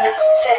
running the set.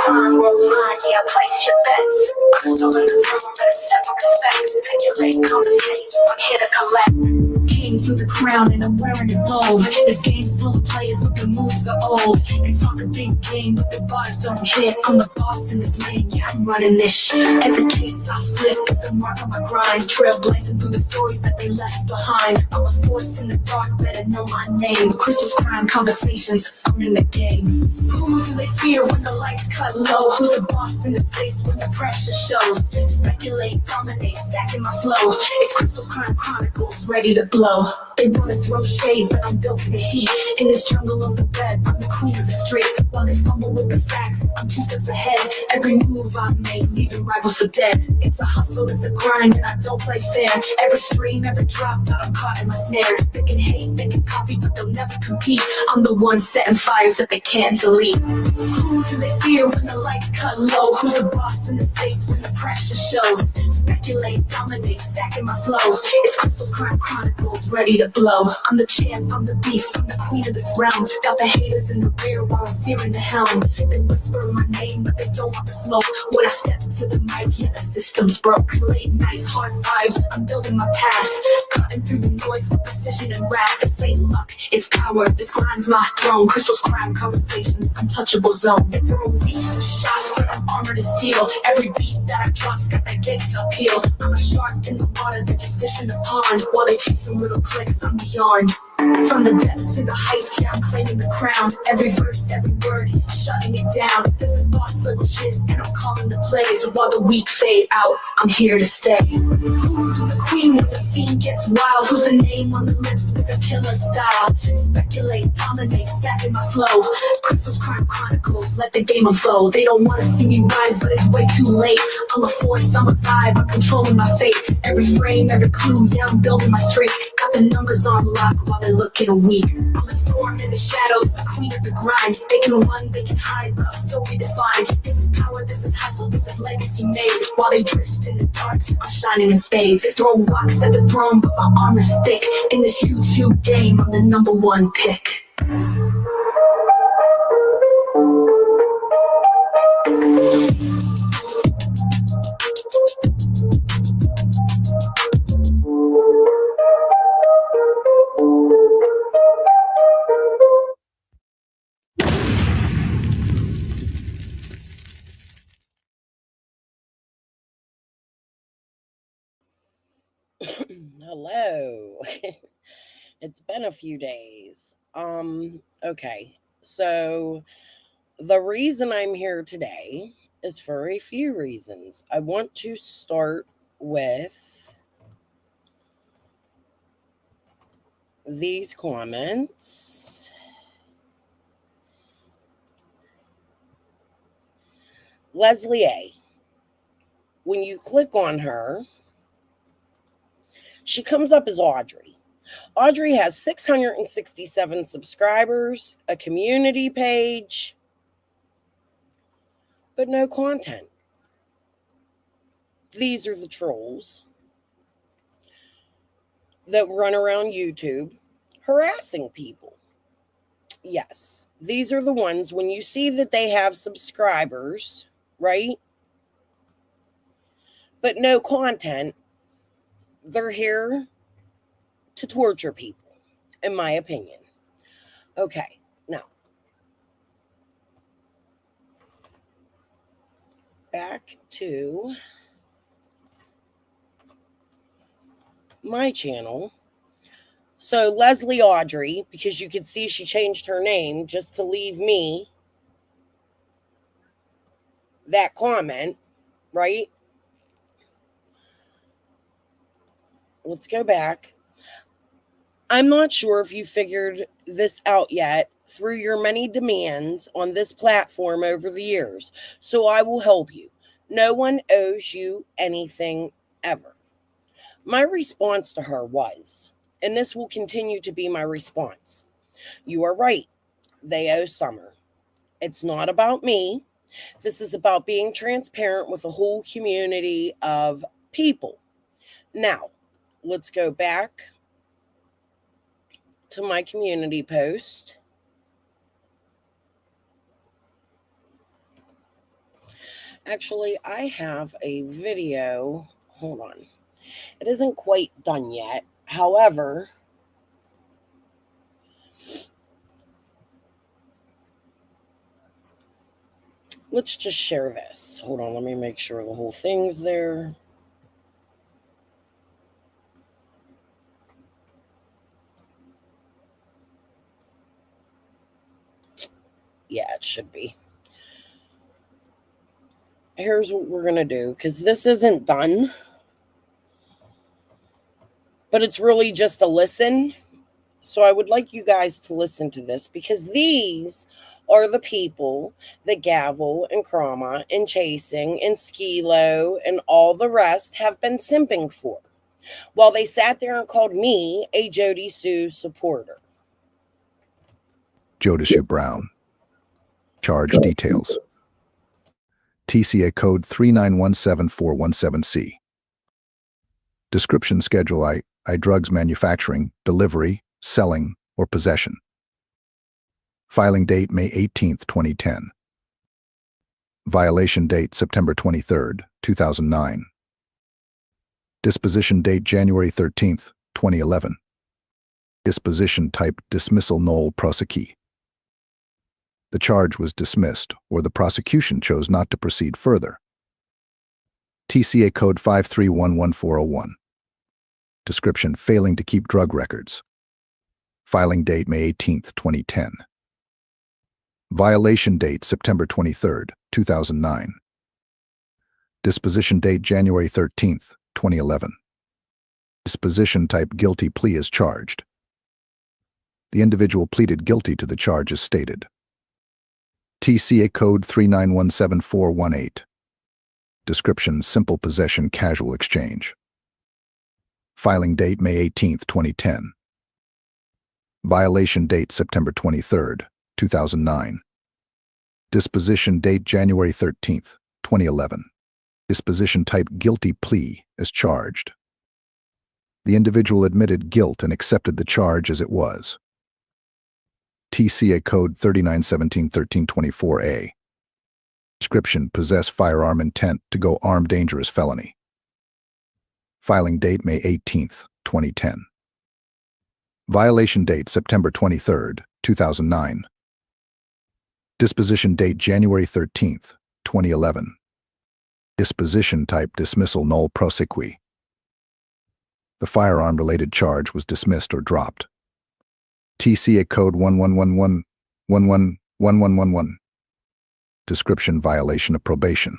Crime world's mine, yeah, place your bets. Crystal in the zone, better step up respect. Speculate, conversate, I'm here to collect. King for the crown and I'm wearing it gold. This game's full of players but the moves are old. They talk a big game but the bars don't hit. I'm the boss in this lane, yeah, I'm running this shit. Every case I flip is a mark on my grind. Trailblazing through the stories that they left behind. I'm a force in the dark, better know my name. Crystal's crime conversations, I'm in the game. Who do they fear when the lights cut low? Who's the boss in the space when the pressure shows? Speculate, dominate, stacking my flow. It's Crystal's Crime Chronicles, ready to blow. They wanna throw shade, but I'm built for the heat. In this jungle of the bed, I'm the queen of the street. While they fumble with the facts, I'm 2 steps ahead. Every move I make, leaving rivals for dead. It's a hustle, it's a grind, and I don't play fair. Every stream, every drop, that I'm caught in my snare. They can hate, they can copy, but they'll never compete. I'm the one setting fires that they can't delete. Who do they fear when the lights cut low? Who's the boss in the space when the pressure shows? Speculate, dominate, stacking my flow. It's Crystal's Crime Chronicles, ready to blow. I'm the champ, I'm the beast, I'm the queen of this realm. Got the haters in the rear while I'm steering the helm. They whisper my name, but they don't want the smoke. When I step to the mic, yeah, the system's broke. Late nights, hard vibes, I'm building my path. Cutting through the noise with precision and wrath. This ain't luck, it's power, this grind's my throne. Crystal's Crime Conversations, untouchable zone. They throw weak shots, but I'm armored in steel. Every beat that I drop's got that gangsta appeal. I'm a shark in the water, they're just fishing a pond. While they chasing little clicks, I'm beyond. From the depths to the heights, yeah, I'm claiming the crown. Every verse, every word, shutting it down. This is boss level shit, and I'm calling the plays. While the weak fade out, I'm here to stay. Who's the queen when the scene gets wild? Who's the name on the lips with a killer style? Speculate, dominate, stacking my flow. Crystal's Crime Chronicles, let the game unfold. They don't wanna see me rise, but it's way too late. I'm a force, I'm a vibe, I'm controlling my fate. Every frame, every clue, yeah, I'm building my streak. Got the numbers on lock while they're looking weak. I'm a storm in the shadows, the queen of the grind. They can run, they can hide, but I'll still be defined. This is power, this is hustle, this is legacy made. While they drift in the dark, I'm shining in spades. They throw rocks at the throne, but my armor's thick. In this YouTube game, I'm the #1 pick. Hello. It's been a few days. Okay. So the reason I'm here today is for a few reasons. I want to start with these comments. Leslie A. When you click on her, she comes up as Audrey. Audrey has 667 subscribers, a community page, but no content. These are the trolls that run around YouTube harassing people. Yes, these are the ones when you see that they have subscribers, right? But no content. They're here to torture people, in my opinion. Okay, now back to my channel. So Leslie Audrey, because you can see she changed her name just to leave me that comment, right? Let's go back. I'm not sure if you figured this out yet through your many demands on this platform over the years, so I will help you. No one owes you anything ever. My response to her was, and this will continue to be my response, you are right. They owe Summer. It's not about me. This is about being transparent with a whole community of people. Now, let's go back to my community post. Actually, I have a video. Hold on. It isn't quite done yet. However, let's just share this. Hold on, let me make sure the whole thing's there. Yeah, it should be. Here's what we're going to do, because this isn't done, but it's really just a listen. So I would like you guys to listen to this, because these are the people that Gavel and Chroma and Chasing and Skilo and all the rest have been simping for, while they sat there and called me a Jody Sue supporter. Jody Sue Brown. Charge details. TCA code 3917417C. Description: Schedule I drugs manufacturing, delivery, selling, or possession. Filing date May 18, 2010. Violation date September 23, 2009. Disposition date January 13, 2011. Disposition type dismissal nolle prosequi. The charge was dismissed, or the prosecution chose not to proceed further. TCA code 5311401. Description: failing to keep drug records. Filing date May 18, 2010. Violation date September 23, 2009. Disposition date January 13, 2011. Disposition type guilty plea as charged. The individual pleaded guilty to the charge as stated. TCA code 3917418. Description: simple possession, casual exchange. Filing date May 18, 2010. Violation date September 23, 2009. Disposition date January 13, 2011. Disposition type guilty plea as charged. The individual admitted guilt and accepted the charge as it was. TCA code 3917-1324A. Description: possess firearm, intent to go armed, dangerous felony. Filing date May 18, 2010. Violation date September 23, 2009. Disposition date January 13, 2011. Disposition type dismissal nolle prosequi. The firearm-related charge was dismissed or dropped. TCA code 1111111111. Description: violation of probation.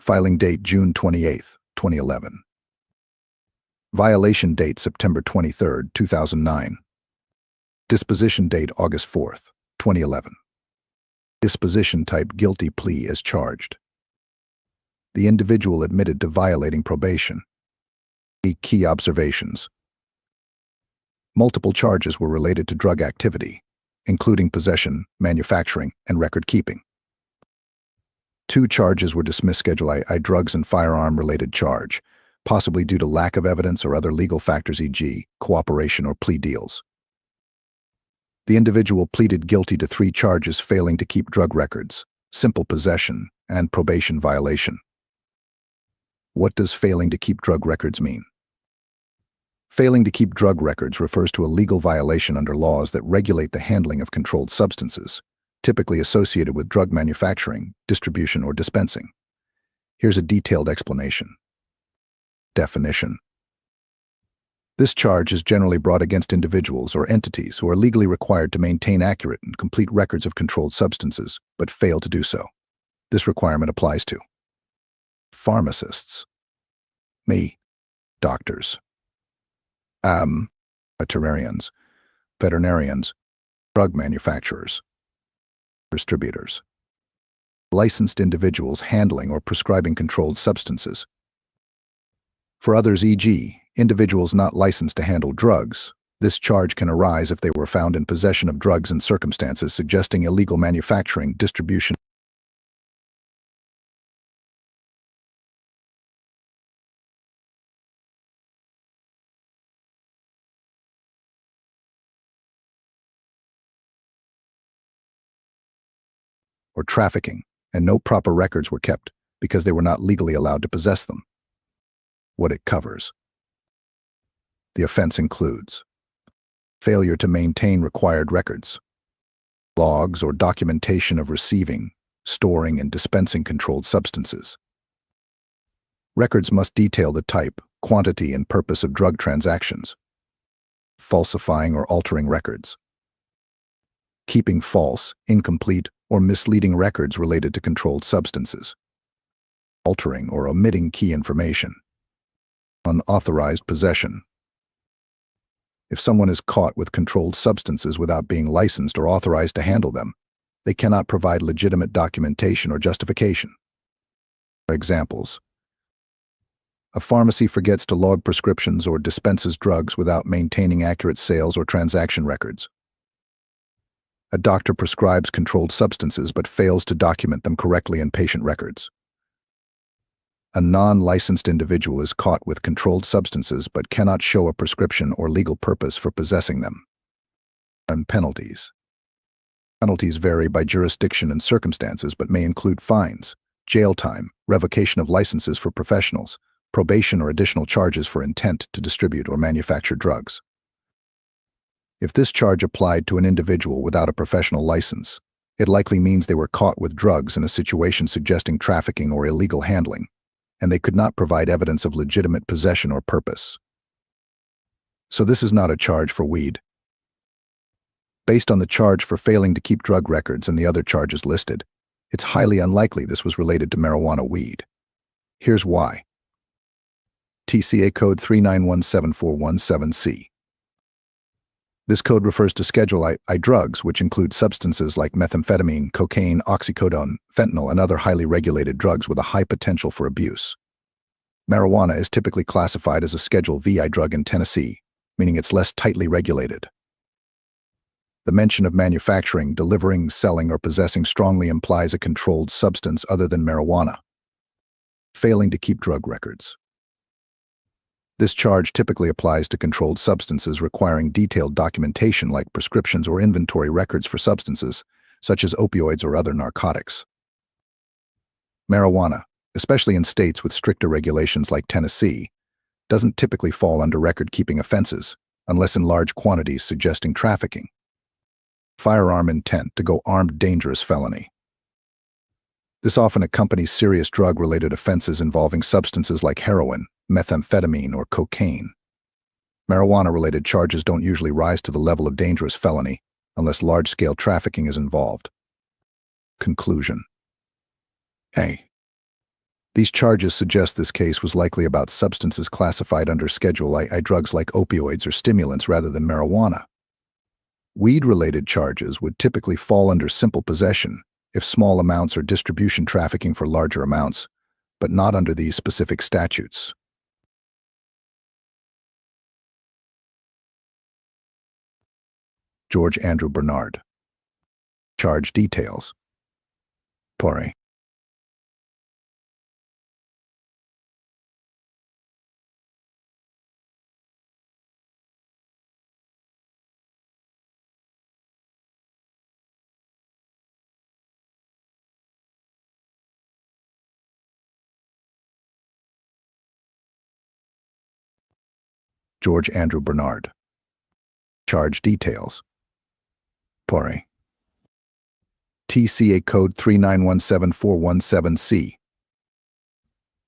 Filing date June 28, 2011. Violation date September 23, 2009. Disposition date August 4, 2011. Disposition type guilty plea as charged. The individual admitted to violating probation. Key observations. Multiple charges were related to drug activity, including possession, manufacturing, and record keeping. 2 charges were dismissed: Schedule I drugs and firearm-related charge, possibly due to lack of evidence or other legal factors, e.g., cooperation or plea deals. The individual pleaded guilty to 3 charges: failing to keep drug records, simple possession, and probation violation. What does failing to keep drug records mean? Failing to keep drug records refers to a legal violation under laws that regulate the handling of controlled substances, typically associated with drug manufacturing, distribution, or dispensing. Here's a detailed explanation. Definition. This charge is generally brought against individuals or entities who are legally required to maintain accurate and complete records of controlled substances, but fail to do so. This requirement applies to pharmacists, doctors, veterinarians, drug manufacturers, distributors, licensed individuals handling or prescribing controlled substances. For others, e.g., individuals not licensed to handle drugs, this charge can arise if they were found in possession of drugs in circumstances suggesting illegal manufacturing, distribution, or trafficking, and no proper records were kept because they were not legally allowed to possess them. What it covers. The offense includes failure to maintain required records, logs or documentation of receiving, storing, and dispensing controlled substances. Records must detail the type, quantity, and purpose of drug transactions. Falsifying or altering records. Keeping false, incomplete, or misleading records related to controlled substances. Altering or omitting key information. Unauthorized possession. If someone is caught with controlled substances without being licensed or authorized to handle them, they cannot provide legitimate documentation or justification. Examples: a pharmacy forgets to log prescriptions or dispenses drugs without maintaining accurate sales or transaction records. A doctor prescribes controlled substances but fails to document them correctly in patient records. A non-licensed individual is caught with controlled substances but cannot show a prescription or legal purpose for possessing them. And penalties. Penalties vary by jurisdiction and circumstances but may include fines, jail time, revocation of licenses for professionals, probation, or additional charges for intent to distribute or manufacture drugs. If this charge applied to an individual without a professional license, it likely means they were caught with drugs in a situation suggesting trafficking or illegal handling, and they could not provide evidence of legitimate possession or purpose. So this is not a charge for weed. Based on the charge for failing to keep drug records and the other charges listed, it's highly unlikely this was related to marijuana weed. Here's why. TCA code 3917417C. This code refers to Schedule I drugs, which include substances like methamphetamine, cocaine, oxycodone, fentanyl, and other highly regulated drugs with a high potential for abuse. Marijuana is typically classified as a Schedule VI drug in Tennessee, meaning it's less tightly regulated. The mention of manufacturing, delivering, selling, or possessing strongly implies a controlled substance other than marijuana. Failing to keep drug records. This charge typically applies to controlled substances requiring detailed documentation like prescriptions or inventory records for substances, such as opioids or other narcotics. Marijuana, especially in states with stricter regulations like Tennessee, doesn't typically fall under record-keeping offenses, unless in large quantities suggesting trafficking. Firearm intent to go armed dangerous felony. This often accompanies serious drug-related offenses involving substances like heroin, methamphetamine, or cocaine. Marijuana-related charges don't usually rise to the level of dangerous felony unless large-scale trafficking is involved. Conclusion. A. These charges suggest this case was likely about substances classified under Schedule I drugs like opioids or stimulants rather than marijuana. Weed-related charges would typically fall under simple possession if small amounts or distribution trafficking for larger amounts, but not under these specific statutes. George Andrew Bernard. Charge details. Pore. George Andrew Bernard. Charge details. Pore. TCA code 3917417C.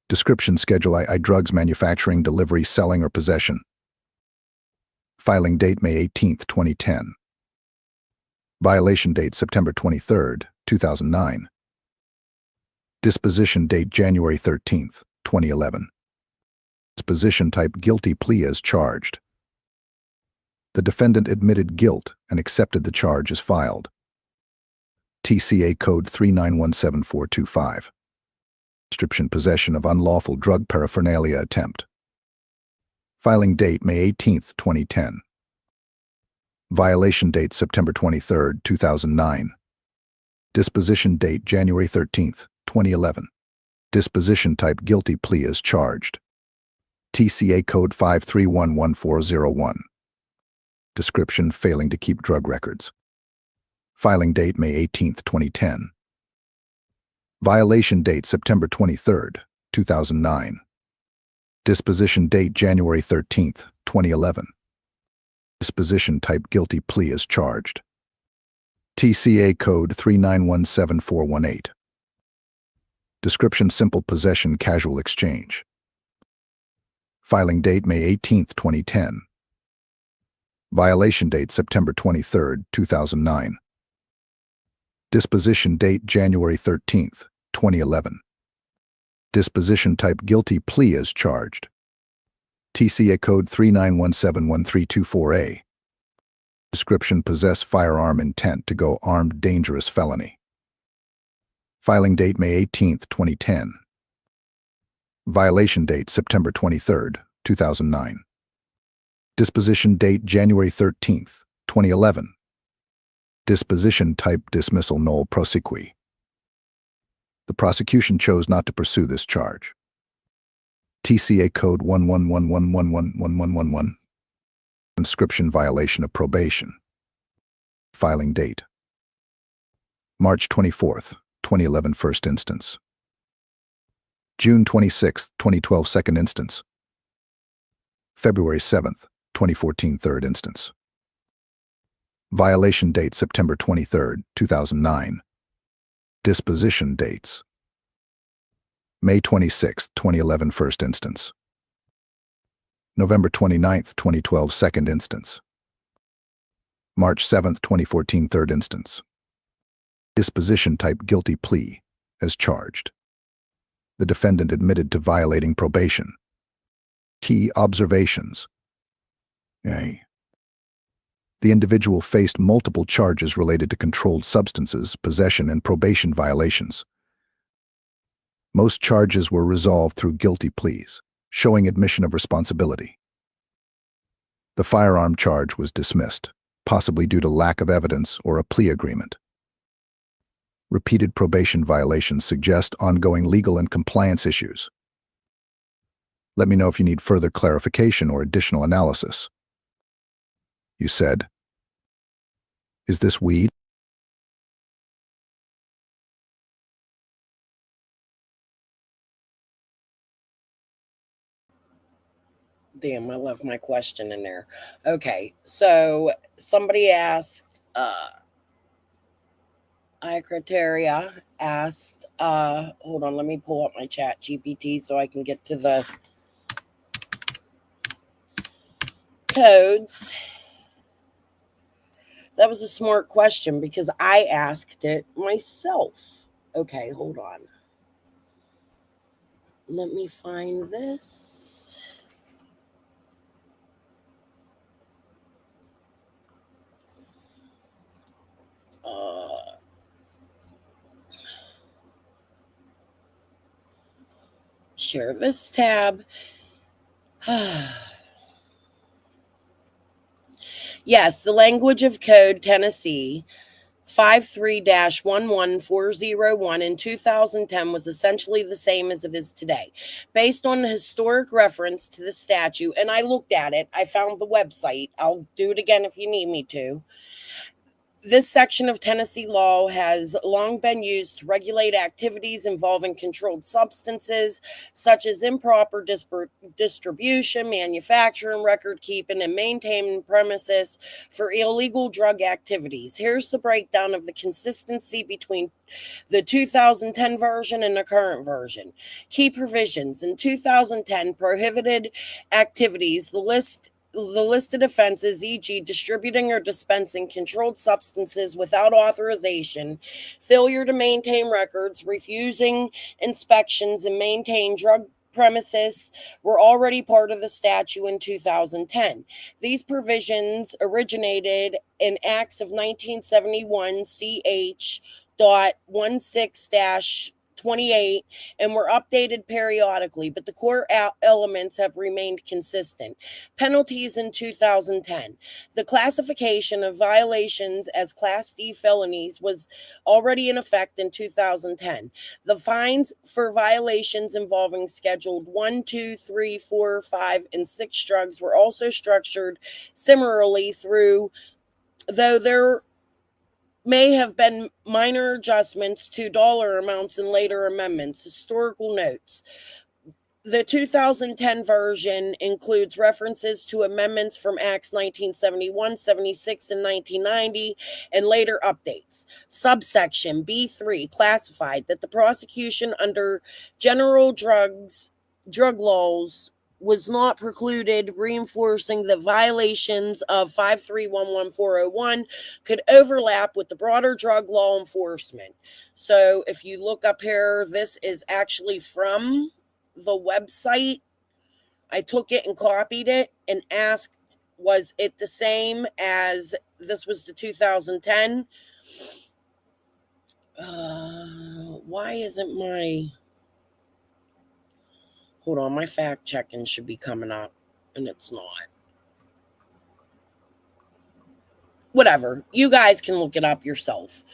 Description: Schedule I drugs manufacturing, delivery, selling, or possession. Filing date May 18, 2010. Violation date September 23, 2009. Disposition date January 13, 2011. Disposition type: guilty plea as charged. The defendant admitted guilt and accepted the charge as filed. TCA code 3917425. Description: possession of unlawful drug paraphernalia attempt. Filing date May 18, 2010. Violation date September 23, 2009. Disposition date January 13, 2011. Disposition type: guilty plea as charged. TCA code 5311401. Description: failing to keep drug records. Filing date May 18, 2010. Violation date September 23rd, 2009. Disposition date January 13th, 2011. Disposition type guilty plea as charged. TCA code 3917418. Description simple possession casual exchange. Filing date May 18th, 2010. Violation date September 23rd, 2009. Disposition date January 13th, 2011. Disposition type guilty plea as charged. TCA code 391713224A. Description possess firearm intent to go armed dangerous felony. Filing date May 18th, 2010. Violation date September 23rd, 2009. Disposition date January 13th, 2011. Disposition type dismissal nolle prosequi. The prosecution chose not to pursue this charge. TCA code 111111111. Inscription violation of probation. Filing date March 24th, 2011 first instance. June 26th, 2012 second instance. February 7th, 2014 third instance. Violation date September 23rd, 2009. Disposition dates May 26th, 2011 first instance. November 29th, 2012 second instance. March 7th, 2014 third instance. Disposition type guilty plea as charged. The defendant admitted to violating probation. Key observations. A. The individual faced multiple charges related to controlled substances, possession, and probation violations. Most charges were resolved through guilty pleas, showing admission of responsibility. The firearm charge was dismissed, possibly due to lack of evidence or a plea agreement. Repeated probation violations suggest ongoing legal and compliance issues. Let me know if you need further clarification or additional analysis. You said, "Is this weed?" Damn, I left my question in there. Okay, so somebody asked, Criteria asked, hold on, let me pull up my chat GPT so I can get to the codes. That was a smart question because I asked it myself. Okay, hold on. Let me find this. Share this tab. Yes, the language of code Tennessee 53-11401 in 2010 was essentially the same as it is today. Based on the historic reference to the statute, and I looked at it, I found the website. I'll do it again if you need me to. This section of Tennessee law has long been used to regulate activities involving controlled substances, such as improper distribution, manufacturing, record keeping, and maintaining premises for illegal drug activities. Here's the breakdown of the consistency between the 2010 version and the current version. Key provisions. In 2010, prohibited activities, the listed offenses, e.g., distributing or dispensing controlled substances without authorization, failure to maintain records, refusing inspections, and maintain drug premises, were already part of the statute in 2010. These provisions originated in Acts of 1971 ch. 16-28 and were updated periodically, but the core elements have remained consistent. Penalties in 2010. The classification of violations as Class D felonies was already in effect in 2010. The fines for violations involving Scheduled 1, 2, 3, 4, 5, and 6 drugs were also structured similarly though there may have been minor adjustments to dollar amounts in later amendments. Historical notes. The 2010 version includes references to amendments from Acts 1971, 76, and 1990, and later updates. Subsection B3 classified that the prosecution under general drug laws was not precluded, reinforcing that violations of 5311401 could overlap with the broader drug law enforcement. So if you look up here, this is actually from the website. I took it and copied it and asked, was it the same as this was the 2010? Why isn't my... Hold on, my fact checking should be coming up, and it's not. Whatever, you guys can look it up yourself.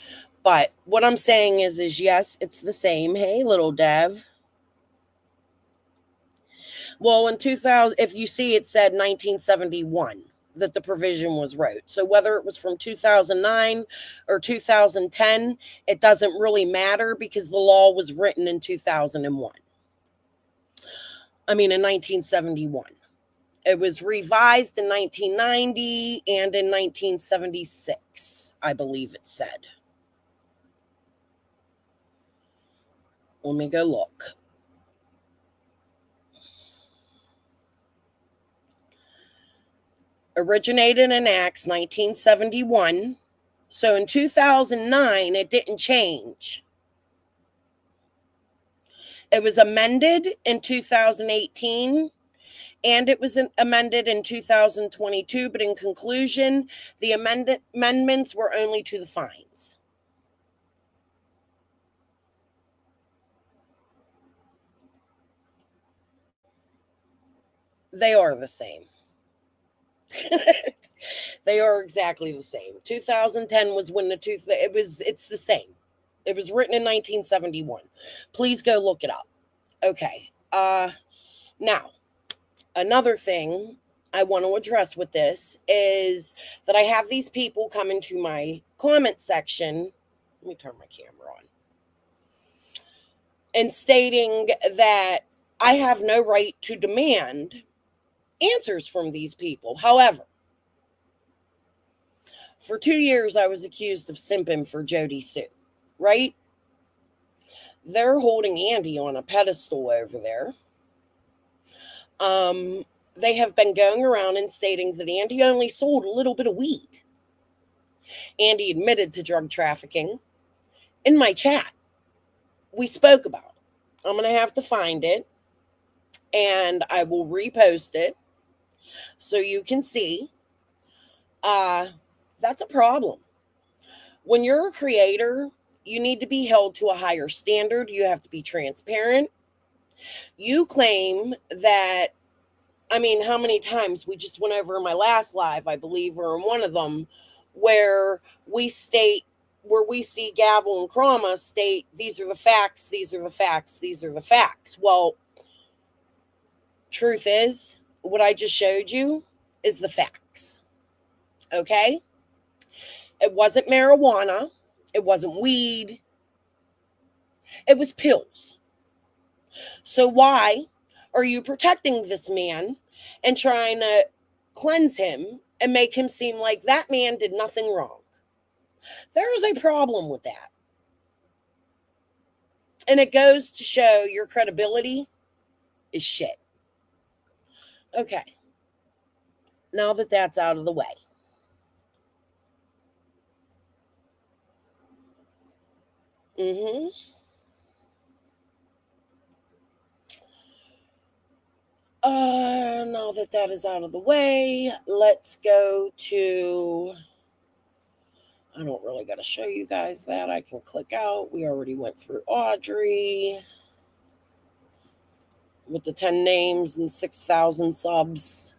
But what I'm saying is yes, it's the same. Hey, little Dev. Well, in 2000, if you see, it said 1971 that the provision was wrote. So whether it was from 2009 or 2010, it doesn't really matter because the law was written in 2001. I mean, in 1971. It was revised in 1990 and in 1976, I believe it said. Let me go look. Originated in Acts 1971. So in 2009, it didn't change. It was amended in 2018, and it was amended in 2022. But in conclusion, the amendments were only to the fines. They are the same. They are exactly the same. 2010 was when it's the same. It was written in 1971. Please go look it up. Okay. Now, another thing I want to address with this is that I have these people come into my comment section. Let me turn my camera on. And stating that I have no right to demand answers from these people. However, for 2 years, I was accused of simping for Jody Sue, right? They're holding Andy on a pedestal over there. They have been going around and stating that Andy only sold a little bit of weed. Andy admitted to drug trafficking in my chat. We spoke about it. I'm going to have to find it, and I will repost it so you can see. That's a problem. When you're a creator, you need to be held to a higher standard. You have to be transparent. You claim that, I mean, how many times we just went over in my last live, I believe, or in one of them, where we see Gavel and Krama state, these are the facts, these are the facts, these are the facts. Well, truth is, what I just showed you is the facts. Okay? It wasn't marijuana. It wasn't weed. It was pills. So why are you protecting this man and trying to cleanse him and make him seem like that man did nothing wrong? There is a problem with that. And it goes to show your credibility is shit. Okay. Now that that's out of the way. Now that that is out of the way, let's go to... I don't really got to show you guys that. I can click out. We already went through Audrey with the 10 names and 6,000 subs.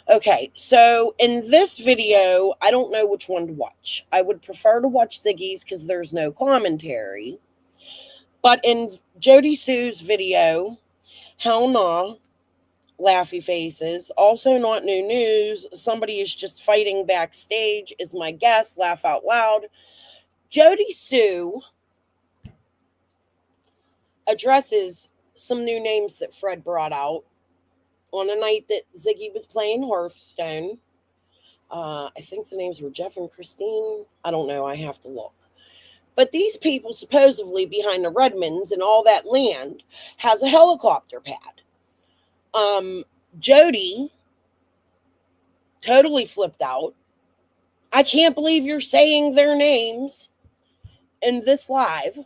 Okay, so in this video, I don't know which one to watch. I would prefer to watch Ziggy's because there's no commentary. But in Jody Sue's video, Hell Nah, laughy faces. Also not new news. Somebody is just fighting backstage is my guess. Laugh out loud. Jody Sue addresses some new names that Fred brought out on a night that Ziggy was playing Hearthstone. I think the names were Jeff and Christine. I don't know. I have to look. But these people supposedly behind the Redmonds and all that land has a helicopter pad. Jody totally flipped out. I can't believe you're saying their names in this live.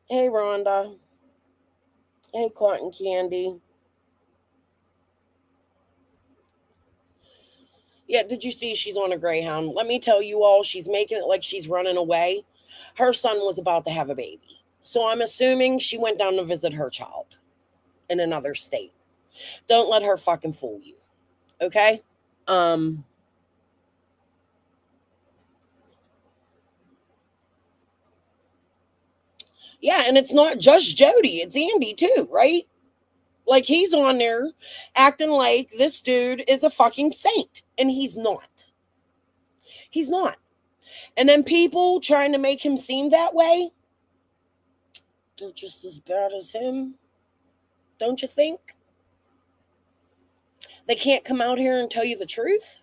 Hey, Rhonda. Hey, Cotton Candy. Yeah, did you see she's on a Greyhound? Let me tell you all, she's making it like she's running away. Her son was about to have a baby. So I'm assuming she went down to visit her child in another state. Don't let her fucking fool you. Okay? Yeah, and it's not just Jody, it's Andy too, right? Like he's on there acting like this dude is a fucking saint, and he's not. He's not. And then people trying to make him seem that way, they're just as bad as him. Don't you think? They can't come out here and tell you the truth?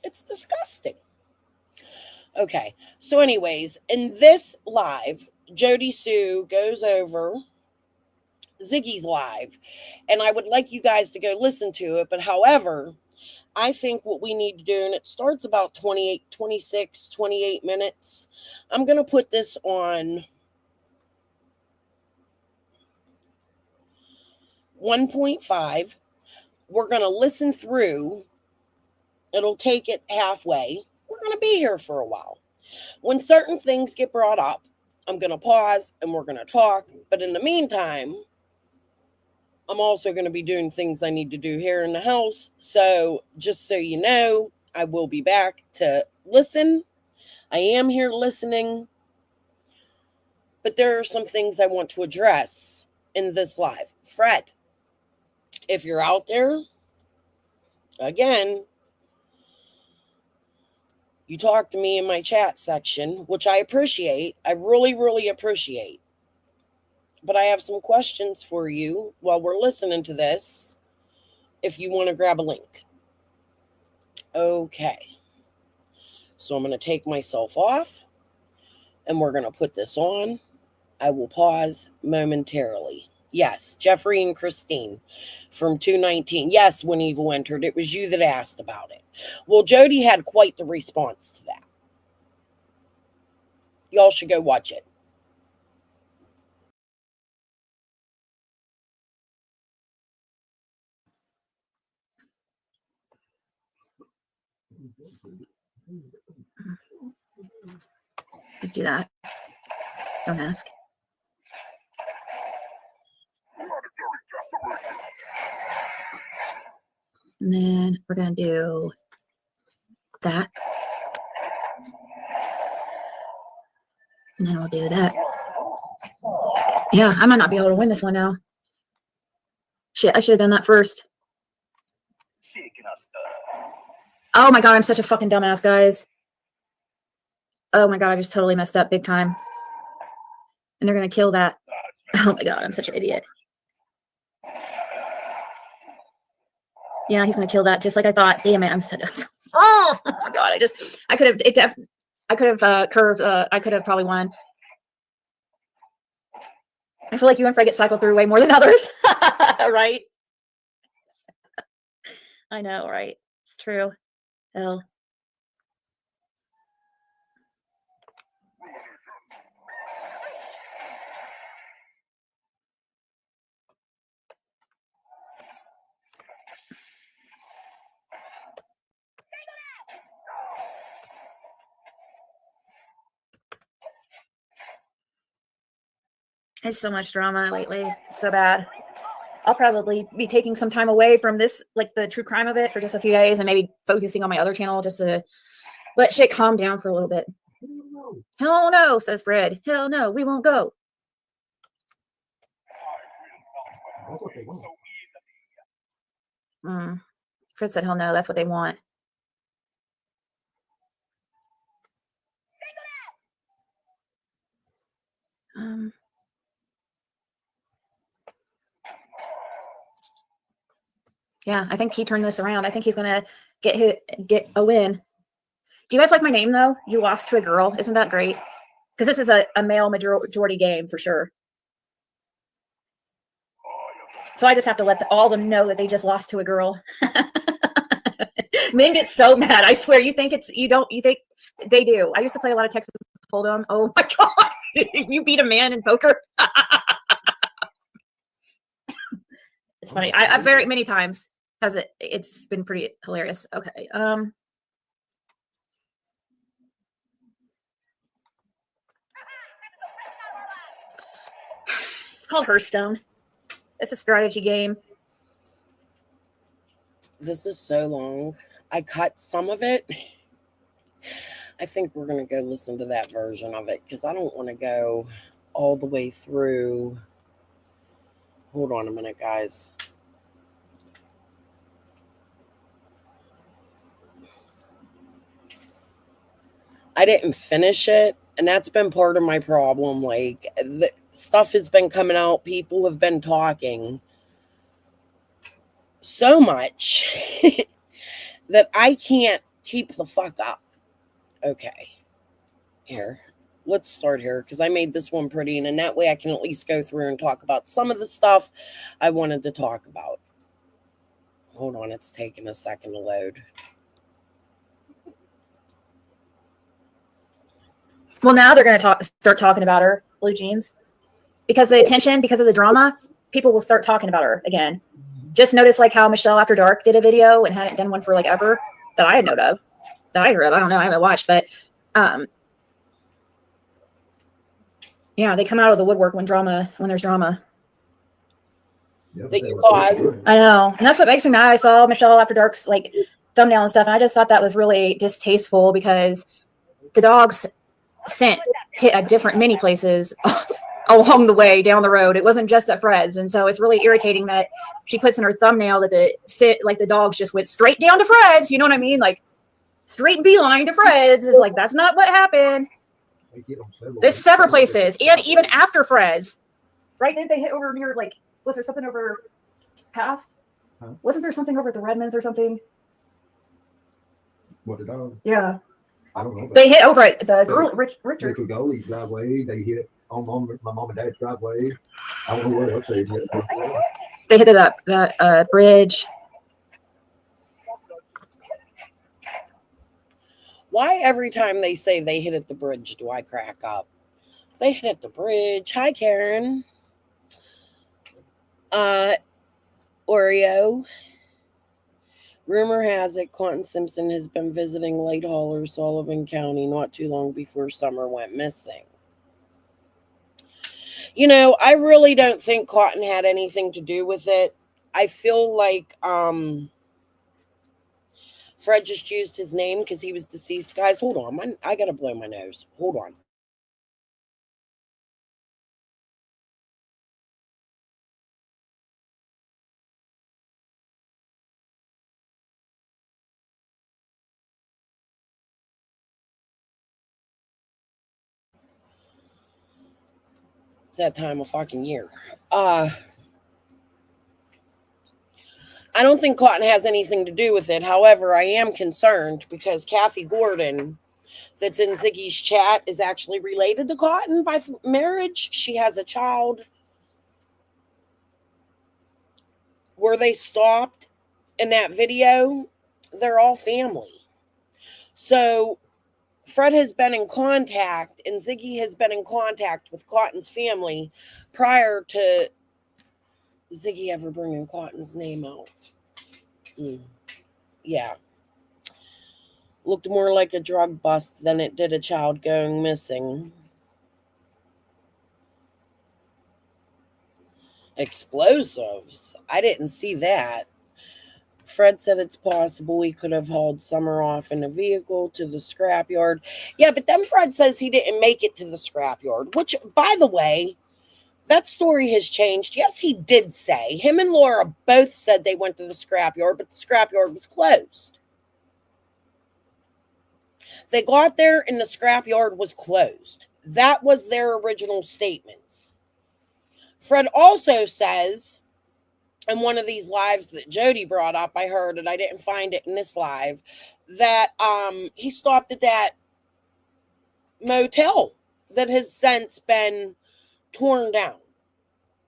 It's disgusting. Okay, so anyways, in this live, Jody Sue goes over Ziggy's live, and I would like you guys to go listen to it, but however, I think what we need to do, and it starts about 28, 26, 28 minutes. I'm going to put this on 1.5. We're going to listen through. It'll take it halfway. We're going to be here for a while. When certain things get brought up, I'm going to pause and we're going to talk. But in the meantime, I'm also going to be doing things I need to do here in the house. So just so you know, I will be back to listen. I am here listening. But there are some things I want to address in this live. Fred, if you're out there, again, you talk to me in my chat section, which I appreciate. I really, really appreciate. But I have some questions for you while we're listening to this, if you want to grab a link. Okay. So I'm going to take myself off, and we're going to put this on. I will pause momentarily. Yes, Jeffrey and Christine from 219. Yes, when Evil entered, it was you that asked about it. Well, Jody had quite the response to that. Y'all should go watch it. Do that. Don't ask. And then we're going to do that. And then we'll do that. Yeah, I might not be able to win this one now. Shit, I should have done that first. Oh my god, I'm such a fucking dumbass, guys. Oh my god, I just totally messed up big time. And they're going to kill that. Oh my god, I'm such an idiot. Yeah, he's going to kill that just like I thought. Damn it, I'm such a... Oh my god, I could have probably won. I feel like you and Fred get cycled through way more than others. Right? I know, right? It's true. Hell. It's so much drama lately. It's so bad. I'll probably be taking some time away from this, like the true crime of it, for just a few days and maybe focusing on my other channel just to let shit calm down for a little bit. Hell no, says Fred. Hell no, we won't go. That's what they want. Fred said he'll know. That's what they want. Yeah, I think he turned this around. I think he's gonna get a win. Do you guys like my name though? You lost to a girl. Isn't that great? Because this is a male majority game for sure. So I just have to let all them know that they just lost to a girl. Men get so mad. I swear. You think they do. I used to play a lot of Texas Hold'em. Oh my God. You beat a man in poker. It's funny. I've very many times because it's been pretty hilarious. Okay. It's called Hearthstone. It's a strategy game. This is so long. I cut some of it. I think we're going to go listen to that version of it because I don't want to go all the way through. Hold on a minute, guys. I didn't finish it, and that's been part of my problem. Like, the stuff has been coming out. People have been talking so much that I can't keep the fuck up. Okay. Here. Let's start here because I made this one pretty, and in that way I can at least go through and talk about some of the stuff I wanted to talk about. Hold on, it's taking a second to load. Well, now they're going to start talking about her, Blue Jeans, because the attention, because of the drama, people will start talking about her again. Just notice like how Michelle After Dark did a video and hadn't done one for like ever that I had note of, that I heard of. I don't know, I haven't watched, but yeah, they come out of the woodwork when there's drama. That you caused. I know, and that's what makes me mad. I saw Michelle After Dark's like thumbnail and stuff, and I just thought that was really distasteful because the dogs hit at different many places along the way down the road. It wasn't just at Fred's, and so it's really irritating that she puts in her thumbnail that the dogs just went straight down to Fred's. You know what I mean? Like straight beeline to Fred's is like that's not what happened. There's several places, and even after Fred's, right? Didn't they hit over near like? Was there something over past? Huh? Wasn't there something over at the Redmonds or something? What the dog? Yeah. I don't know. They hit over at the Richard. They could go his driveway. They hit on my mom and dad's driveway. I don't know where else they hit. They hit it up that bridge. Why every time they say they hit at the bridge do I crack up? They hit at the bridge. Hi, Karen. Oreo. Rumor has it Quentin Simpson has been visiting Lake Hall or Sullivan County not too long before Summer went missing. You know, I really don't think Cotton had anything to do with it. I feel like Fred just used his name because he was deceased. Guys, hold on. I gotta blow my nose. Hold on. It's that time of fucking year. I don't think Cotton has anything to do with it. However, I am concerned because Kathy Gordon, that's in Ziggy's chat, is actually related to Cotton by marriage. She has a child. Where they stopped in that video, they're all family. So Fred has been in contact, and Ziggy has been in contact with Cotton's family prior to Ziggy ever bringing Cotton's name out. Yeah. Looked more like a drug bust than it did a child going missing. Explosives? I didn't see that. Fred said it's possible he could have hauled Summer off in a vehicle to the scrapyard. Yeah, but then Fred says he didn't make it to the scrapyard, which, by the way, That story has changed. Yes, he did say. Him and Laura both said they went to the scrapyard, but the scrapyard was closed. They got there and the scrapyard was closed. That was their original statements. Fred also says, in one of these lives that Jody brought up, I heard it, I didn't find it in this live, that he stopped at that motel that has since been torn down.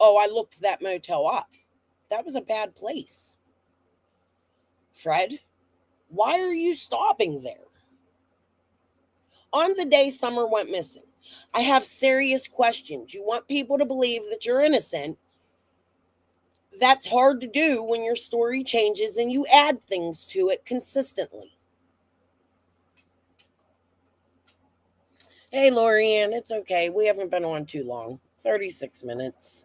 Oh, I looked that motel up. That was a bad place. Fred, why are you stopping there? On the day Summer went missing, I have serious questions. You want people to believe that you're innocent. That's hard to do when your story changes and you add things to it consistently. Hey, Lorianne, it's okay. We haven't been on too long. 36 minutes.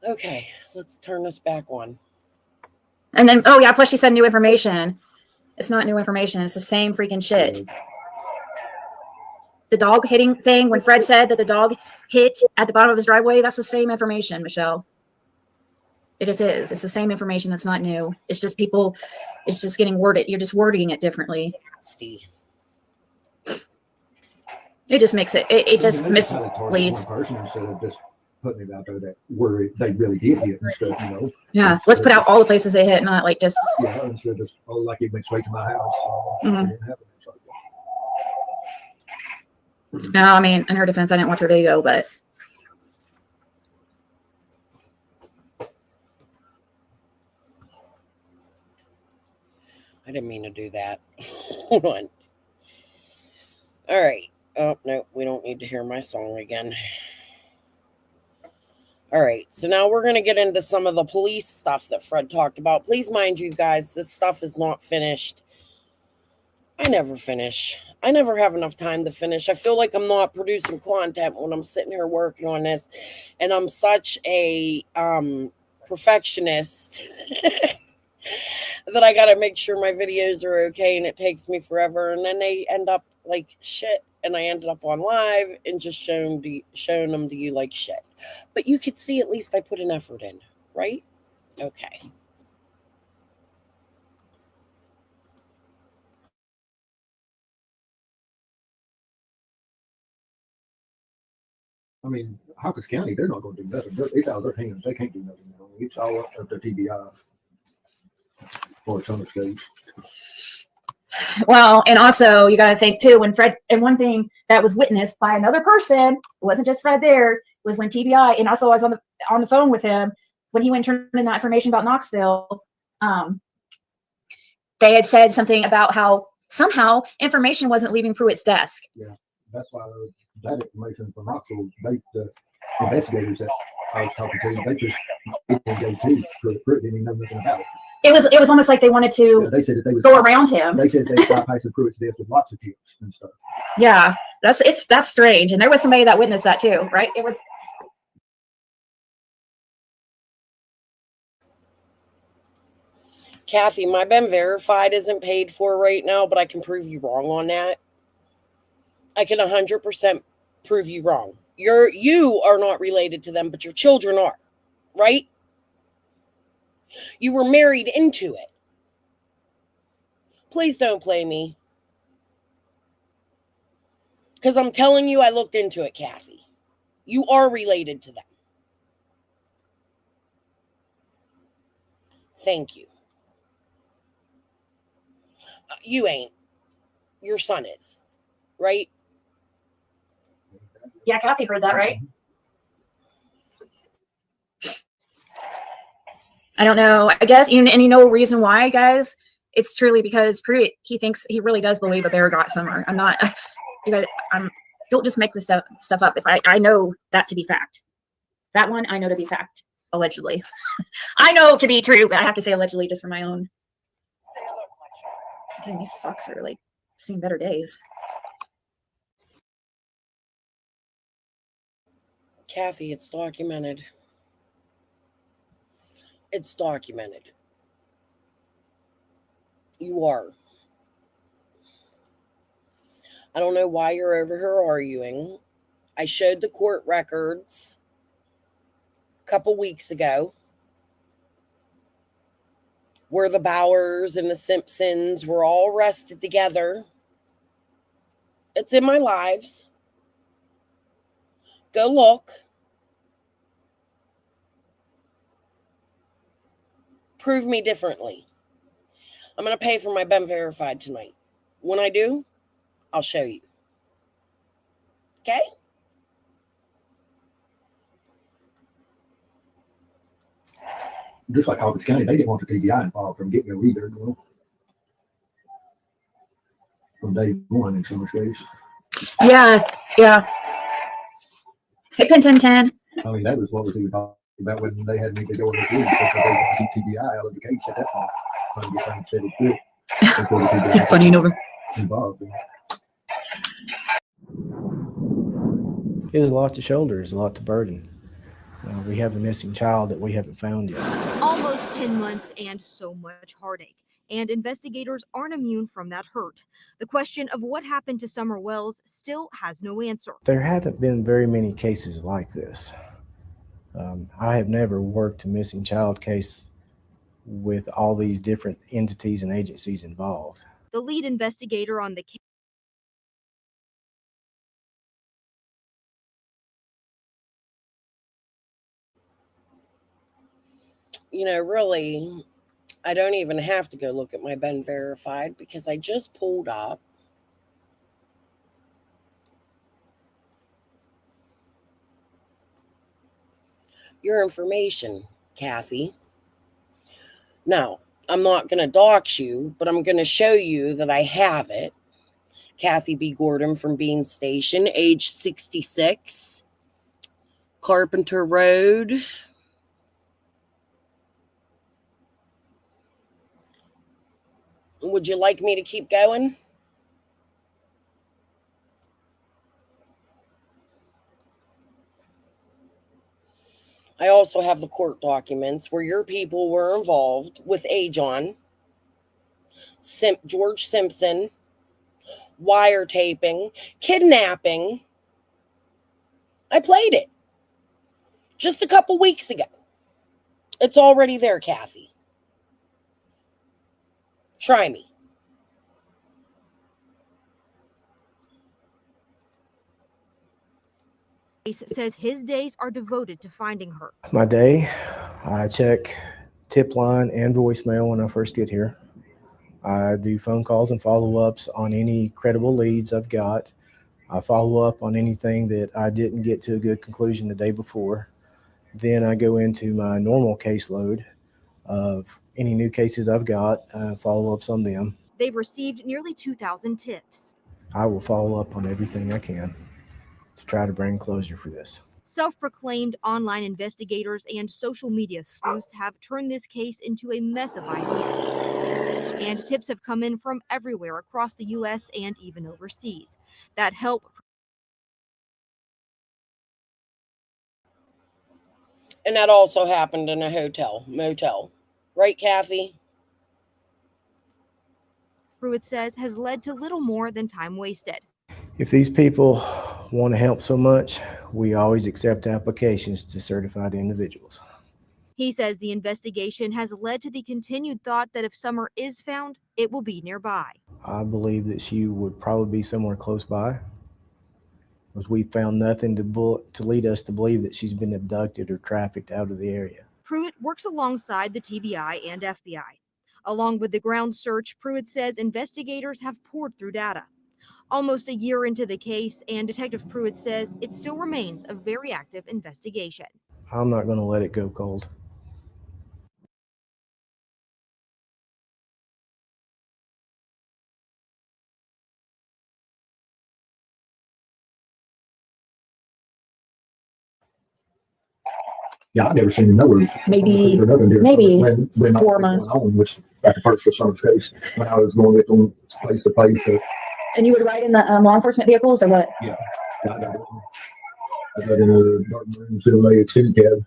Okay, let's turn this back on. And then, oh yeah, plus she said new information. It's not new information. It's the same freaking shit. The dog hitting thing, when Fred said that the dog hit at the bottom of his driveway, that's the same information, Michelle. It just is. It's the same information. That's not new. It's just people, it's just getting worded. You're just wording it differently. Steve. It just makes it just misleads. One person instead of just putting it out there that where they really did hit and stuff, you know. Yeah, let's put out all the places they hit, not like just. Yeah, instead of just, oh, like it went straight to my house. It didn't happen. No, I mean, in her defense, I didn't watch her video, but. I didn't mean to do that. Hold on. All right. Oh, no, we don't need to hear my song again. All right, so now we're going to get into some of the police stuff that Fred talked about. Please mind you guys, this stuff is not finished. I never finish. I never have enough time to finish. I feel like I'm not producing content when I'm sitting here working on this. And I'm such a perfectionist that I got to make sure my videos are okay, and it takes me forever. And then they end up like shit. And I ended up on live and just showing them to you like shit. But you could see at least I put an effort in, right? Okay. I mean, Hawkins County, they're not going to do nothing. It's out of their hands. They can't do nothing. You know? It's all up to TBI for some states. Well, and also you got to think too, when Fred, and one thing that was witnessed by another person, it wasn't just Fred there, was when TBI, and also I was on the phone with him when he went and turned in that information about Knoxville. They had said something about how somehow information wasn't leaving Pruitt's desk. Yeah, that's why that information from Knoxville, the investigators that I was talking to, they just didn't go to Pruitt, didn't even know nothing about it. It was almost like they wanted to they said that they was go around him. They said they bypassed Pruitt's desk with lots of tips and stuff. Yeah, that's strange. And there was somebody that witnessed that too, right? It was. Kathy, my Ben Verified isn't paid for right now, but I can prove you wrong on that. I can 100% prove you wrong. You are not related to them, but your children are, right? You were married into it. Please don't play me. Because I'm telling you, I looked into it, Kathy. You are related to them. Thank you. You ain't. Your son is, right? Yeah, Kathy heard that, right? I don't know. I guess, and you know, reason why, guys, it's truly because Pruitt, he really does believe that Bear got Summer. I'm not, you guys, don't just make this stuff up. If I know that to be fact. That one I know to be fact, allegedly. I know to be true, but I have to say allegedly just for my own. Dang, these socks are like seeing better days. Kathy, it's documented. It's documented. You are. I don't know why you're over here arguing. I showed the court records a couple weeks ago where the Bowers and the Simpsons were all arrested together. It's in my lives. Go look. Prove me differently. I'm going to pay for my Ben Verified tonight. When I do, I'll show you. Okay? Just like Hawkins County, they didn't want the TBI involved from get-go either, you know, from day one in some case. Yeah. Hey, Pin 1010. I mean, that was what was even talking about when they had me to go in the police because they wanted to keep TBI out of the case at that point. Trying to get things settled quick before the TBI Funny, you know. involved. It is a lot to shoulder, it's a lot to burden. We have a missing child that we haven't found yet. Almost 10 months and so much heartache. And investigators aren't immune from that hurt. The question of what happened to Summer Wells still has no answer. There haven't been very many cases like this. I have never worked a missing child case with all these different entities and agencies involved. The lead investigator on the case, You know, really, I don't even have to go look at my Ben Verified because I just pulled up your information, Kathy. Now, I'm not going to dox you, but I'm going to show you that I have it. Kathy B. Gordon from Bean Station, age 66, Carpenter Road. Would you like me to keep going? I also have the court documents where your people were involved with Ajon, George Simpson, wiretaping, kidnapping. I played it just a couple weeks ago. It's already there, Kathy. Try me. says his days are devoted to finding her. My day, I check tip line and voicemail when I first get here. I do phone calls and follow-ups on any credible leads I've got. I follow up on anything that I didn't get to a good conclusion the day before. Then I go into my normal caseload of any new cases I've got, follow-ups on them. They've received nearly 2,000 tips. I will follow up on everything I can to try to bring closure for this. Self-proclaimed online investigators and social media sleuths have turned this case into a mess of ideas. And tips have come in from everywhere across the U.S. and even overseas that help. And that also happened in a motel. Right, Kathy? Pruitt says has led to little more than time wasted. If these people want to help so much, we always accept applications to certified individuals. He says the investigation has led to the continued thought that if Summer is found, it will be nearby. I believe that she would probably be somewhere close by, because we found nothing to lead us to believe that she's been abducted or trafficked out of the area. Pruitt works alongside the TBI and FBI. Along with the ground search, Pruitt says investigators have poured through data. Almost a year into the case, and Detective Pruitt says it still remains a very active investigation. I'm not going to let it go cold. Yeah, I've never seen numbers. Maybe when 4 months. Which back at first for Summer's case, when I was going with them place to place. And you would ride in the law enforcement vehicles or what? Yeah, I got in a dark room, Chevrolet city cab.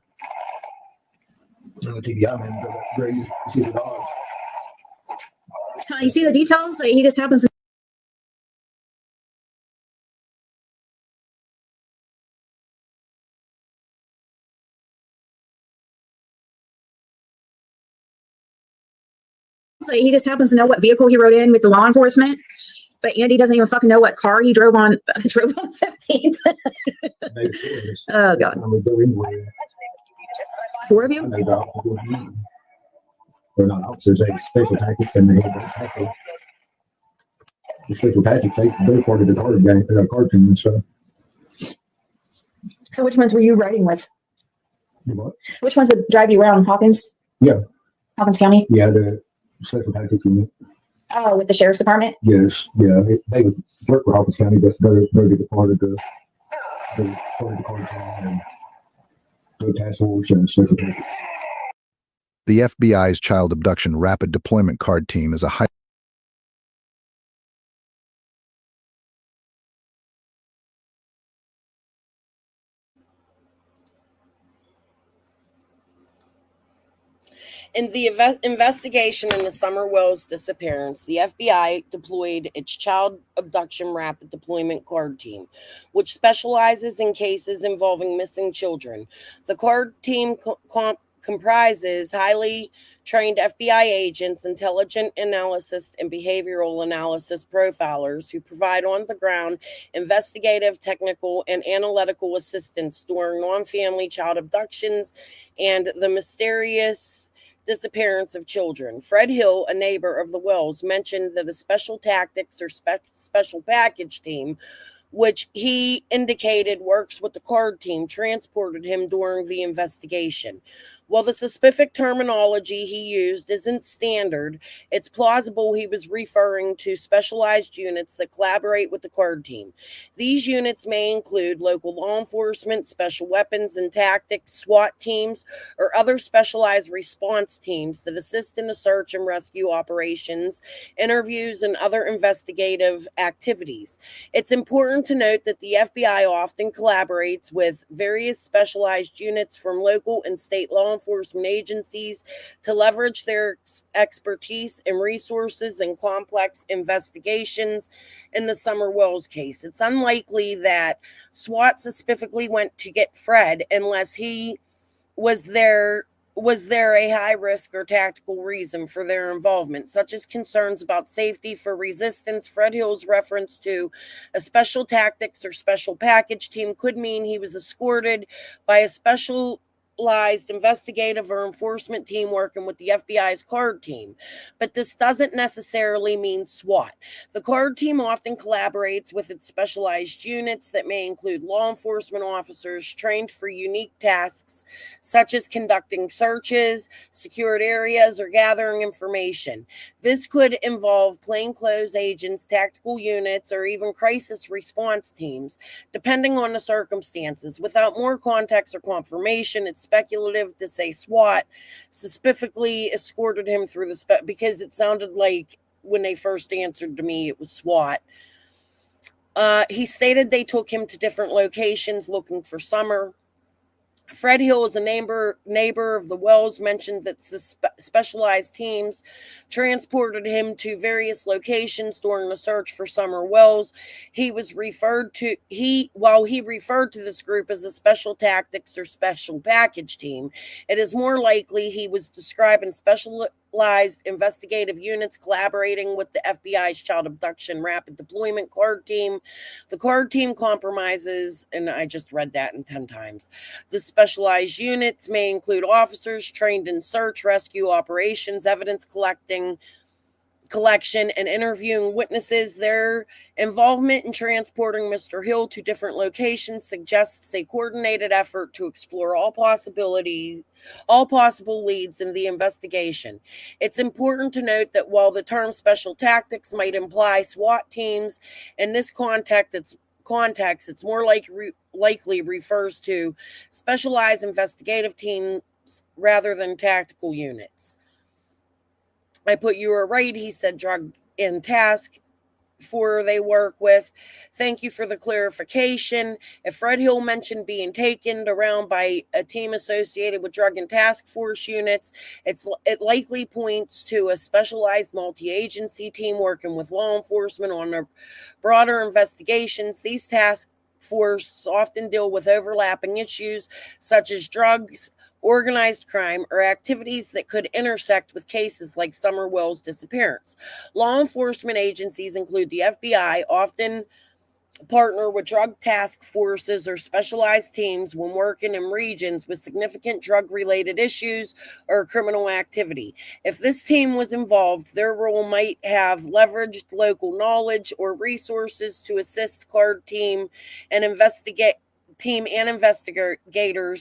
And the TBI man got great to see the dogs. You see the details? He just happens to So he just happens to know what vehicle he rode in with the law enforcement, but Andy doesn't even fucking know what car he drove on 15th. Oh God. I mean, go anywhere. 4 of I you? know the officers. They're not officers, they special tactics and they have tackle. The special tactics, they're part of the card game, card team and stuff. So which ones were you riding with? What? Which ones would drive you around? Hawkins? Yeah. Hawkins County? Yeah, the special tactics unit. Oh, with the sheriff's department? Yes, yeah, they would work for Hawkins County, but they're the part of the part of the card team and the task force and special tactics. The FBI's Child Abduction Rapid Deployment Card Team is a high In the investigation into Summer Wells' disappearance, the FBI deployed its Child Abduction Rapid Deployment Card Team, which specializes in cases involving missing children. The card team comprises highly trained FBI agents, intelligent analysis and behavioral analysis profilers who provide on-the-ground investigative, technical, and analytical assistance during non-family child abductions and the mysterious disappearance of children. Fred Hill, a neighbor of the Wells, mentioned that a special tactics or special package team, which he indicated works with the card team, transported him during the investigation. While the specific terminology he used isn't standard, it's plausible he was referring to specialized units that collaborate with the card team. These units may include local law enforcement, special weapons and tactics, SWAT teams, or other specialized response teams that assist in the search and rescue operations, interviews, and other investigative activities. It's important to note that the FBI often collaborates with various specialized units from local and state law enforcement agencies to leverage their expertise and resources in complex investigations. In the Summer Wells case, it's unlikely that SWAT specifically went to get Fred unless he was there a high risk or tactical reason for their involvement, such as concerns about safety for resistance. Fred Hill's reference to a special tactics or special package team could mean he was escorted by a specialized investigative or enforcement team working with the FBI's card team, but this doesn't necessarily mean SWAT. The card team often collaborates with its specialized units that may include law enforcement officers trained for unique tasks, such as conducting searches, secured areas, or gathering information. This could involve plainclothes agents, tactical units, or even crisis response teams, depending on the circumstances. Without more context or confirmation, it's speculative to say SWAT specifically escorted him through because it sounded like when they first answered to me, it was SWAT. He stated they took him to different locations looking for Summer. Fred Hill is a neighbor of the Wells, mentioned that specialized teams transported him to various locations during the search for Summer Wells. While he referred to this group as a special tactics or special package team, it is more likely he was describing specialized investigative units collaborating with the FBI's Child Abduction Rapid Deployment Card Team. The card team compromises, and I just read that 10 times. The specialized units may include officers trained in search, rescue operations, evidence collection, and interviewing witnesses. Their involvement in transporting Mr. Hill to different locations suggests a coordinated effort to explore all possible leads in the investigation. It's important to note that while the term special tactics might imply SWAT teams, in this context, it's more likely refers to specialized investigative teams rather than tactical units. I put you were right, he said, drug and task for they work with. Thank you for the clarification. If Fred Hill mentioned being taken around by a team associated with drug and task force units, it likely points to a specialized multi-agency team working with law enforcement on a broader investigations. These task forces often deal with overlapping issues such as drugs, organized crime, or activities that could intersect with cases like Summer Wells' disappearance. Law enforcement agencies include the FBI, often partner with drug task forces or specialized teams when working in regions with significant drug-related issues or criminal activity. If this team was involved, their role might have leveraged local knowledge or resources to assist CARD and investigators.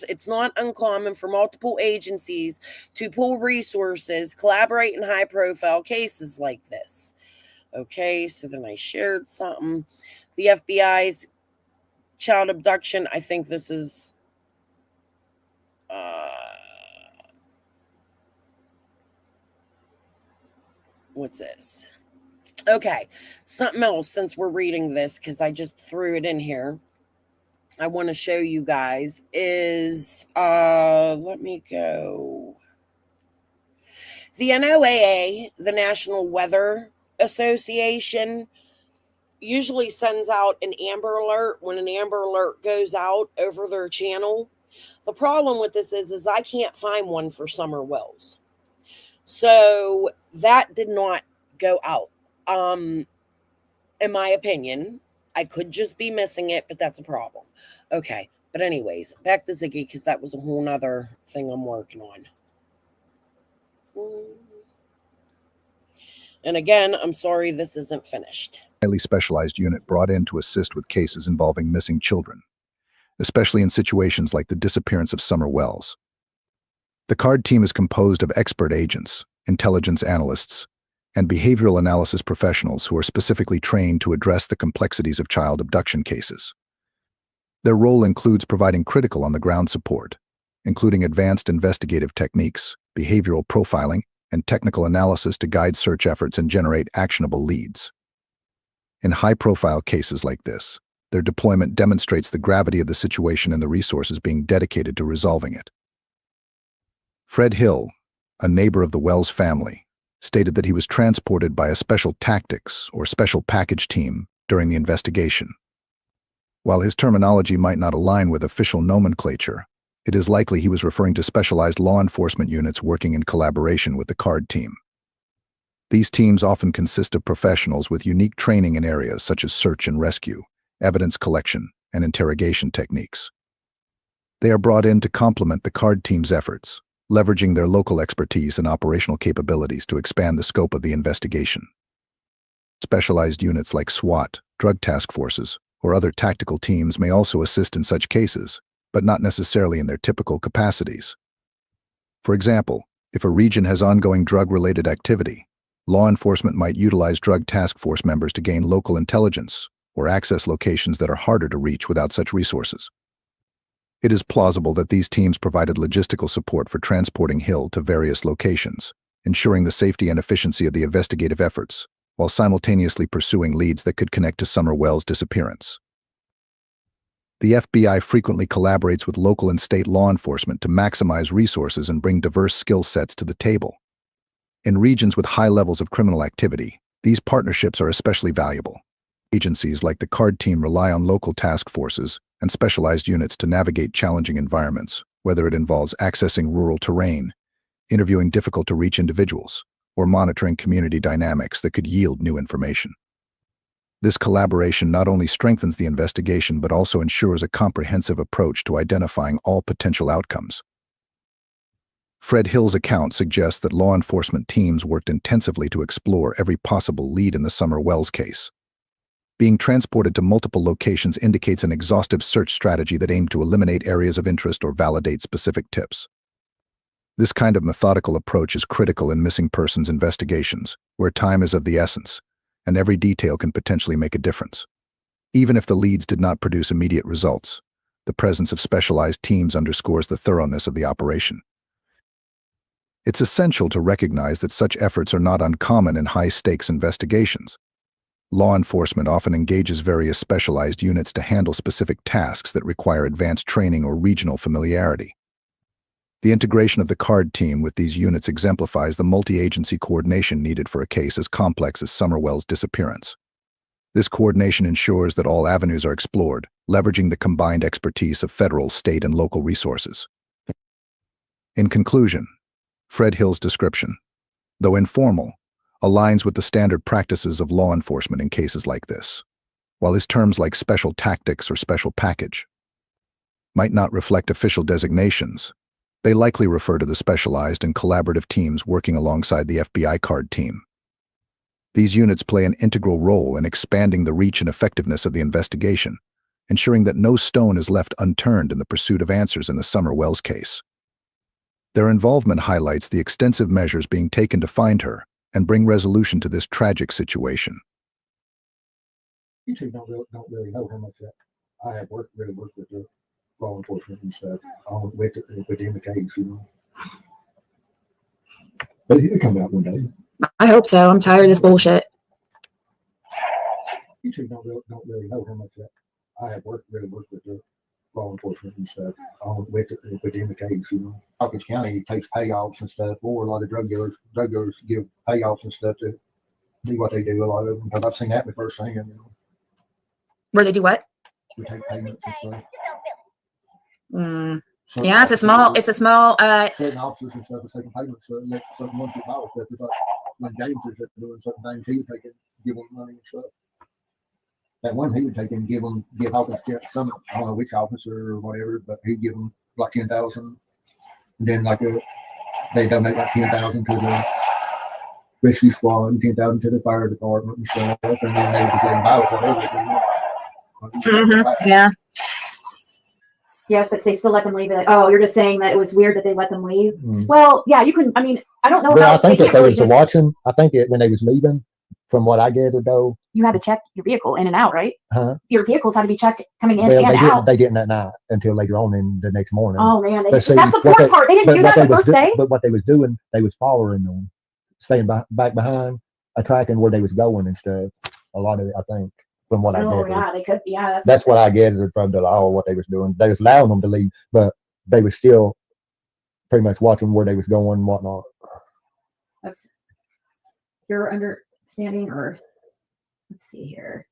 It's not uncommon for multiple agencies to pool resources, collaborate in high-profile cases like this. Okay, so then I shared something. The FBI's child abduction. I think this is what's this? Okay, something else since we're reading this, because I just threw it in here. I want to show you guys is let me go. The NOAA, the National Weather Association, usually sends out an Amber Alert when an Amber Alert goes out over their channel. The problem with this is I can't find one for Summer Wells. So that did not go out. In my opinion, I could just be missing it, but that's a problem. Okay. But anyways, back to Ziggy, because that was a whole nother thing I'm working on. And again, I'm sorry this isn't finished. Highly specialized unit brought in to assist with cases involving missing children, especially in situations like the disappearance of Summer Wells. The CARD team is composed of expert agents, intelligence analysts, and behavioral analysis professionals who are specifically trained to address the complexities of child abduction cases. Their role includes providing critical on-the-ground support, including advanced investigative techniques, behavioral profiling, and technical analysis to guide search efforts and generate actionable leads. In high-profile cases like this, their deployment demonstrates the gravity of the situation and the resources being dedicated to resolving it. Fred Hill, a neighbor of the Wells family, stated that he was transported by a special tactics or special package team during the investigation. While his terminology might not align with official nomenclature, it is likely he was referring to specialized law enforcement units working in collaboration with the CARD team. These teams often consist of professionals with unique training in areas such as search and rescue, evidence collection, and interrogation techniques. They are brought in to complement the CARD team's efforts, leveraging their local expertise and operational capabilities to expand the scope of the investigation. Specialized units like SWAT, drug task forces, or other tactical teams may also assist in such cases, but not necessarily in their typical capacities. For example, if a region has ongoing drug-related activity, law enforcement might utilize drug task force members to gain local intelligence or access locations that are harder to reach without such resources. It is plausible that these teams provided logistical support for transporting Hill to various locations, ensuring the safety and efficiency of the investigative efforts, while simultaneously pursuing leads that could connect to Summer Wells' disappearance. The FBI frequently collaborates with local and state law enforcement to maximize resources and bring diverse skill sets to the table. In regions with high levels of criminal activity, these partnerships are especially valuable. Agencies like the CARD team rely on local task forces and specialized units to navigate challenging environments, whether it involves accessing rural terrain, interviewing difficult-to-reach individuals, or monitoring community dynamics that could yield new information. This collaboration not only strengthens the investigation but also ensures a comprehensive approach to identifying all potential outcomes. Fred Hill's account suggests that law enforcement teams worked intensively to explore every possible lead in the Summer Wells case. Being transported to multiple locations indicates an exhaustive search strategy that aimed to eliminate areas of interest or validate specific tips. This kind of methodical approach is critical in missing persons investigations, where time is of the essence, and every detail can potentially make a difference. Even if the leads did not produce immediate results, the presence of specialized teams underscores the thoroughness of the operation. It's essential to recognize that such efforts are not uncommon in high-stakes investigations. Law enforcement often engages various specialized units to handle specific tasks that require advanced training or regional familiarity. The integration of the CARD team with these units exemplifies the multi-agency coordination needed for a case as complex as Summer Wells' disappearance. This coordination ensures that all avenues are explored, leveraging the combined expertise of federal, state, and local resources. In conclusion, Fred Hill's description, though informal, aligns with the standard practices of law enforcement in cases like this, while his terms like special tactics or special package might not reflect official designations. They likely refer to the specialized and collaborative teams working alongside the FBI card team. These units play an integral role in expanding the reach and effectiveness of the investigation, ensuring that no stone is left unturned in the pursuit of answers in the Summer Wells case. Their involvement highlights the extensive measures being taken to find her and bring resolution to this tragic situation. You two don't really know how much that I have really worked with the law enforcement and stuff within the case, you know. But it'll come out one day. I hope so. I'm tired of this bullshit. You two don't really know how much that I have really worked with the law enforcement and stuff within the case, you know. Hawkins County takes payoffs and stuff, or a lot of drug dealers give payoffs and stuff to do what they do, a lot of them, because I've seen that firsthand, you know. Where they do what? We take payments and stuff. Yeah, it's a small certain officers and stuff are taking payments, so like certain ones who buy stuff. It's like when James was doing certain things, he would give them money and stuff. That one he would take and give Hawkins some, I don't know which officer or whatever, but he'd give them like 10,000, and then they donate like 10,000 to the rescue squad, and 10,000 to the fire department and stuff, and then they would just let them buy whatever. Yeah. Yes, but they still let them leave it. Oh, you're just saying that it was weird that they let them leave. Well, yeah, you can. I mean, I don't know. Well, I think that they was watching. I think when they was leaving, from what I gathered, though, you had to check your vehicle in and out, right? Huh? Your vehicles had to be checked coming in and out. They didn't that night until later on in the next morning. Oh man, that's the poor part. They didn't do that the first day. But what they was doing, they was following them, staying back behind a tracking where they was going and stuff. A lot of it, I think. From what I gathered. Yeah, they could. Yeah, that's what I gathered from the law. What they was doing, they was allowing them to leave, but they was still pretty much watching where they was going and whatnot. That's your understanding, or let's see here.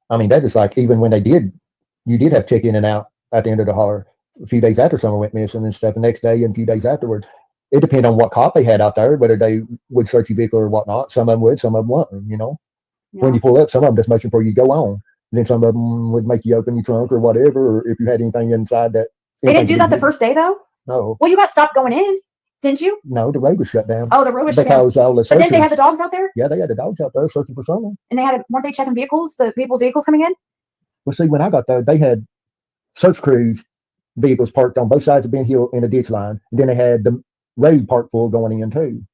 I mean, that is like even when you did have check in and out at the end of the holler a few days after Summer went missing and stuff. The next day and a few days afterward. It depended on what cop they had out there, whether they would search your vehicle or whatnot. Some of them would, some of them wouldn't, you know. Yeah. When you pull up, some of them just make sure you go on. And then some of them would make you open your trunk or whatever, or if you had anything inside that. They didn't do that the first day, though? No. Well, you got stopped going in, didn't you? No, the road was shut down. Oh, the road was shut down. But didn't they have the dogs out there? Yeah, they had the dogs out there searching for someone. And weren't they checking vehicles, the people's vehicles coming in? Well, see, when I got there, they had search crews, vehicles parked on both sides of Ben Hill in a ditch line. And then they had the road park full going in too.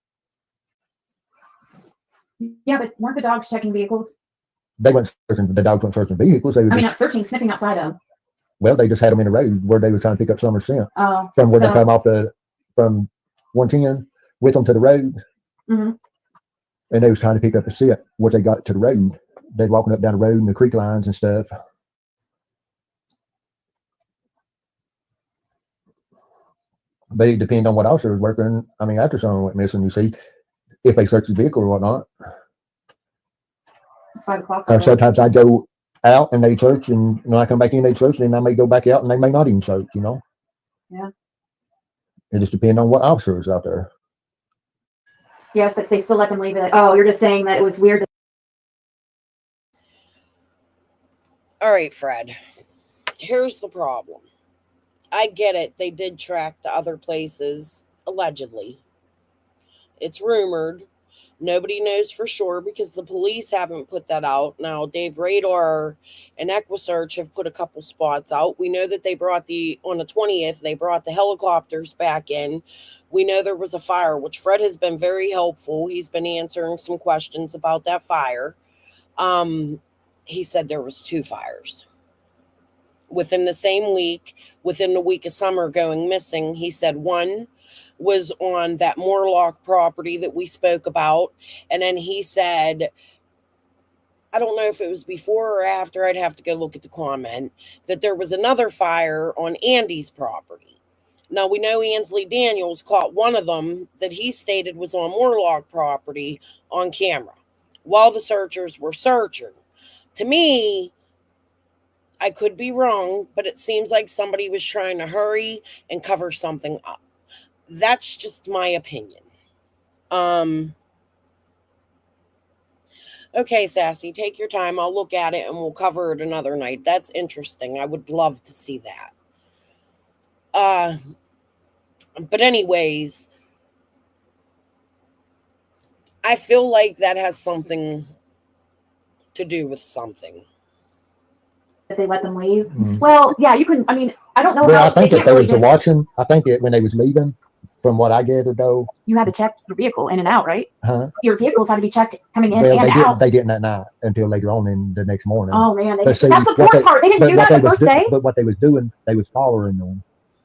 Yeah, but weren't the dogs checking vehicles? They weren't searching. The dogs weren't searching vehicles. They were not searching, sniffing outside them. Well, they just had them in the road where they were trying to pick up Summer scent. Oh, from where they come off from 110 with them to the road. Mm-hmm. And they was trying to pick up the scent once they got to the road. They'd walking up down the road and the creek lines and stuff. But it depends on what officer was working. I mean, after someone went missing, you see, if they search the vehicle or whatnot. It's 5 o'clock. Sometimes I go out and they search, and when I come back in, they search, and then I may go back out and they may not even search, you know? Yeah. It just depends on what officer is out there. Yes, but they still let them leave it. Oh, you're just saying that it was weird. All right, Fred. Here's the problem. I get it. They did track the other places, allegedly. It's rumored. Nobody knows for sure because the police haven't put that out. Now, Dave Radar and EquiSearch have put a couple spots out. We know that they brought on the 20th, they brought the helicopters back in. We know there was a fire, which Fred has been very helpful. He's been answering some questions about that fire. He said there was 2 fires. Within the same week, within the week of Summer going missing, he said one was on that Moorlock property that we spoke about. And then he said, I don't know if it was before or after, I'd have to go look at the comment, that there was another fire on Andy's property. Now, we know Ansley Daniels caught one of them that he stated was on Moorlock property on camera while the searchers were searching. To me, I could be wrong, but it seems like somebody was trying to hurry and cover something up. That's just my opinion. Okay, Sassy, take your time. I'll look at it and we'll cover it another night. That's interesting. I would love to see that. But anyways, I feel like that has something to do with something. They let them leave. Mm. Well, yeah, you couldn't. I mean, I don't know. Well, how I think they that can't they really was just- watching. I think that when they was leaving, from what I gathered though, You had to check your vehicle in and out, right? huh? Your vehicles had to be checked coming in Well, and out. they didn't that night until later on in the next morning. Oh man, But see, that's the what poor part. They didn't but do what that they the was first day. but what they was doing, they was following them,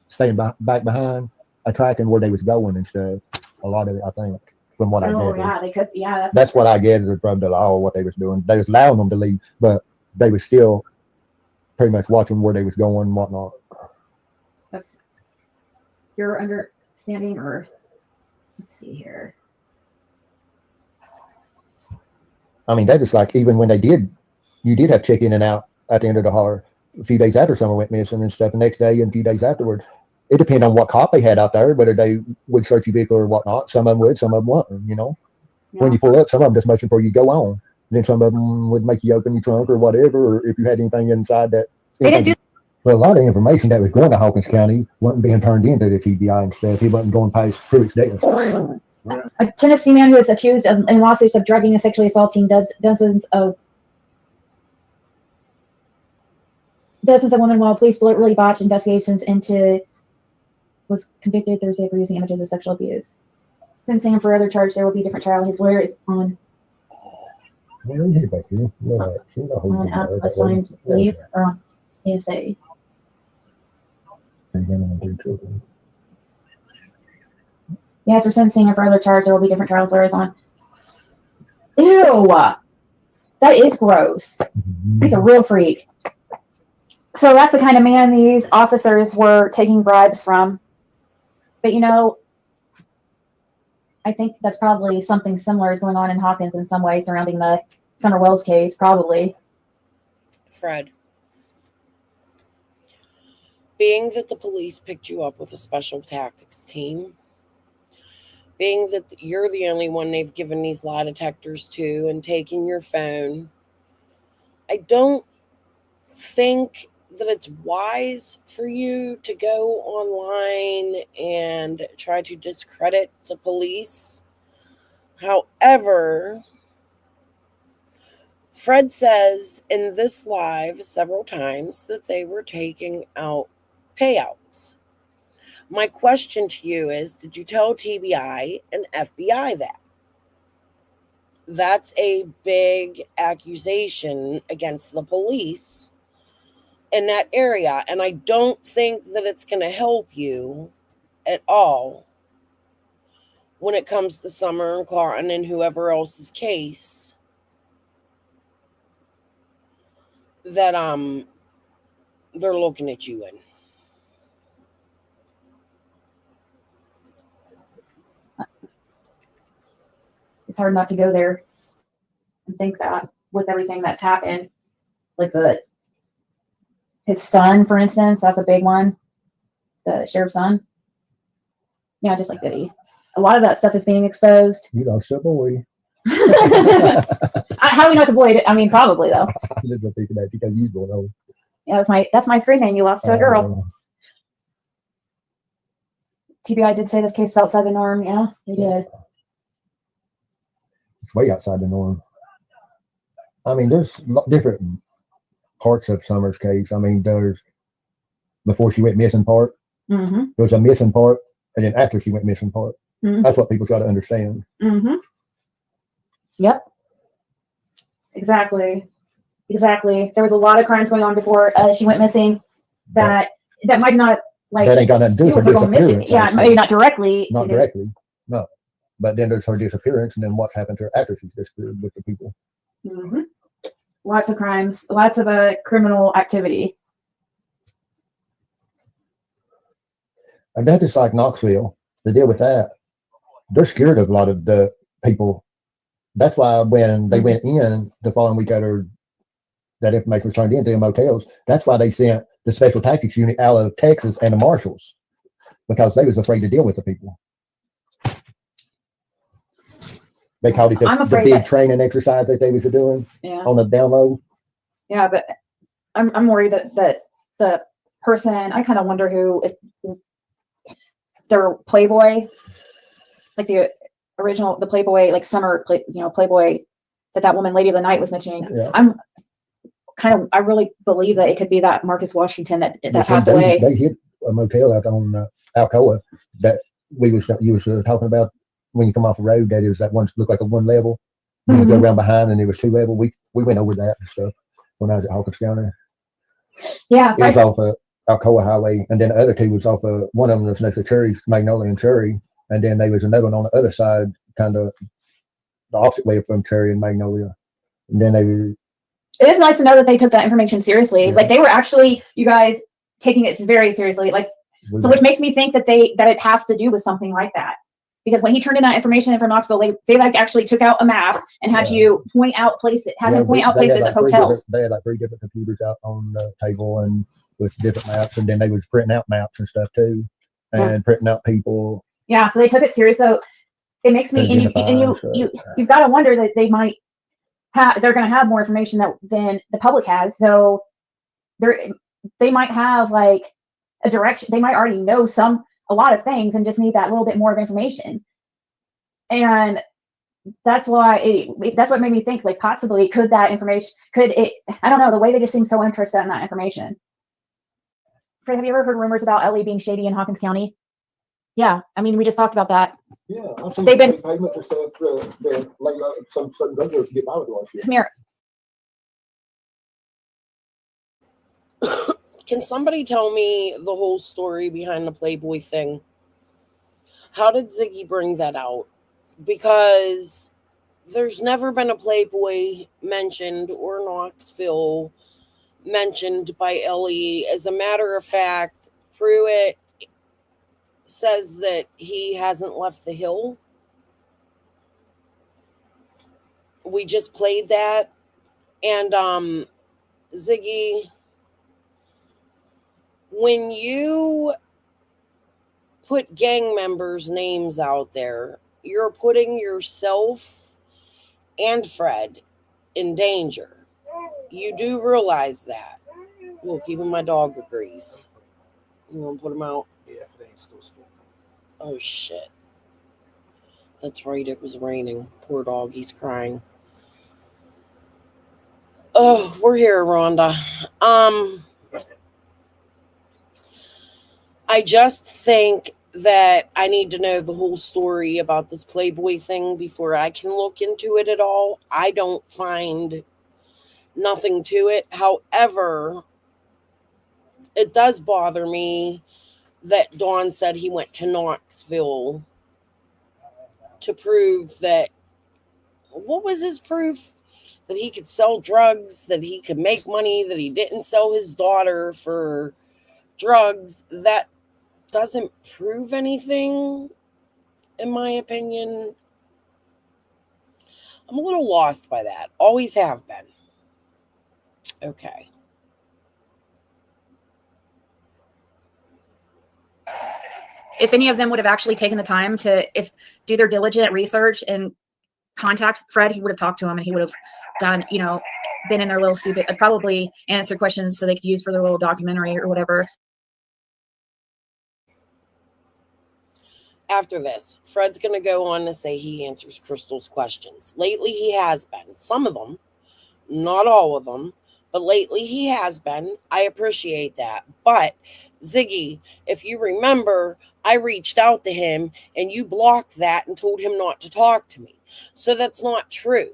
staying back behind, tracking where they was going and stuff. A lot of it, I think, from what I Oh gathered. yeah, they could. Yeah, That's what I gathered from the law, what they was doing. They was allowing them to leave, but they was still pretty much watching where they was going and whatnot. that's your understanding, or let's see here. I mean, that is like, even when you did have check in and out at the end of the holler a few days after someone went missing and stuff, the next day and a few days afterward. It depended on what cop they had out there, whether they would search your vehicle or whatnot. Some of them would, some of them wouldn't, you know. When you pull up, some of them just motion for you to go on. And then some of them would make you open your trunk or whatever, or if you had anything inside that. They didn't do. Well, a lot of information that was going to Hawkins County wasn't being turned into the TBI and stuff. He wasn't going past Pruitt's desk. A Tennessee man who is accused in lawsuits of drugging and sexually assaulting dozens of women while police deliberately botched investigations into was convicted Thursday for using images of sexual abuse. Sentencing him for other charges, there will be a different trial. His lawyer is on assigned leave or on ASA. Yes, we're sentencing him for other charges. There will be different trials. Lawyers on. Ew, that is gross. He's a real freak. So that's the kind of man these officers were taking bribes from. But you know, I think that's probably something similar is going on in Hawkins in some way surrounding the Summer Wells case, probably. Fred, being that the police picked you up with a special tactics team, being that you're the only one they've given these lie detectors to and taking your phone, I don't think that it's wise for you to go online and try to discredit the police. However, Fred says in this live several times that they were taking out payouts. My question to you is, did you tell TBI and FBI that? That's a big accusation against the police in that area, and I don't think that it's going to help you at all when it comes to Summer and Clarton and whoever else's case that they're looking at you in. It's hard not to go there and think that with everything that's happened, like his son, for instance, that's a big one. The sheriff's son. Yeah, just like Diddy. A lot of that stuff is being exposed. You lost your boy. How are we not to avoid it? I mean, probably though. Just thinking that because you going on. Yeah, that's my screen name. You lost to a girl. TBI did say this case is outside the norm. Yeah, they did. It's way outside the norm. I mean, there's different parts of Summer's case. I mean, there's before she went missing part. Mm-hmm. There's a missing part, and then after she went missing part. Mm-hmm. That's what people's got to understand. Mm-hmm. Yep. Exactly. There was a lot of crimes going on before she went missing. That might not like that ain't got nothing to do with her disappearance. Yeah, maybe not directly. Not directly, no. But then there's her disappearance, and then what's happened to her after she's disappeared with the people. Mm-hmm. Lots of crimes, lots of criminal activity. And that is like Knoxville. To deal with that, they're scared of a lot of the people. That's why when they went in the following week after that information was turned into the motels. That's why they sent the special tactics unit out of Texas and the marshals, because they was afraid to deal with the people. They called it the big training exercise that they was doing on the down low. Yeah, but I'm worried that the person, I kind of wonder who, if they're Playboy, like the original, the Playboy, like summer, Playboy that woman, Lady of the Night, was mentioning. Yeah. I really believe that it could be that Marcus Washington that passed away. They hit a motel out on Alcoa that you was talking about when you come off the road. That it was that one looked like a one level. Then you go around behind and it was 2 level. We went over that and stuff when I was at Hawkins County. Yeah, it was off Alcoa Highway, and then the other 2 was off one of them was next to Cherry, Magnolia and Cherry, and then there was another one on the other side, kind of the opposite way from Cherry and Magnolia. And then it is nice to know that they took that information seriously. Yeah. Like they were actually, you guys, taking it very seriously. Like, so which makes me think that it has to do with something like that. Because when he turned in that information from Knoxville, they like actually took out a map and had you point out places, him point out places of hotels. They had like 3 different computers out on the table and with different maps, and then they was printing out maps and stuff too, and printing out people. Yeah, so they took it serious. So it makes me, you've got to wonder that they might they're going to have more information than the public has. So they might have like a direction. They might already know a lot of things and just need that little bit more of information. And that's why that's what made me think, like, possibly could that information, I don't know, the way they just seem so interested in that information. Fred, have you ever heard rumors about Ellie being shady in Hawkins County? Yeah, I mean, we just talked about that. Yeah, I've seen payments and stuff. Some vendors get by with it. Come here. Can somebody tell me the whole story behind the Playboy thing? How did Ziggy bring that out? Because there's never been a Playboy mentioned or Knoxville mentioned by Ellie. As a matter of fact, Pruitt says that he hasn't left the hill. We just played that. And Ziggy, when you put gang members' names out there, you're putting yourself and Fred in danger. You do realize that. Look, even my dog agrees. You want to put him out? Yeah, if it ain't still storming. Oh, shit. That's right, it was raining. Poor dog, he's crying. Oh, we're here, Rhonda. I just think that I need to know the whole story about this Playboy thing before I can look into it at all. I don't find nothing to it. However, it does bother me that Dawn said he went to Knoxville to prove that, what was his proof? That he could sell drugs, that he could make money, that he didn't sell his daughter for drugs. That doesn't prove anything, in my opinion. I'm a little lost by that. Always have been. Okay. If any of them would have actually taken the time to do their diligent research and contact Fred, he would have talked to him and he would have done, been in their little stupid, probably answered questions so they could use for their little documentary or whatever. After this, Fred's going to go on to say he answers Crystal's questions. Lately, he has been. Some of them, not all of them, but lately he has been. I appreciate that. But, Ziggy, if you remember, I reached out to him and you blocked that and told him not to talk to me. So that's not true.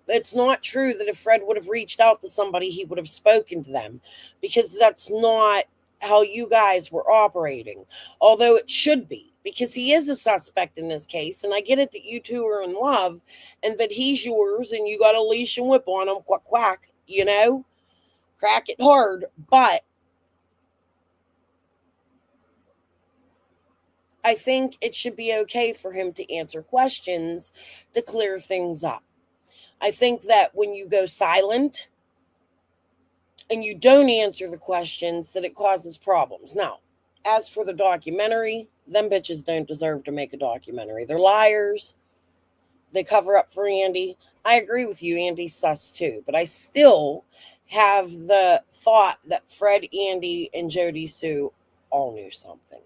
It's not true that if Fred would have reached out to somebody, he would have spoken to them, because that's not how you guys were operating. Although it should be, because he is a suspect in this case. And I get it that you two are in love and that he's yours and you got a leash and whip on him. Quack, quack, crack it hard. But I think it should be okay for him to answer questions to clear things up. I think that when you go silent and you don't answer the questions, that it causes problems. Now, as for the documentary, them bitches don't deserve to make a documentary. They're liars. They cover up for Andy. I agree with you, Andy's sus too, but I still have the thought that Fred, Andy, and Jody Sue all knew something.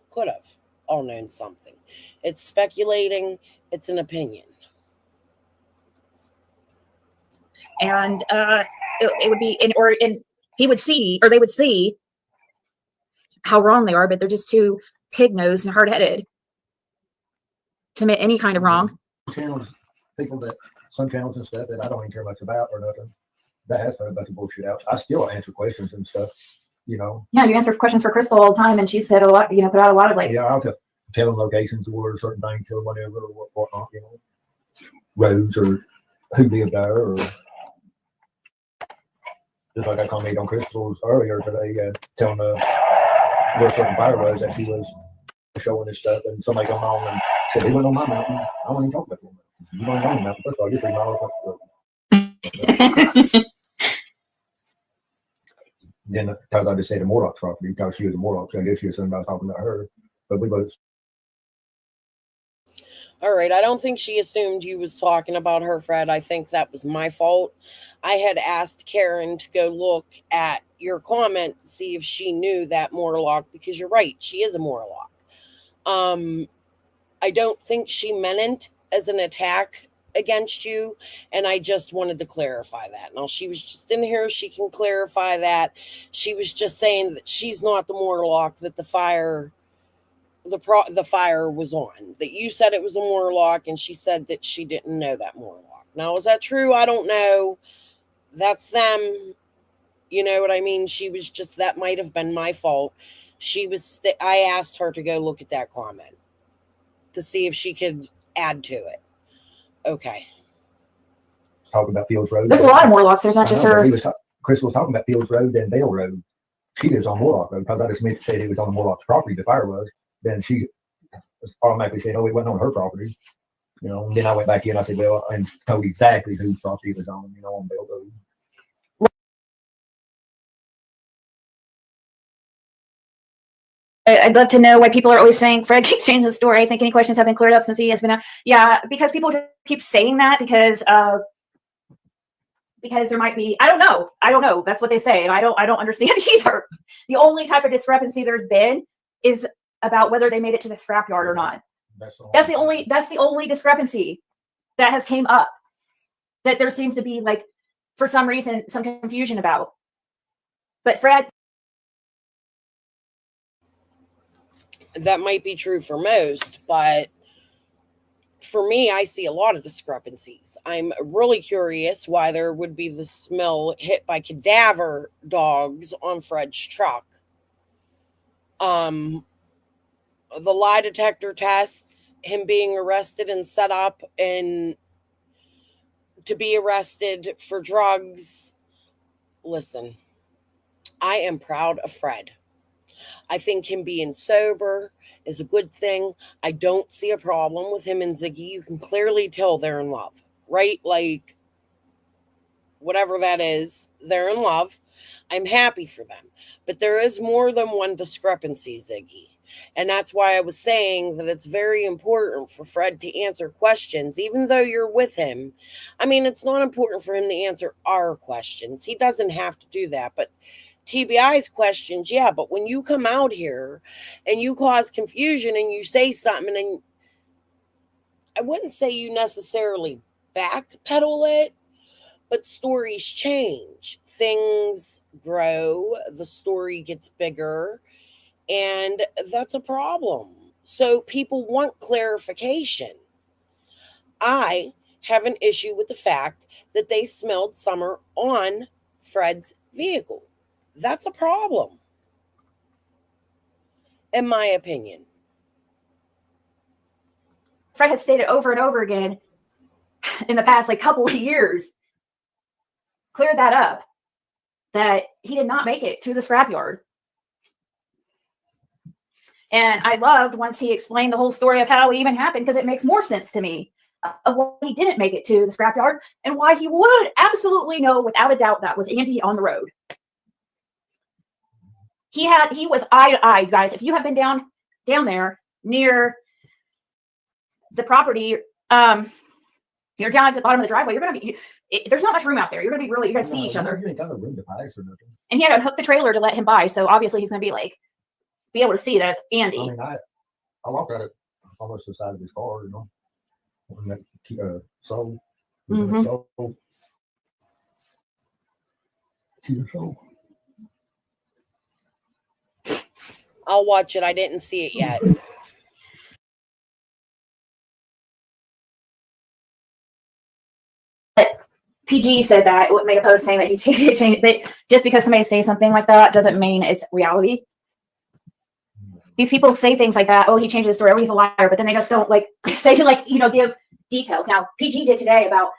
Could have all known something. It's speculating, it's an opinion. And it would be, and he would see, or they would see how wrong they are, but they're just too pig-nosed and hard-headed to admit any kind of wrong. Channels, people that, some channels and stuff that I don't even care much about or nothing, that has put a bunch of bullshit out. I still answer questions and stuff, you know. Yeah, you answer questions for Crystal all the time, and she said a lot, you know, put out a lot of like, Yeah, I'll tell them locations or certain things or whatever or whatnot, you know, roads or who lived there, or just like I commented on Crystal's earlier today, telling where a certain fire was that she was showing this stuff, and somebody come on and said, he went on my mountain. I won't even talk about it. You went on the mountain. First of all, you're 3 miles up the road. Then, because I just said the Morlock's property, because she was a Morlock, so I guess she was somebody talking about her. But we both. All right, I don't think she assumed you was talking about her, Fred. I think that was my fault. I had asked Karen to go look at your comment, see if she knew that Morlock, because you're right, she is a Morlock. I don't think she meant it as an attack against you, and I just wanted to clarify that. Now, she was just in here, she can clarify that. She was just saying that she's not the Morlock, that the fire was on, that you said it was a Morlock, and she said that she didn't know that Morlock. Now, is that true? I don't know. That's them. You know what I mean? She was just, that might have been my fault. I asked her to go look at that comment to see if she could add to it. Okay. Talking about Fields Road. There's a lot of Morlocks. There's not just her. Crystal was talking about Fields Road and Dale Road. She lives on Morlock Road, because I just meant to say it was on the Morlock's property, the fire was. Then she automatically said, oh, it wasn't on her property. You know, and then I went back in, I said, well, and told exactly whose property it was on, you know, on Dale Road. I'd love to know why people are always saying Fred keeps changing the story. I think any questions have been cleared up since he has been out. Yeah, because people just keep saying that because there might be, I don't know. That's what they say. And I don't understand either. The only type of discrepancy there's been is about whether they made it to the scrapyard or not. That's the only discrepancy that has came up, that there seems to be, like, for some reason, some confusion about. But Fred, that might be true for most, but for me, I see a lot of discrepancies. I'm really curious why there would be the smell hit by cadaver dogs on Fred's truck. The lie detector tests, him being arrested and set up and to be arrested for drugs. Listen, I am proud of Fred. I think him being sober is a good thing. I don't see a problem with him and Ziggy. You can clearly tell they're in love, right? Like, whatever that is, they're in love. I'm happy for them. But there is more than one discrepancy, Ziggy. And that's why I was saying that it's very important for Fred to answer questions, even though you're with him. I mean, it's not important for him to answer our questions. He doesn't have to do that. But TBI's questions, yeah. But when you come out here and you cause confusion and you say something, and I wouldn't say you necessarily backpedal it, but stories change. Things grow. The story gets bigger. And that's a problem. So people want clarification. I have an issue with the fact that they smelled Summer on Fred's vehicle. That's a problem, in my opinion. Fred has stated over and over again in the past, like, couple of years, cleared that up, that he did not make it to the scrapyard. And I loved once he explained the whole story of how it even happened, because it makes more sense to me. of why he didn't make it to the scrapyard and why he would absolutely know without a doubt that was Andy on the road. He was eye to eye, guys. If you have been down there near the property, you're down at the bottom of the driveway, you're gonna be there's not much room out there. You're gonna see each other. You ain't got no room to pass or nothing. And he had to hook the trailer to let him by, so obviously he's gonna be able to see that it's Andy. I mean, I walked out almost the side of his car, you know. Soul. Mhm. Soul. I'll watch it. I didn't see it yet. PG said that, made a post saying that he changed it, but just because somebody says something like that doesn't mean it's reality. These people say things like that, oh, he changed his story, oh, he's a liar, but then they just don't say give details. Now, PG did today about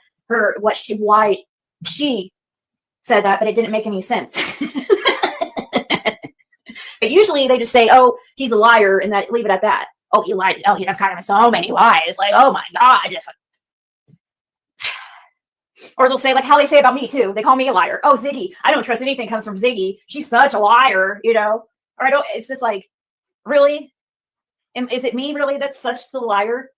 why she said that, but it didn't make any sense. But usually they just say, oh, he's a liar, and leave it at that. Oh, he lied. Oh, that's kind of so many lies. Oh my God, just. Or they'll say, how they say about me too. They call me a liar. Oh, Ziggy, I don't trust anything comes from Ziggy. She's such a liar, Or I don't. It's just really? Is it me really that's such the liar?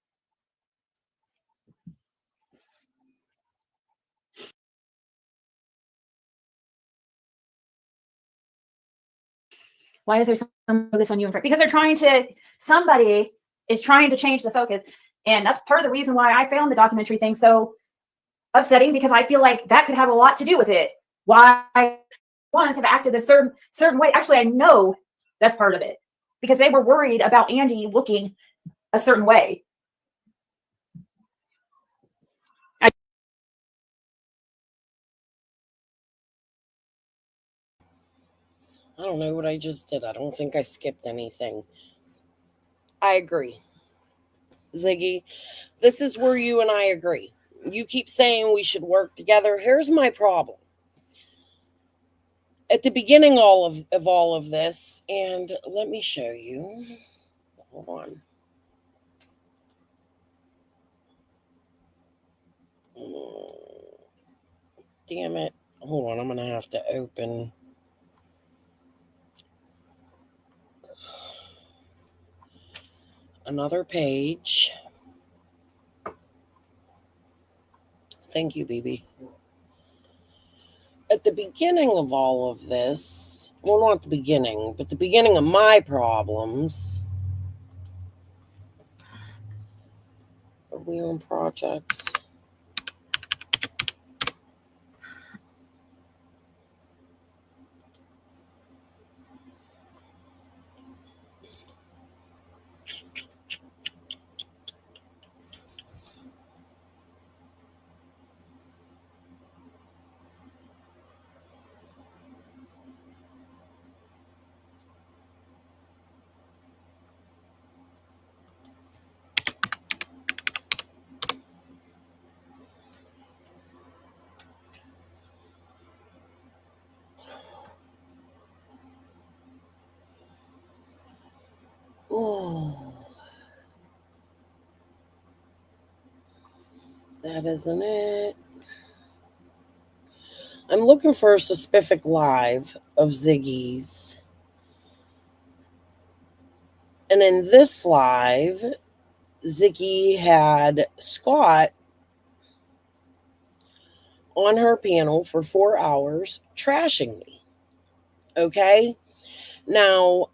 Why is there some focus on you and Fred? Because somebody is trying to change the focus. And that's part of the reason why I found the documentary thing so upsetting, because I feel like that could have a lot to do with it. Why ones have acted a certain way. Actually, I know that's part of it, because they were worried about Andy looking a certain way. I don't know what I just did. I don't think I skipped anything. I agree. Ziggy, this is where you and I agree. You keep saying we should work together. Here's my problem. At the beginning of all of this, and let me show you. Hold on. Damn it. Hold on, I'm going to have to open another page. Thank you, BB. At the beginning of all of this, well, not the beginning, but the beginning of my problems. Are we on projects? Oh, that isn't it. I'm looking for a specific live of Ziggy's. And in this live, Ziggy had Scott on her panel for 4 hours trashing me. Okay? Now,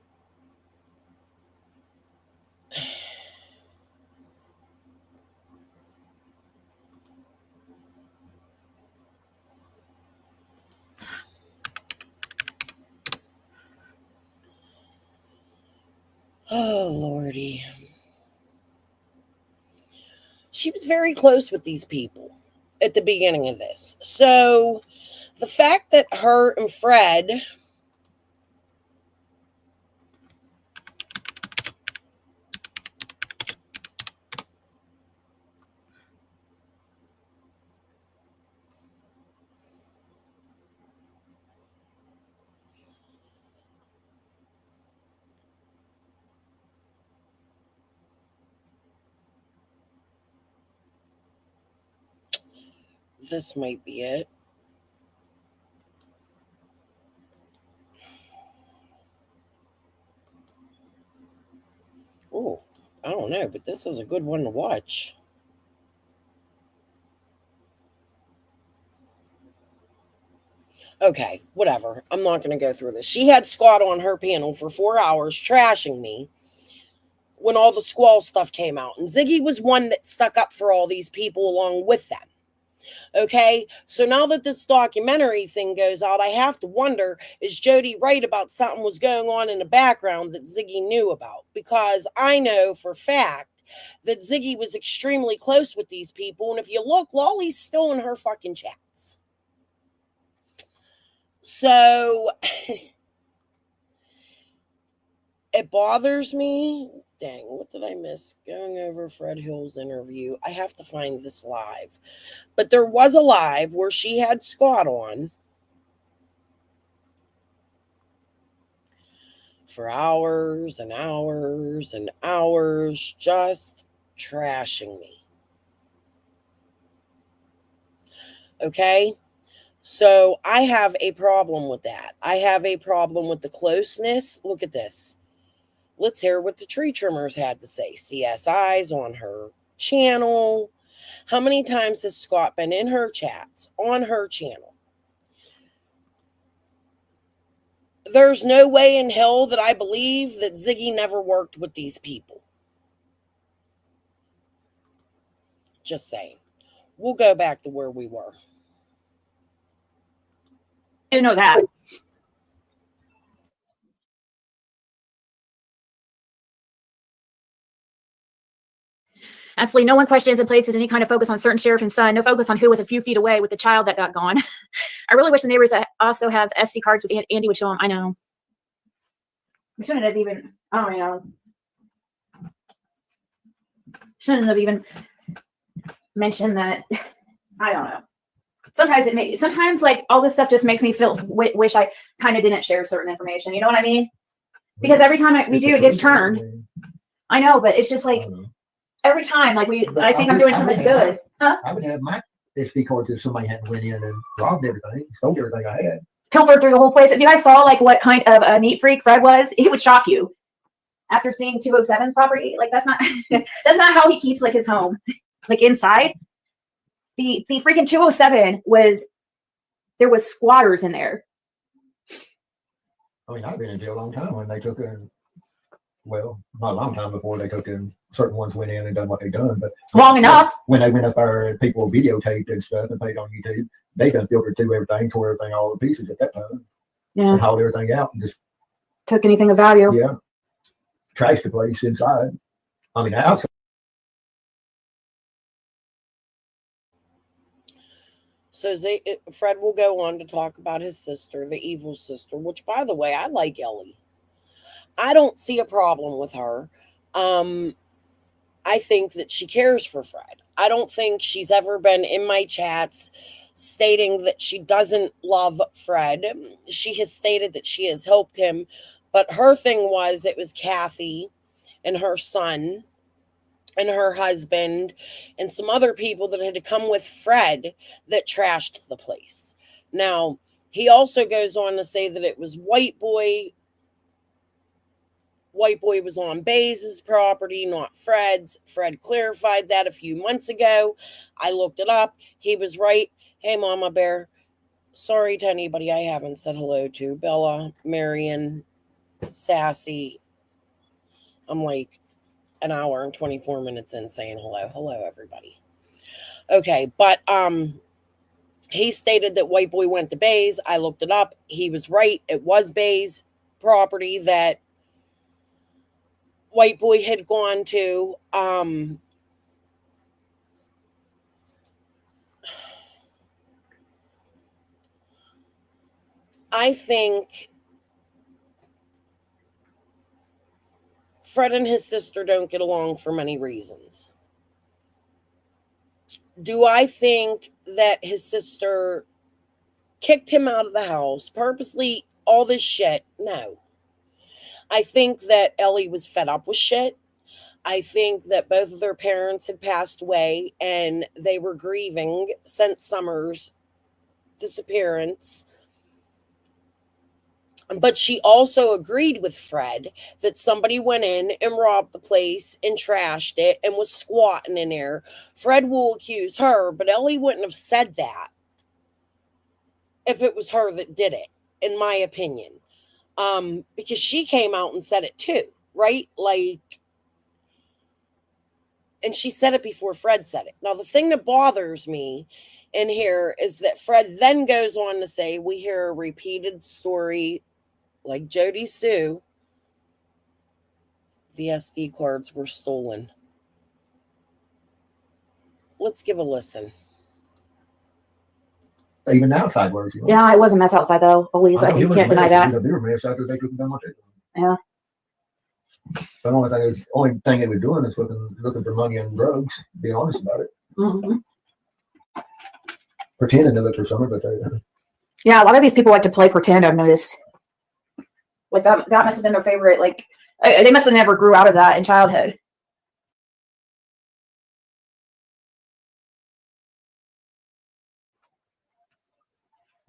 oh, Lordy. She was very close with these people at the beginning of this. So the fact that her and Fred This might be it. Oh, I don't know, but this is a good one to watch. Okay, whatever. I'm not going to go through this. She had Scott on her panel for 4 hours trashing me when all the squall stuff came out. And Ziggy was one that stuck up for all these people along with them. Okay, so now that this documentary thing goes out, I have to wonder, is Jody right about something was going on in the background that Ziggy knew about? Because I know for fact that Ziggy was extremely close with these people. And if you look, Lolly's still in her fucking chats. So it bothers me. Dang, what did I miss? Going over Fred Hill's interview. I have to find this live. But there was a live where she had Scott on for hours and hours and hours just trashing me. Okay? So I have a problem with that. I have a problem with the closeness. Look at this. Let's hear what the tree trimmers had to say. CSI's on her channel. How many times has Scott been in her chats on her channel? There's no way in hell that I believe that Ziggy never worked with these people. Just saying. We'll go back to where we were. I do know that. Absolutely no one questions and places any kind of focus on certain sheriff and son. No focus on who was a few feet away with the child that got gone. I really wish the neighbors that also have SD cards with Andy would show them. I know. We shouldn't have even, I don't know. Shouldn't have even mentioned that. I don't know. Sometimes like all this stuff just makes me feel, wish I kind of didn't share certain information. You know what I mean? Because every time we do, it gets turned. I know, but it's just like, every time, like I think I'm doing something good. Huh? I would have my SD cards if somebody hadn't went in and robbed everything, stole everything I had. Pilfered through the whole place. If you guys saw like what kind of a neat freak Fred was, it would shock you. After seeing 207's property, like that's not that's not how he keeps like his home. Like inside, the freaking 207 there was squatters in there. I mean, I've been in jail a long time when they took in. Well, not a long time before they took in. Certain ones went in and done what they done, but long enough. When they went up there and people videotaped and stuff and played on YouTube, they done filtered through everything, tore everything all to pieces at that time, and hauled everything out and just took anything of value. Yeah, trashed the place inside. I mean, outside. So Fred will go on to talk about his sister, the evil sister, which, by the way, I like Ellie. I don't see a problem with her. I think that she cares for Fred. I don't think she's ever been in my chats stating that she doesn't love Fred. She has stated that she has helped him, but her thing was it was Kathy and her son and her husband and some other people that had to come with Fred that trashed the place. Now, he also goes on to say that it was White Boy. White Boy was on Baze's property, not Fred's. Fred clarified that a few months ago. I looked it up. He was right. Hey, Mama Bear. Sorry to anybody I haven't said hello to. Bella, Marion, Sassy. I'm like an hour and 24 minutes in saying hello. Hello, everybody. Okay, but he stated that White Boy went to Baze. I looked it up. He was right. It was Baze property that White Boy had gone to. I think Fred and his sister don't get along for many reasons. Do I think that his sister kicked him out of the house purposely, all this shit? No. I think that Ellie was fed up with shit. I think that both of their parents had passed away and they were grieving since Summer's disappearance. But she also agreed with Fred that somebody went in and robbed the place and trashed it and was squatting in there. Fred will accuse her, but Ellie wouldn't have said that if it was her that did it, in my opinion. Because she came out and said it too, right? Like, and she said it before Fred said it. Now, the thing that bothers me in here is that Fred then goes on to say, we hear a repeated story like Jody Sue, the SD cards were stolen. Let's give a listen. Even outside words. You know? Yeah, it was a mess outside though. Always, I know, you it was can't a deny mess. that. It was a bigger mess after they took them down my table. Yeah. The only thing they were doing is looking for money and drugs, being honest about it. Mm-hmm. Pretending to look for something, but they, Yeah, a lot of these people like to play pretend, I've noticed. Like that must have been their favorite. Like they must have never grew out of that in childhood.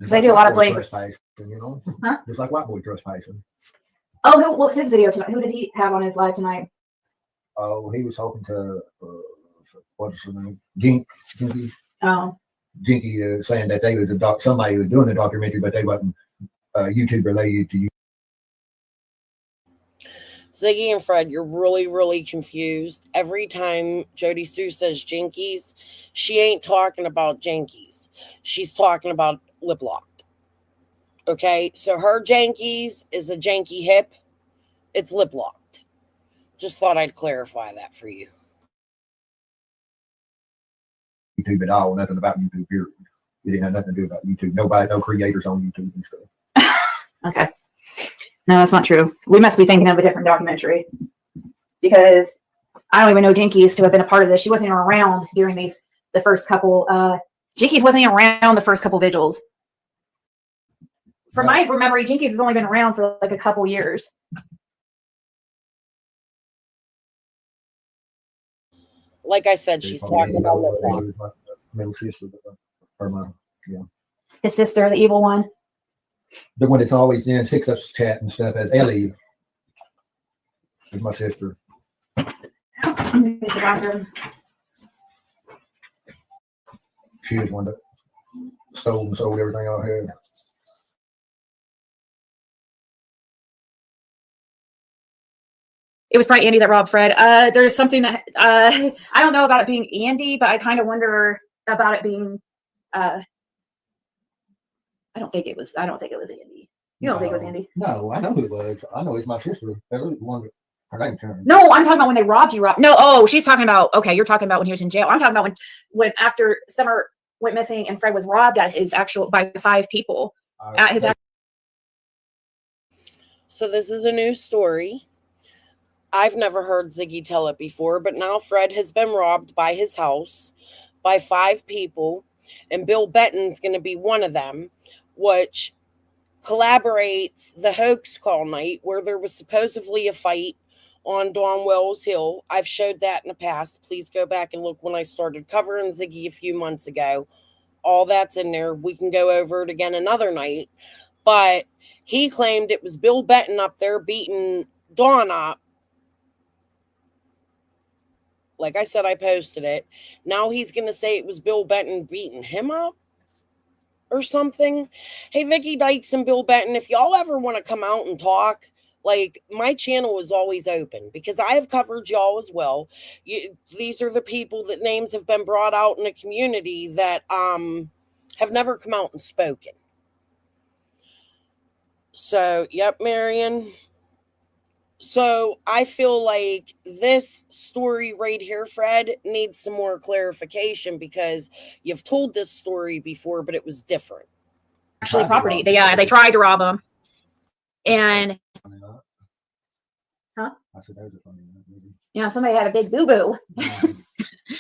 just They do a lot of white boy playing. trespassing, you know? Huh? Just like white boy trespassing. Oh, what's his video tonight? Who did he have on his live tonight? Oh, he was talking to what's his name? Jinky. Oh, Jinky saying that they was somebody was doing a documentary, but they wasn't YouTube related to you. Ziggy and Fred, you're really, really confused. Every time Jody Sue says Jinkies, she ain't talking about Jinkies. She's talking about lip locked. Okay, so her Jankies is a janky hip. It's lip locked. Just thought I'd clarify that for you. YouTube at all, nothing about YouTube, period. It didn't have nothing to do about YouTube. Nobody, no creators on YouTube and stuff. okay. No, that's not true. We must be thinking of a different documentary because I don't even know Jinkies to have been a part of this. She wasn't even around during the first couple. Jinkies wasn't even around the first couple vigils. From my memory, Jinkies has only been around for like a couple years. Like I said, she's talking about lip lock. Middle sister, His sister, the evil one. The one that's always in 6Ups chat and stuff as Ellie is my sister. She was one that stole and sold everything I had. It was probably Andy that robbed Fred. There's something that I don't know about it being Andy, but I kind of wonder about it being. I don't think it was Andy. You don't think it was Andy? No, I know who it was. I know it's my sister. Ellie, the one that her name turned. No, I'm talking about when they robbed you. No, oh, she's talking about. Okay, you're talking about when he was in jail. I'm talking about when after Summer went missing and Fred was robbed at his by 5 people at his. So this is a new story. I've never heard Ziggy tell it before, but now Fred has been robbed by his house by 5 people, and Bill Benton's going to be one of them, which collaborates the hoax call night where there was supposedly a fight on Don Wells Hill. I've showed that in the past. Please go back and look when I started covering Ziggy a few months ago. All that's in there. We can go over it again another night. But he claimed it was Bill Benton up there beating Dawn up. Like I said, I posted it. Now he's going to say it was Bill Benton beating him up or something. Hey, Vicky Dykes and Bill Benton, if y'all ever want to come out and talk, like, my channel is always open because I have covered y'all as well. These are the people that names have been brought out in the community that have never come out and spoken. So, yep, Marion. So I feel like this story right here, Fred, needs some more clarification because you've told this story before, but it was different. Actually, property. They tried to rob him, and huh? I said that was a funny movie. Yeah, somebody had a big boo boo.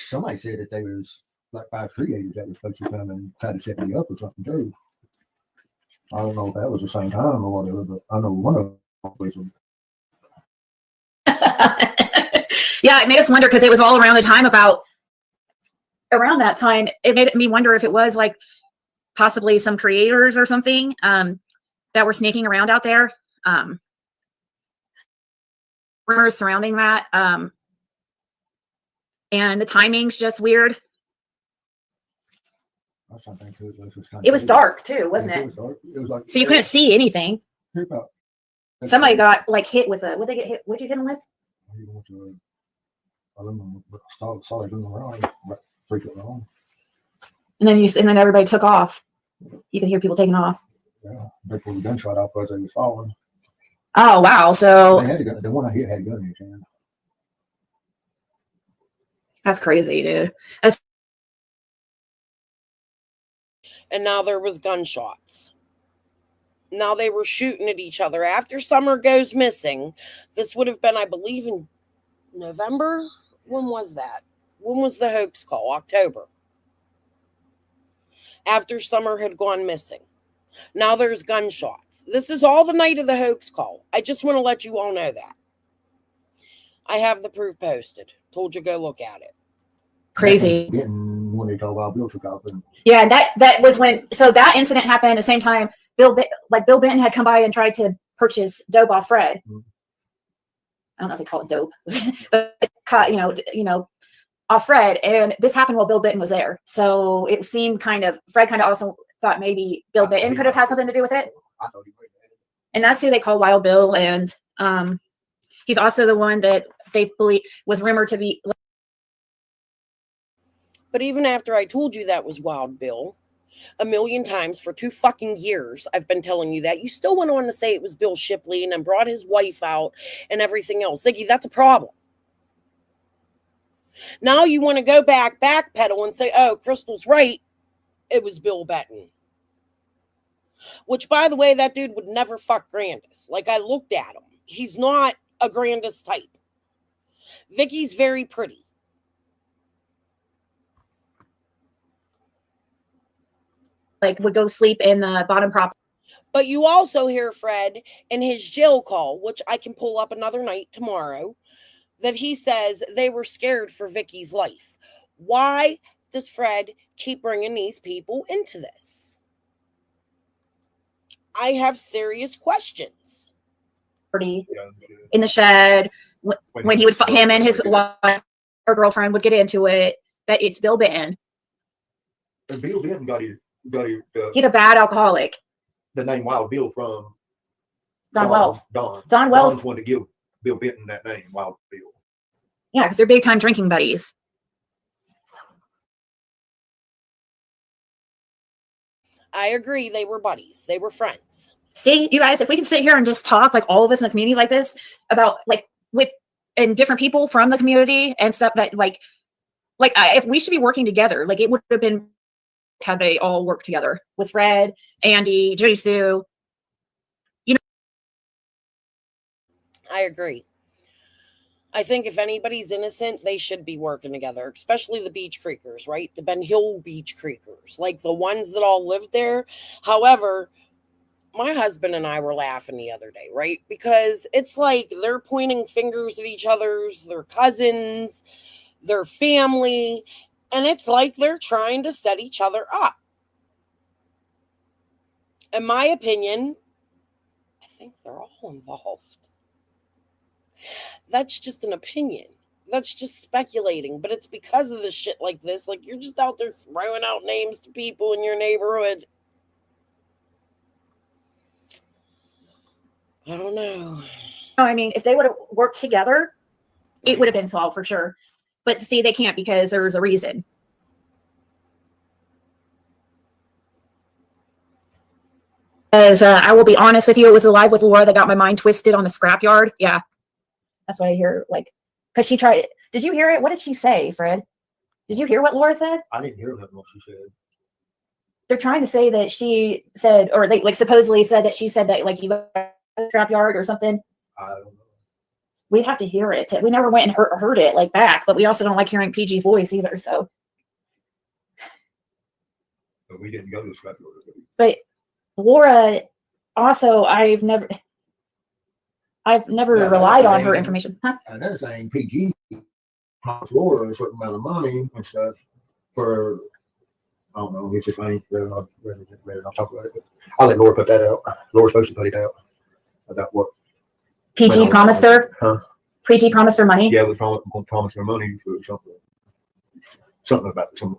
Somebody said that they was like 5 creators that was supposed to come and try to set me up or something too. I don't know if that was the same time or whatever, but I know one of them was. Yeah, it made us wonder because it was all around the time around that time. It made me wonder if it was like possibly some creators or something that were sneaking around out there. Rumors surrounding that. And the timing's just weird. It was dark too, wasn't it? It was like, So you couldn't see anything. Somebody got like hit with a, what'd they get hit? What'd you hit them with? And then everybody took off. You could hear people taking off. Yeah, they pulled the gunshot off as they were falling. Oh wow! So they had a gun. The one I hit had a gun in his hand. That's crazy, dude. And now there was gunshots. Now they were shooting at each other. After Summer goes missing, this would have been, I believe, in November. When was that? When was the hoax call? October. After Summer had gone missing. Now there's gunshots. This is all the night of the hoax call. I just want to let you all know that. I have the proof posted. Told you go look at it. Crazy. When they told Wild Bill took off. Yeah, that was when. So that incident happened at the same time. Bill Benton had come by and tried to purchase dope off Fred. Mm-hmm. I don't know if they call it dope, but off Fred. And this happened while Bill Benton was there. So it seemed Fred kind of also thought maybe Bill Benton could have had something to do with it. I thought he might have. And that's who they call Wild Bill. And he's also the one that they believe was rumored to be. But even after I told you that was Wild Bill, a million times for 2 fucking years, I've been telling you that, you still went on to say it was Bill Shipley and then brought his wife out and everything else. Ziggy, that's a problem. Now you want to go backpedal and say, oh, Crystal's right. It was Bill Benton. Which, by the way, that dude would never fuck Grandis. Like, I looked at him. He's not a Grandis type. Vicky's very pretty. Like, would go sleep in the bottom prop. But you also hear Fred in his jail call, which I can pull up another night tomorrow, that he says they were scared for Vicky's life. Why does Fred keep bringing these people into this? I have serious questions. In the shed, when he would, him and his wife or girlfriend would get into it, that it's Bill Benton. And Bill Benton got he's a bad alcoholic. The name Wild Bill from Don Wells. Don Wells wanted to give Bill Benton that name, Wild Bill. Yeah, because they're big time drinking buddies. I agree, they were buddies. They were friends. See, you guys, if we can sit here and just talk, like all of us in the community like this, about and different people from the community and stuff that if we should be working together, like it would have been had they all worked together with Fred, Andy, Jody Sue. I agree. I think if anybody's innocent, they should be working together, especially the Beach Creekers, right? The Ben Hill Beach Creekers, like the ones that all lived there. However, my husband and I were laughing the other day, right? Because it's like they're pointing fingers at each other's, their cousins, their family, and it's like they're trying to set each other up. In my opinion, I think they're all involved. That's just an opinion. That's just speculating. But it's because of the shit like this. Like, you're just out there throwing out names to people in your neighborhood. I don't know. I mean, if they would have worked together, it would have been solved for sure. But see, they can't because there's a reason. As I will be honest with you, it was Alive with Laura that got my mind twisted on the scrapyard. Yeah, that's what I hear. Like, because she tried. Did you hear it? What did she say, Fred? Did you hear what Laura said? I didn't hear what she said. They're trying to say that she said, or they supposedly said that she said that you got a scrapyard or something. I don't know. We'd have to hear it. We never went and heard it back, but we also don't like hearing PG's voice either. So, but we didn't go to the scrapyard. But Laura, also, I've never relied on her information. Huh? Another thing, PG promised Laura a certain amount of money and stuff for, I don't know, it's just ain't rather not talk about it. But I'll let Laura put that out. Laura's supposed to put it out about what. PG promised her. Huh? PG promised her money. Yeah, we promised her money for something about some.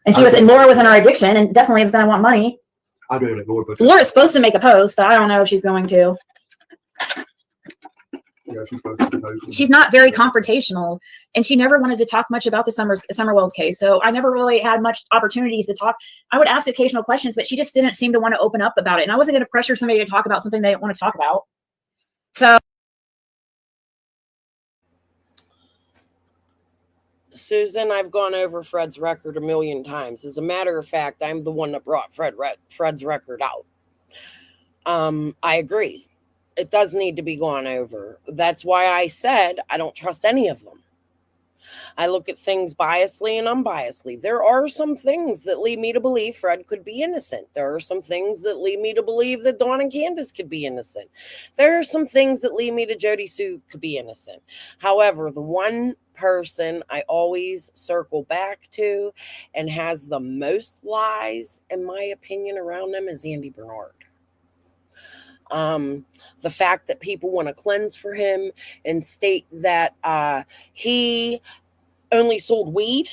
And Laura was in her addiction and definitely was going to want money. I do let Laura put that. Laura's supposed to make a post, but I don't know if she's going to. Yeah, she's supposed to post. She's not very confrontational, and she never wanted to talk much about the Summerwells case. So I never really had much opportunities to talk. I would ask occasional questions, but she just didn't seem to want to open up about it. And I wasn't going to pressure somebody to talk about something they didn't want to talk about. So. Susan, I've gone over Fred's record a million times. As a matter of fact, I'm the one that brought Fred's record out. I agree. It does need to be gone over. That's why I said I don't trust any of them. I look at things biasly and unbiasedly. There are some things that lead me to believe Fred could be innocent. There are some things that lead me to believe that Dawn and Candace could be innocent. There are some things that lead me to Jody Sue could be innocent. However, the one person I always circle back to and has the most lies, in my opinion, around them is Andy Bernard. The fact that people want to cleanse for him and state that he only sold weed.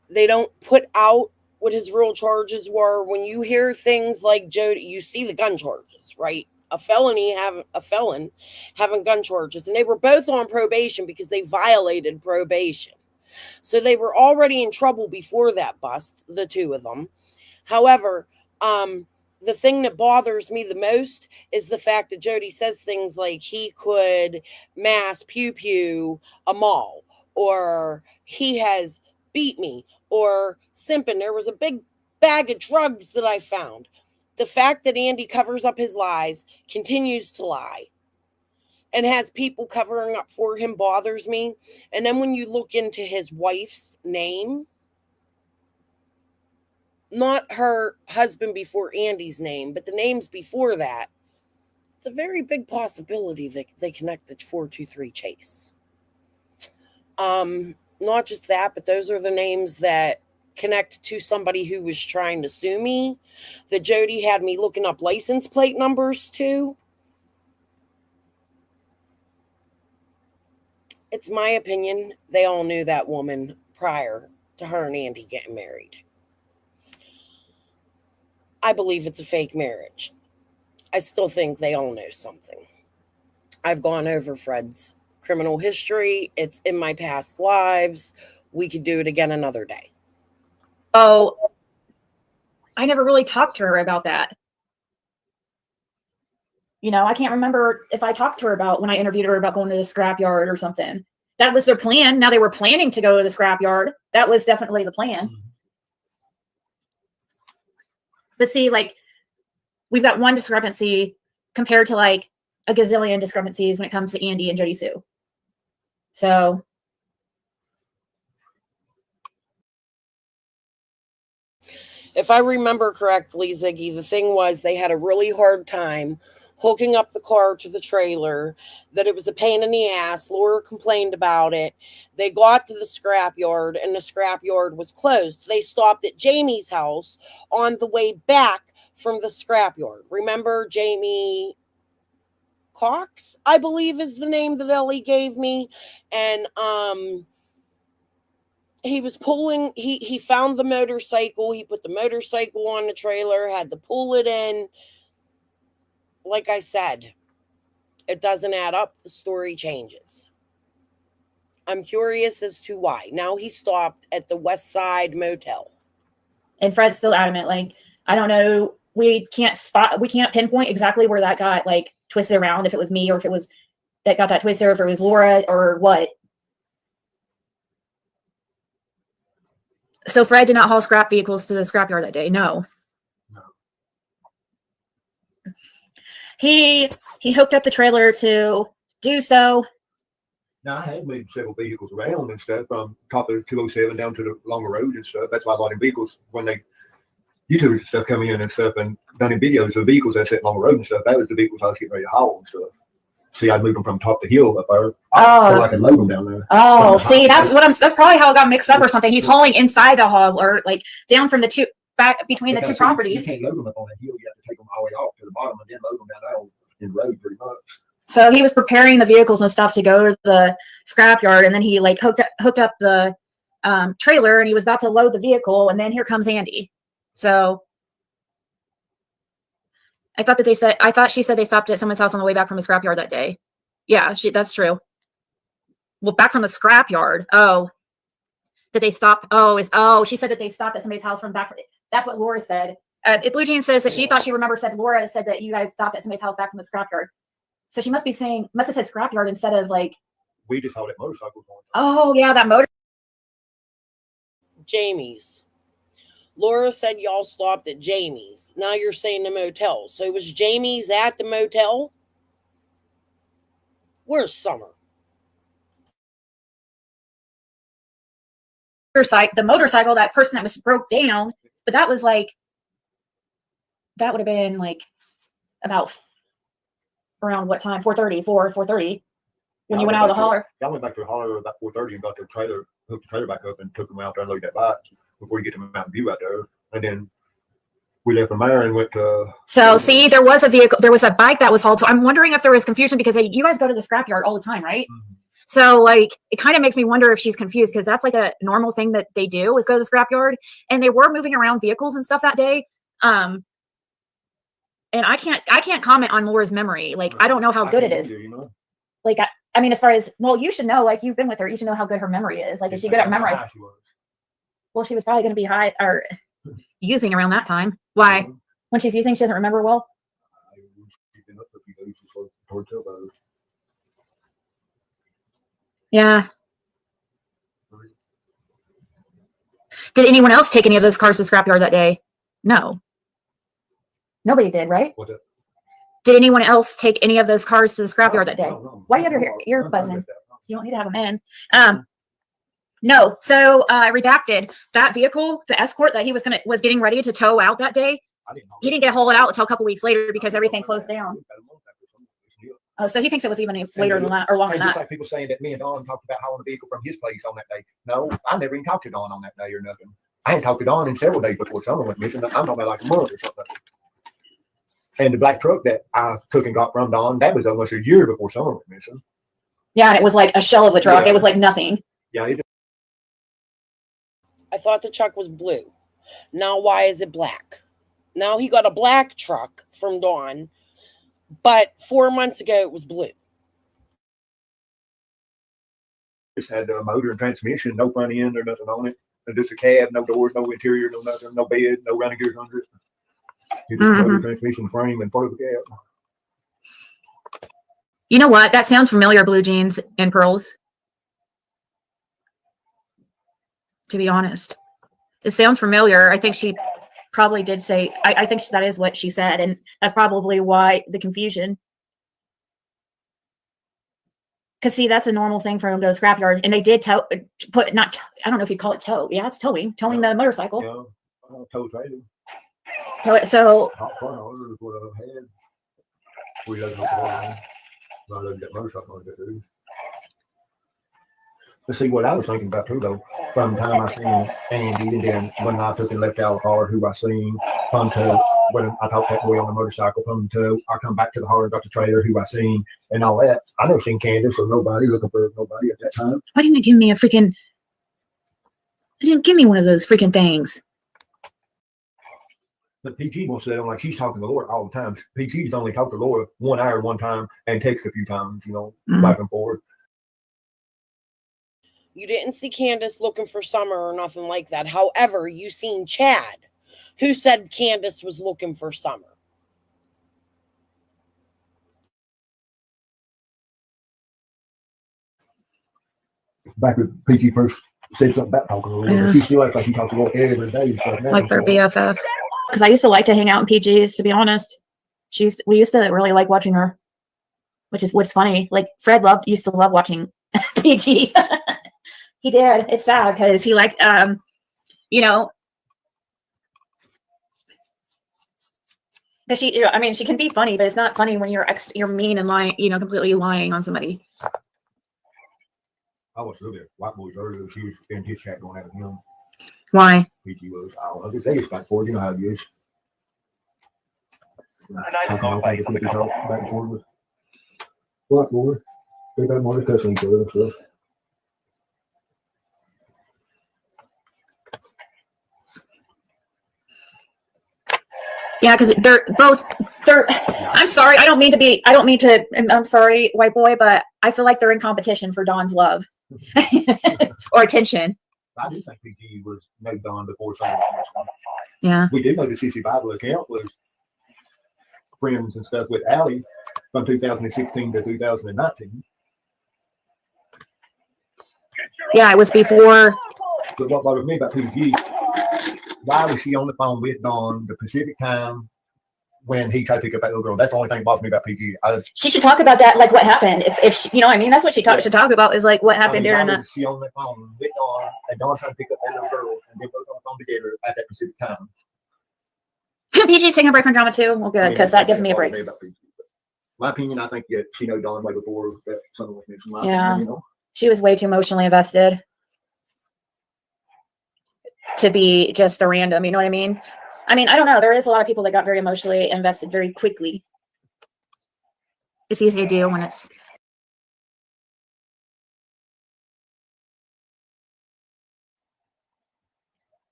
They don't put out what his real charges were. When you hear things like Jody, you see the gun charges, right? A felon having gun charges, and they were both on probation because they violated probation. So they were already in trouble before that bust, the two of them. However, the thing that bothers me the most is the fact that Jody says things like he could mass pew a mall, or he has beat me, or simping. There was a big bag of drugs that I found. The fact that Andy covers up his lies, continues to lie, and has people covering up for him bothers me. And then when you look into his wife's name, not her husband before Andy's name, but the names before that, it's a very big possibility that they connect the 423 chase. Not just that, but those are the names that connect to somebody who was trying to sue me, that Jody had me looking up license plate numbers to. It's my opinion, they all knew that woman prior to her and Andy getting married. I believe it's a fake marriage. I still think they all know something. I've gone over Fred's criminal history. It's in my past lives. We could do it again another day. Oh, I never really talked to her about that. You know, I can't remember if I talked to her about when I interviewed her about going to the scrapyard or something. That was their plan. Now they were planning to go to the scrapyard. That was definitely the plan. Mm-hmm. But see, like, we've got one discrepancy compared to like a gazillion discrepancies when it comes to Andy and Jody Sue. So. If I remember correctly, Ziggy, the thing was they had a really hard time hooking up the car to the trailer, that it was a pain in the ass. Laura complained about it. They got to the scrapyard and the scrapyard was closed. They stopped at Jamie's house on the way back from the scrapyard. Remember Jamie Cox, I believe is the name that Ellie gave me. And he was pulling, he found the motorcycle. He put the motorcycle on the trailer, had to pull it in. Like I said, it doesn't add up. The story changes. I'm curious as to why. Now he stopped at the West Side Motel. And Fred's still adamant. Like, I don't know. We can't pinpoint exactly where that got like twisted around, if it was me or if it was that got that twisted, or if it was Laura or what. So Fred did not haul scrap vehicles to the scrapyard that day. No. He hooked up the trailer to do so. Now, I had moved several vehicles around and stuff from top of 207 down to the longer road and stuff. That's why I bought in vehicles when they YouTubers and stuff come in and stuff and done in videos of vehicles that sit along the road and stuff. That was the vehicles I was getting ready to haul and stuff. See, I moved them from top to heel up there, so Oh, I could load them down there. oh, see, that's probably how it got mixed up or something. He's hauling inside the hog, or like down from the two, back between the two You properties. can't load them up on that hill. You have to take them all the way off to the bottom and then load them down there in the road pretty much. So he was preparing the vehicles and stuff to go to the scrapyard, and then he like hooked up the trailer, and he was about to load the vehicle, and then here comes Andy. So I thought she said they stopped at someone's house on the way back from the scrapyard that day. Yeah, that's true. Well, back from the scrapyard. Oh, did they stop? She said that they stopped at somebody's house from back. That's what Laura said. Blue Jean says that she thought she remembered Laura said that you guys stopped at somebody's house back from the scrapyard. So she must have said scrapyard instead of like. We just saw that motorcycle going. Oh yeah, that motor. Jamie's. Laura said y'all stopped at Jamie's. Now you're saying the motel. So was Jamie's at the motel? Where's Summer? The motorcycle, that person that was broke down, but that was like, that would have been like about around what time? 4:30 when you went out of the holler. I went back to the holler about 4:30 and got the trailer, hooked the trailer back up and took them out there and loaded that bike before you get to Mountain View out there. And then we left from there and went to. So see, there was a bike that was hauled. So I'm wondering if there was confusion because you guys go to the scrapyard all the time, right? Mm-hmm. So like, it kind of makes me wonder if she's confused because that's like a normal thing that they do is go to the scrapyard, and they were moving around vehicles and stuff that day. And I can't comment on Laura's memory. Like, I don't know how good it is. Like, I mean, as far as, well, you should know, like, you've been with her, you should know how good her memory is. Like, is she good at memorizing? Well, she was probably going to be high or using around that time. Why? When she's using, she doesn't remember well? Yeah. Did anyone else take any of those cars to scrapyard that day? No. Nobody did, right? Did anyone else take any of those cars to the scrapyard that day? Why do you have your ear buzzing? You don't need to have them in. No. So redacted, that vehicle, the Escort that he was getting ready to tow out that day, he didn't get hauled out until a couple weeks later because everything closed down. So he thinks it was even later than that or longer than that. Just like people saying that me and Don talked about hauling a vehicle from his place on that day. No, I never even talked to Don on that day or nothing. I hadn't talked to Don in several days before Summer went missing. I'm talking about like a month or something. And the black truck that I took and got from Don, that was almost a year before Summer went missing. Yeah, and it was like a shell of the truck. Yeah. It was like nothing. Yeah. I thought the truck was blue. Now why is it black? Now he got a black truck from Dawn, but 4 months ago it was blue. Just had a motor and transmission, no front end or nothing on it. And just a cab, no doors, no interior, no nothing, no bed, no running gears under it. Just motor, transmission, frame, and part of the cab. You know what? That sounds familiar, Blue Jeans and Pearls. To be honest, it sounds familiar. I think she probably did say, I think that is what she said, and that's probably why the confusion. Because see, that's a normal thing for them to go to the scrapyard, and they did I don't know if you'd call it tow. Yeah, it's towing the motorcycle. Yeah, tow trailer. So Hot front order is what I had. We had no motorcycle like that, dude. Let's see what I was thinking about too, though. From the time I seen Andy, and then when I took and left out the car, who I seen, from to when I talked to that boy on the motorcycle, from to I come back to the car and got the trailer, who I seen, and all that. I never seen Candace or nobody looking for nobody at that time. Why didn't it give me They didn't give me one of those freaking things. But PG wants to say, like, she's talking to Laura all the time. PG's only talked to Laura 1 hour one time and text a few times, back and forth. You didn't see Candace looking for Summer or nothing like that. However, you seen Chad, who said Candace was looking for Summer. Back when PG first said something about talking to Laura, yeah. She still acts like she talks to Laura every day. Like their BFF. Because I used to like to hang out in PG's, to be honest. We used to really like watching her, which is funny. Like Fred used to love watching PG. He did. It's sad because he liked, Because she, I mean, she can be funny, but it's not funny when you're mean and lying, completely lying on somebody. I was looking at white boys earlier. She was in his chat going at him. Why? PG was, I don't know, they back forward. You know how it is. I don't know if I something back and forth with white boy. They got more discussing each other and stuff. Yeah, because I'm sorry, I'm sorry, white boy, but I feel like they're in competition for Dawn's love or attention. I do think PG was no Dawn before someone else. Yeah. We do know the CC Bible account was friends and stuff with Allie from 2016 to 2019. Yeah, it was before. But what bothers me about PG, why was she on the phone with Dawn the Pacific time when he tried to pick up that little girl? That's the only thing that bothers me about PG. She should talk about that, like what happened. If she, I mean, that's what she should talk about is like what happened during that. She on the phone with Dawn and Dawn trying to pick up that little girl and they both on the phone together at that Pacific time. PG's taking a break from drama too. Well, good, because that gives me a break. My opinion, I think she knows Dawn way before that someone was mentioned. Yeah, she was way too emotionally invested to be just a random. You know what I mean? I mean, I don't know. There is a lot of people that got very emotionally invested very quickly. It's easy to do when it's.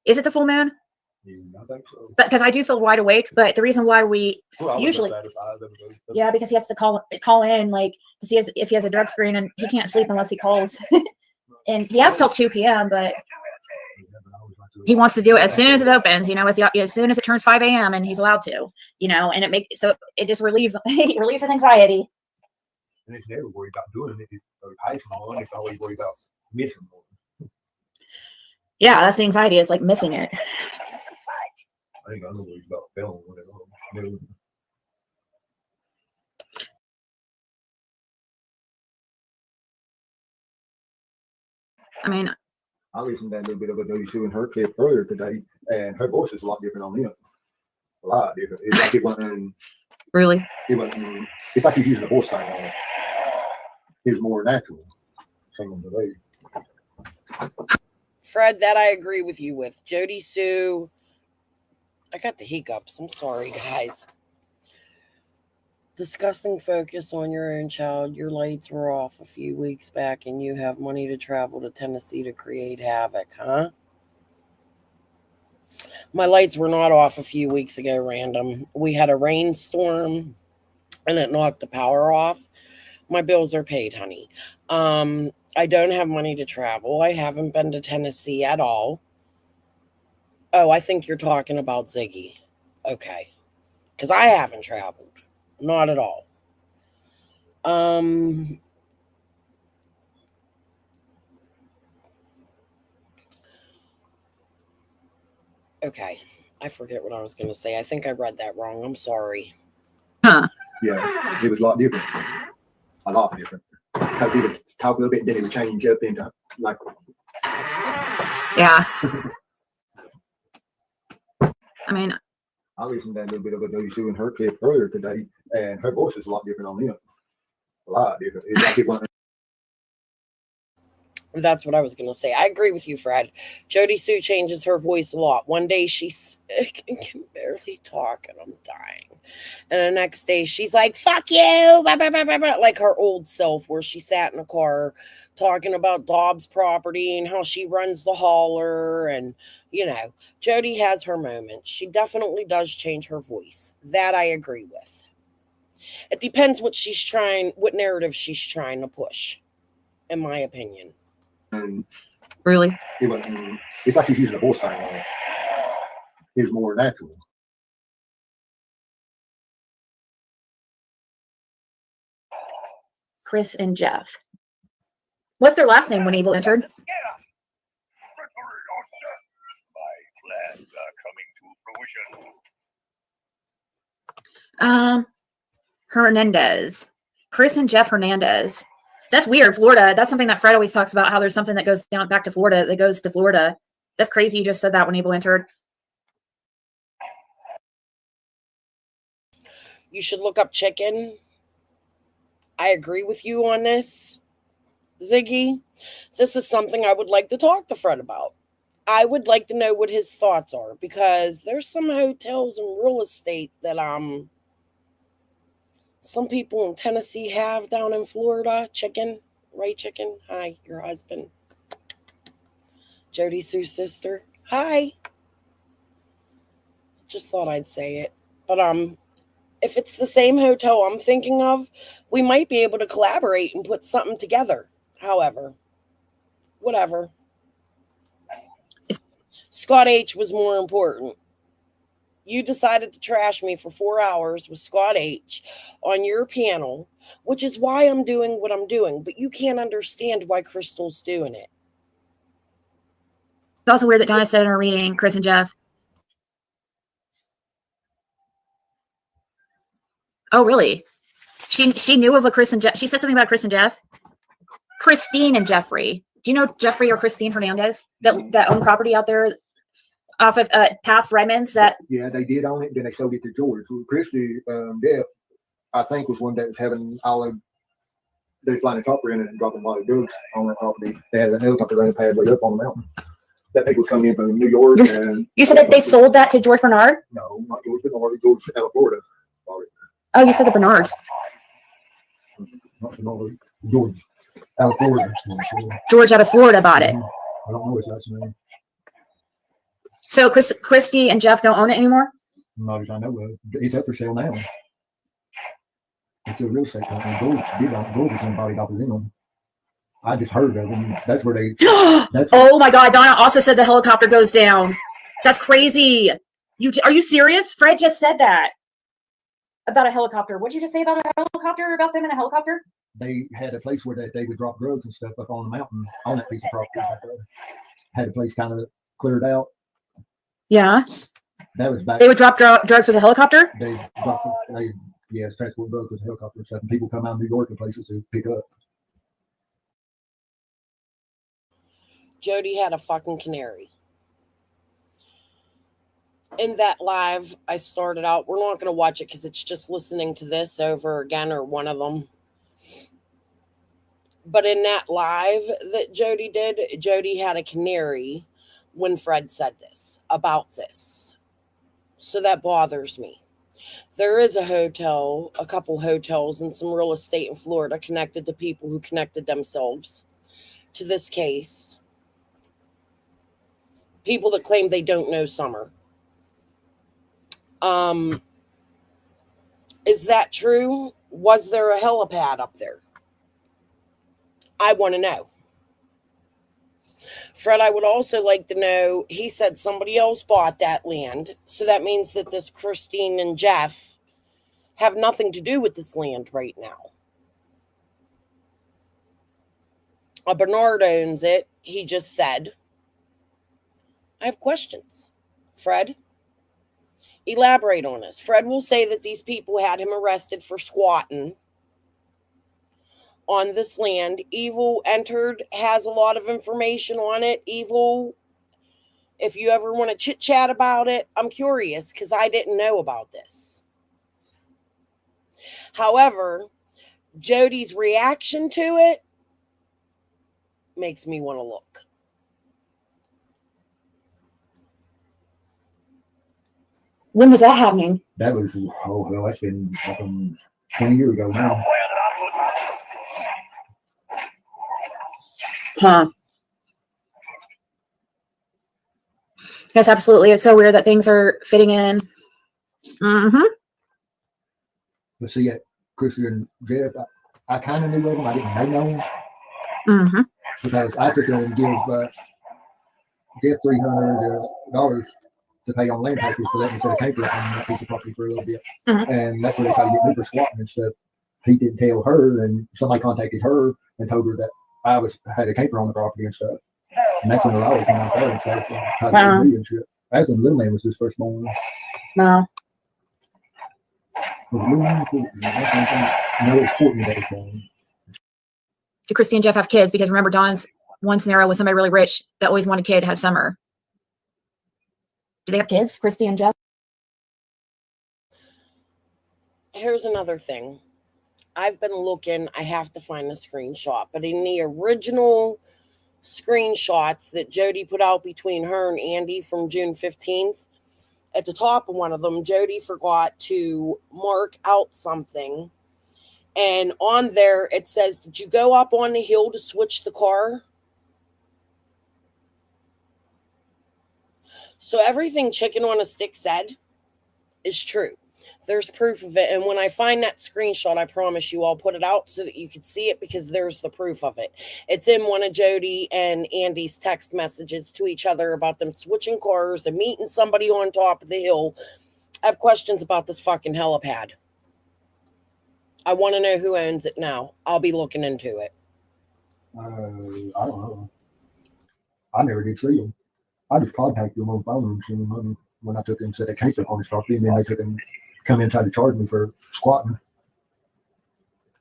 Is it the full moon? I think so. But because I do feel wide awake, but the reason why we usually, yeah, because he has to call in like to see if he has a drug screen, and he can't sleep unless he calls. And he has till 2 p.m., but he wants to do it as soon as it opens, as soon as it turns 5 a.m. and he's allowed to, and it just relieves his anxiety. And it's never worried about doing it. It's it's always worried about missing one. Yeah, that's the anxiety. It's like missing it. I think I'm worried about failing whatever. I mean, I listened to a little bit of a W2 in her clip earlier today, and her voice is a lot different on him. A lot different. It's like it wasn't. Really? It's like he's using a voice thing on it. It's more natural. Fred, that I agree with you with. Jody Sue. I got the hiccups. I'm sorry, guys. Disgusting focus on your own child. Your lights were off a few weeks back and you have money to travel to Tennessee to create havoc, huh? My lights were not off a few weeks ago, random. We had a rainstorm and it knocked the power off. My bills are paid, honey. I don't have money to travel. I haven't been to Tennessee at all. Oh, I think you're talking about Ziggy. Okay. Because I haven't traveled. Not at all. Okay. I forget what I was going to say. I think I read that wrong. I'm sorry. Huh. Yeah, it was a lot different. A lot different. Because he would talk a little bit, then he would change up into like. Yeah. I mean, I listened to a little bit of a W2 in her clip earlier today, and her voice is a lot different on him. A lot different. It's like it wasn't. That's what I was going to say. I agree with you, Fred. Jody Sue changes her voice a lot. One day she's sick and can barely talk and I'm dying. And the next day she's like, fuck you, blah, blah, blah, blah, blah, like her old self where she sat in a car talking about Dobbs property and how she runs the hauler. And, Jody has her moments. She definitely does change her voice. That I agree with. It depends what narrative she's trying to push, in my opinion. Really? It's like he's using a voice thing on it. It's more natural. Chris and Jeff. What's their last name when Evil entered? My plans are coming to fruition. Hernandez. Chris and Jeff Hernandez. That's weird. Florida. That's something that Fred always talks about, how there's something that goes down back to Florida that goes to Florida. That's crazy. You just said that when Evil entered. You should look up chicken. I agree with you on this, Ziggy. This is something I would like to talk to Fred about. I would like to know what his thoughts are, because there's some hotels and real estate that some people in Tennessee have down in Florida. Chicken, right? Chicken. Hi, your husband. Jody Sue's sister. Hi. Just thought I'd say it. But if it's the same hotel I'm thinking of, we might be able to collaborate and put something together. However, whatever. Scott H was more important. You decided to trash me for 4 hours with Scott H on your panel, which is why I'm doing what I'm doing. But you can't understand why Crystal's doing it. It's also weird that Donna said in her reading, Chris and Jeff. Oh, really? She knew of a Chris and Jeff. She said something about Chris and Jeff. Christine and Jeffrey. Do you know Jeffrey or Christine Hernandez that own property out there off of past Redmonds? That Yeah, they did own it. Then they sold it to George. Well, Christy, Jeff, I think was one that was having all of they flying a chopper in it and dropping a lot of drugs on that property. They had a helicopter running pad way up on the mountain. That thing was coming in from New York. You said that they sold that to George Bernard? No, not George Bernard. George out of Florida. Sorry. Oh, you said the Bernards. Not Bernard. George out of Florida. George out of Florida bought it. I don't know his last name. So Christy and Jeff don't own it anymore? Not as I know of. It's up for sale now. It's a real estate company. George did own. George is somebody got his in on. I just heard of them. That's where they. Oh my God! Donna also said the helicopter goes down. That's crazy. Are you serious? Fred just said that about a helicopter. What did you just say about a helicopter? About them in a helicopter? They had a place where they would drop drugs and stuff up on the mountain on that piece of property. Had a place kind of cleared out. Yeah. That was back. They would drop drugs with a helicopter? They transport drugs with a helicopter and stuff, and people come out of New York and places to pick up. Jody had a fucking canary. In that live, I started out, we're not going to watch it because it's just listening to this over again, or one of them. But in that live that Jody did, Jody had a canary when Fred said this, about this. So that bothers me. There is a hotel, a couple hotels, and some real estate in Florida connected to people who connected themselves to this case. People that claim they don't know Summer. Is that true? Was there a helipad up there? I want to know. Fred, I would also like to know, he said somebody else bought that land. So that means that this Christine and Jeff have nothing to do with this land right now. Bernard owns it, he just said. I have questions. Fred, elaborate on this. Fred will say that these people had him arrested for squatting on this land. Evil entered, has a lot of information on it. Evil, if you ever want to chit chat about it, I'm curious because I didn't know about this. However, Jody's reaction to it makes me want to look. When was that happening? That was, that's been 20 years ago now. Huh. Yes, absolutely. It's so weird that things are fitting in. Mm-hmm. But see, Christy and Jeff, I kind of knew of them. I didn't know them. Mm-hmm. Because I took them and give $300 to pay on land taxes to let me set a camper up on that piece of property for a little bit. Mm-hmm. And that's where they tried to get me for squatting and stuff. He didn't tell her, and somebody contacted her and told her that I had a camper on the property and stuff. And that's when the law came out there and stuff. Wow. That's when Little Man was his first born. Wow. No, it's Courtney that was born. Do Christy and Jeff have kids? Because remember, Dawn's one scenario was somebody really rich that always wanted a kid had Summer. Do they have kids, Christy and Jeff? here's another thing. I've been looking, I have to find the screenshot, but in the original screenshots that Jody put out between her and Andy from June 15th, at the top of one of them, Jody forgot to mark out something. And on there, it says, did you go up on the hill to switch the car? So everything Chicken on a Stick said is true. There's proof of it. And when I find that screenshot, I promise you I'll put it out so that you can see it, because there's the proof of it. It's in one of Jody and Andy's text messages to each other about them switching cars and meeting somebody on top of the hill. I have questions about this fucking helipad. I want to know who owns it now. I'll be looking into it. I don't know. I never did see them. I just contacted them on phone and seen them when I took them, said they can't live on this property, and then they took them, come in and tried to charge me for squatting.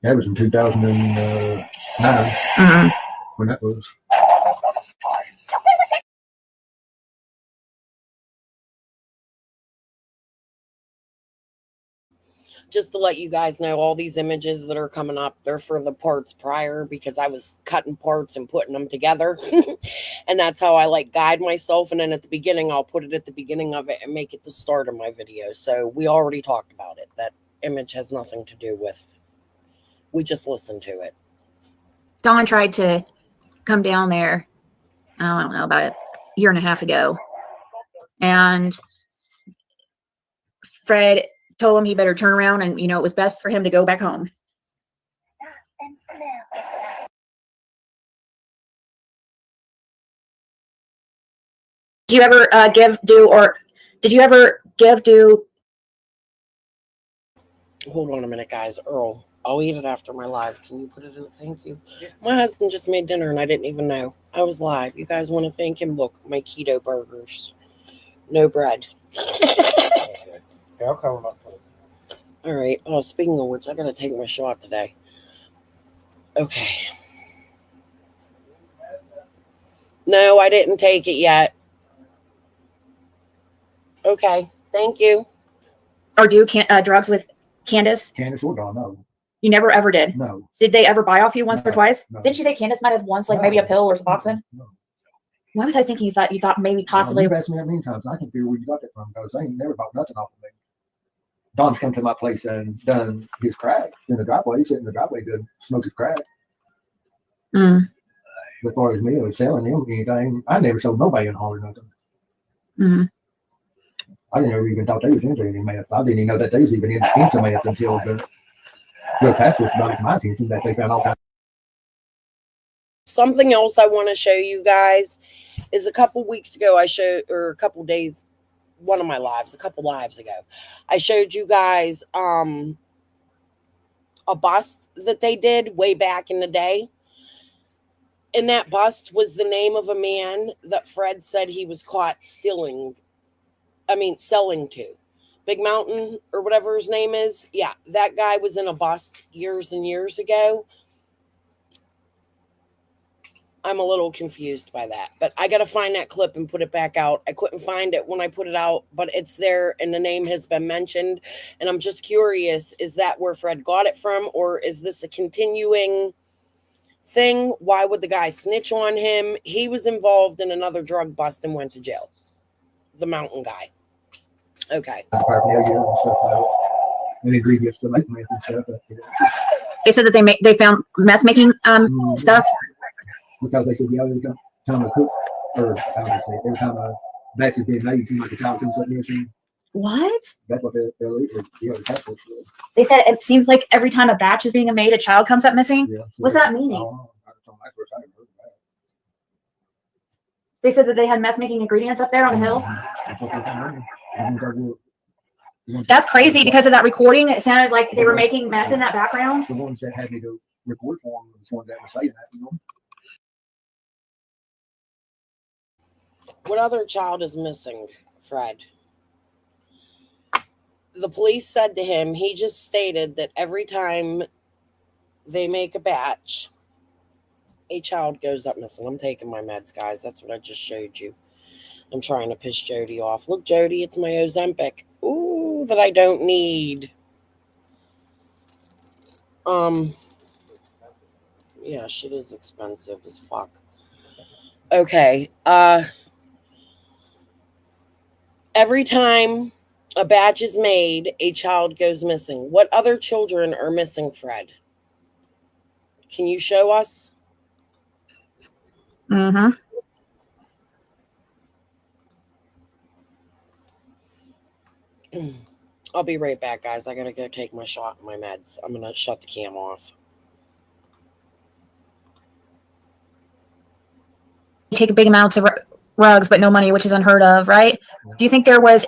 That was in 2009 when that was. Just to let you guys know, all these images that are coming up, they're for the parts prior, because I was cutting parts and putting them together. And that's how I like guide myself. And then at the beginning, I'll put it at the beginning of it and make it the start of my video. So we already talked about it. That image has nothing to do with, we just listened to it. Dawn tried to come down there, I don't know, about a year and a half ago. And Fred told him he better turn around, and, it was best for him to go back home. Stop and smell. Did you ever did you ever give do? Hold on a minute, guys. Earl, I'll eat it after my live. Can you put it in? Thank you. My husband just made dinner and I didn't even know. I was live. You guys want to thank him? Look, my keto burgers. No bread. Okay. I'll cover up. All right. Oh, speaking of which, I got to take my shot today. Okay. No, I didn't take it yet. Okay. Thank you. Or do drugs with Candace? Candace or Dawn, no. You never ever did? No. Did they ever buy off you once or No, twice? no. Didn't you say Candace might have once, like maybe a pill or Suboxone? No. Why was I thinking you thought maybe possibly? You've asked me that many times. I can't figure where you got that from, because they ain't never bought nothing off of me. Don's come to my place and done his crack in the driveway. He sat in the driveway doing smoke his crack. Mm. As far as me, I was selling him anything. I never sold nobody in Holler nothing. Mm. I didn't ever even thought they was into any meth. I didn't even know that they was even into meth until the drug task force brought it to my attention that they found all kinds. Something else I want to show you guys is a couple weeks ago, a couple days, one of my lives, a couple lives ago, I showed you guys a bust that they did way back in the day. And that bust was the name of a man that Fred said he was caught selling to. Big Mountain or whatever his name is. Yeah, that guy was in a bust years and years ago. I'm a little confused by that, but I got to find that clip and put it back out. I couldn't find it when I put it out, but it's there and the name has been mentioned. And I'm just curious, is that where Fred got it from, or is this a continuing thing? Why would the guy snitch on him? He was involved in another drug bust and went to jail. The Mountain guy. Okay. Paraphernalia and stuff like and ingredients to make meth and stuff. They said that they found meth making stuff. Because they said, yeah, every time a cook, or how do they say it, every time a batch is being made, it seems like the child comes up missing. What? That's what they're the task force did. They said it seems like every time a batch is being made, a child comes up missing. Yeah, so What's that meaning? That's what I heard about it. They said that they had meth making ingredients up there on the hill. That's what they're doing. That's crazy because of that recording. It sounded like they were making meth in that background. The ones that had me to record for them, the ones that were saying that, you know. What other child is missing, Fred? The police said to him, he just stated that every time they make a batch, a child goes up missing. I'm taking my meds, guys. That's what I just showed you. I'm trying to piss Jody off. Look, Jody, it's my Ozempic. Ooh, that I don't need. Yeah, shit is expensive as fuck. Okay. Every time a batch is made, a child goes missing. What other children are missing, Fred? Can you show us? Mm-hmm. I'll be right back, guys. I gotta go take my shot and my meds. I'm gonna shut the cam off. Take big amounts of rugs, but no money, which is unheard of, right? Do you think there was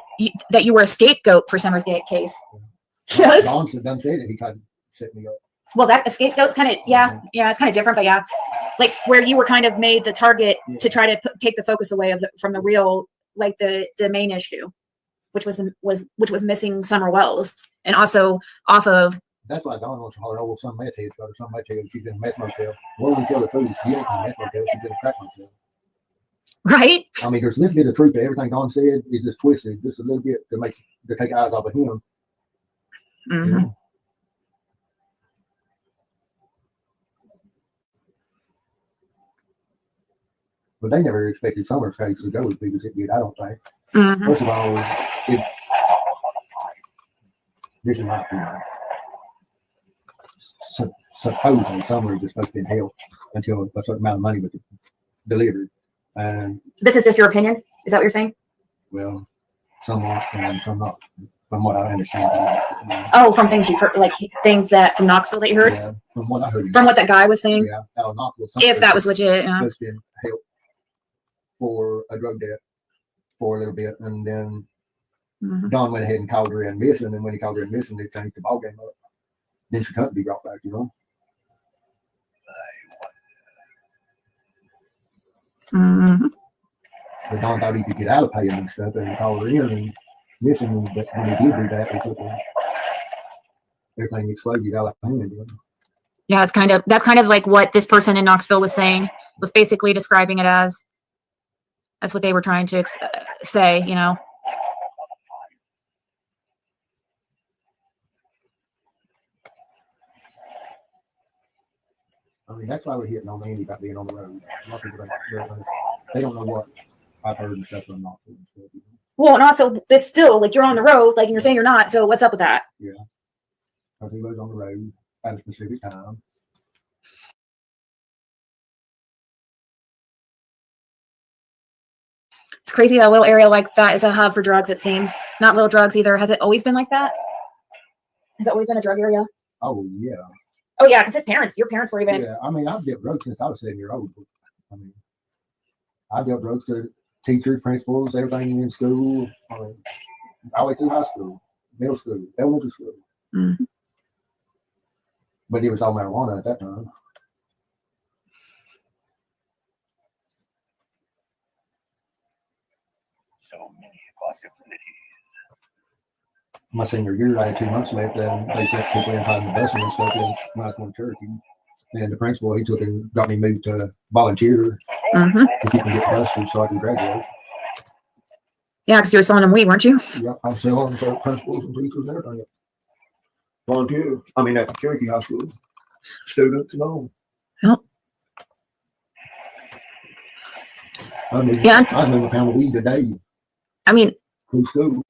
that you were a scapegoat for Summer's case? Yes. Don said that he tried to set me up. Well, that a scapegoat's kind of it's kind of different, but yeah, like where you were kind of made the target to try to take the focus away from the real, like the main issue, which was missing Summer Wells, and also off of. That's why Don wants to holler, oh, some meth head's got her, some meth head, she's in a meth motel. Well, we tell the truth, she ain't in a meth motel, she's in a crack motel. Right. I mean, there's a little bit of truth to everything Don said. It's just twisted, just a little bit to take eyes off of him. Mm-hmm. You know? But they never expected Summer's case to go as big as it did, I don't think. Mm-hmm. First of all, this is my opinion. Supposedly, Summer is supposed to be in hell until a certain amount of money was delivered. And this is just your opinion. Is that what you're saying? well, some are and some not, from what I understand. Oh, from things you've heard, like things that from Knoxville that you heard. Yeah, from what I heard. From what that guy was saying. Yeah, out of Knoxville. If that was legit. Yeah. Supposed to be in help for a drug debt for a little bit, and then Don went ahead and called her in missing, and when he called her in missing, they changed the ballgame up. Then she couldn't be brought back, you know. Mm-hmm. But Don thought he could get out of paying and stuff, and called her in and missing. But when he did do that, he took her, everything exploded out of hand. You know? Yeah, that's kind of like what this person in Knoxville was saying. Was basically describing it as. That's what they were trying to say, you know. I mean, that's why we're hitting on Andy about being on the road. A lot of people they don't know what I've heard and stuff from Knoxville and stuff. You know? Well, and also, this still, like, you're on the road, like, and you're saying you're not, so what's up with that? Yeah. I think he was on the road at a specific time. It's crazy that a little area like that is a hub for drugs, it seems. Not little drugs either. Has it always been like that? Has it always been a drug area? Oh, yeah. Oh, yeah, because your parents were even. Yeah, I mean, I've dealt drugs since I was 7 years old. I mean, I dealt drugs to teachers, principals, everything in school. I mean, all the way through high school, middle school, elementary school. Mm-hmm. But it was all marijuana at that time. So many possibilities. My senior year, I had 2 months left, and they sent people in hiding the busing and stuff when I was going to church. And the principal, he took and got me moved to volunteer to keep me get busted so I could graduate. Yeah, because you were selling them weed, weren't you? Yeah, I was selling to principals and teachers and everything. Volunteer. I mean, at Cherokee High School. Students and all. Yep. I moved a pound of weed a day. I mean, through school.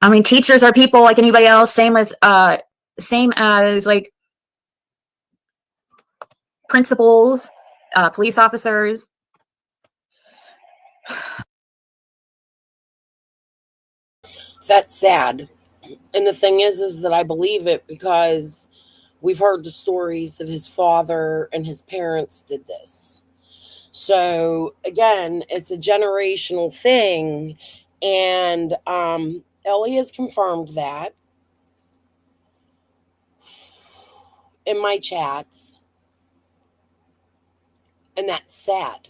I mean, teachers are people like anybody else, same as like principals, police officers. That's sad. And the thing is that I believe it because we've heard the stories that his father and his parents did this. So again, it's a generational thing. And Ellie has confirmed that in my chats. And that's sad.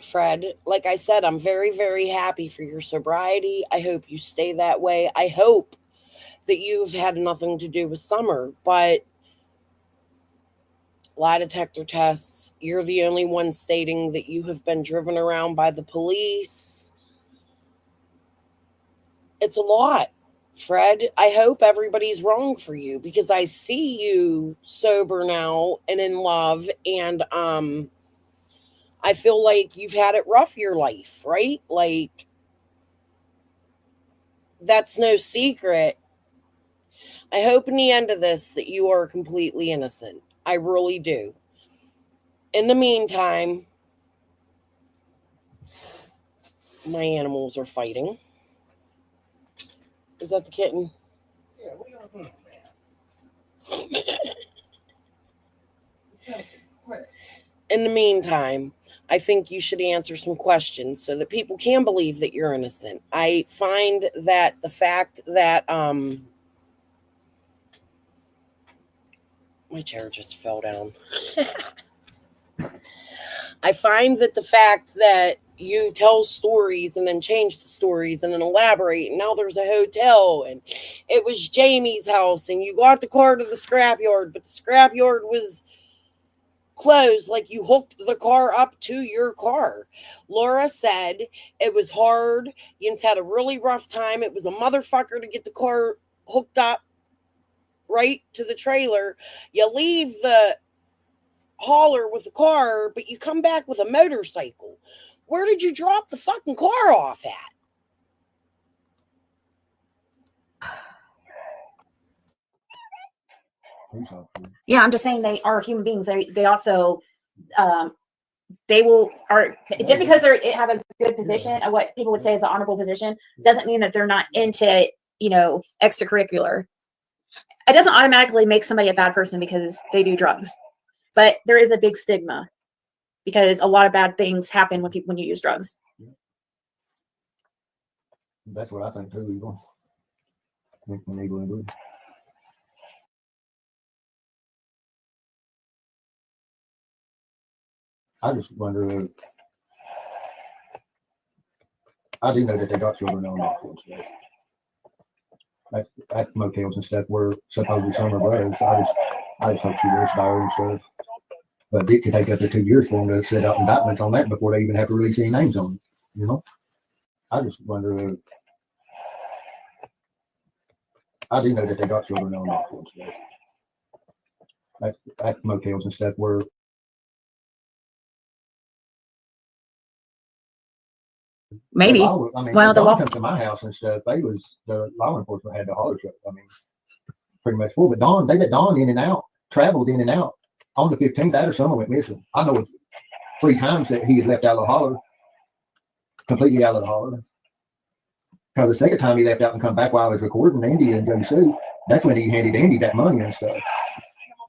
Fred, like I said, I'm very, very happy for your sobriety. I hope you stay that way. I hope that you've had nothing to do with Summer, but lie detector tests, you're the only one stating that you have been driven around by the police. It's a lot. Fred, I hope everybody's wrong for you because I see you sober now and in love, and I feel like you've had it rough your life, right? Like, that's no secret. I hope in the end of this that you are completely innocent. I really do. In the meantime, my animals are fighting. Is that the kitten? Yeah, what y'all doing, man? Quit. In the meantime, I think you should answer some questions so that people can believe that you're innocent. I find that the fact that my chair just fell down. I find that the fact that you tell stories and then change the stories and then elaborate, and now there's a hotel, and it was Jamie's house, and you got the car to the scrapyard, but the scrapyard was closed, like you hooked the car up to your car. Laura said it was hard. Yins had a really rough time. It was a motherfucker to get the car hooked up right to the trailer. You leave the hauler with the car, but you come back with a motorcycle. Where did you drop the fucking car off at? Police officer. Yeah, I'm just saying they are human beings. They also they will are just because they have a good position of what people would say is an honorable position doesn't mean that they're not into extracurricular. It doesn't automatically make somebody a bad person because they do drugs, but there is a big stigma because a lot of bad things happen when you use drugs. That's what I think too, Eagle. When Eagle and Blue. I just wonder. I do know that they got children on that at motels and stuff where supposedly summer brothers. I just hope she lives there and stuff. But it could take up to 2 years for them to set out indictments on that before they even have to release any names on them. I just wonder. I do know that they got children on that at motels and stuff where. Maybe. The law comes to my house and stuff. The law enforcement had the holler truck. Pretty much full. But they let Don in and out, traveled in and out. On the 15th, that or summer went missing. I know it 3 times that he had left out of the holler, completely out of the holler. Because the second time he left out and come back while I was recording Andy and Jody Sue, that's when he handed Andy that money and stuff.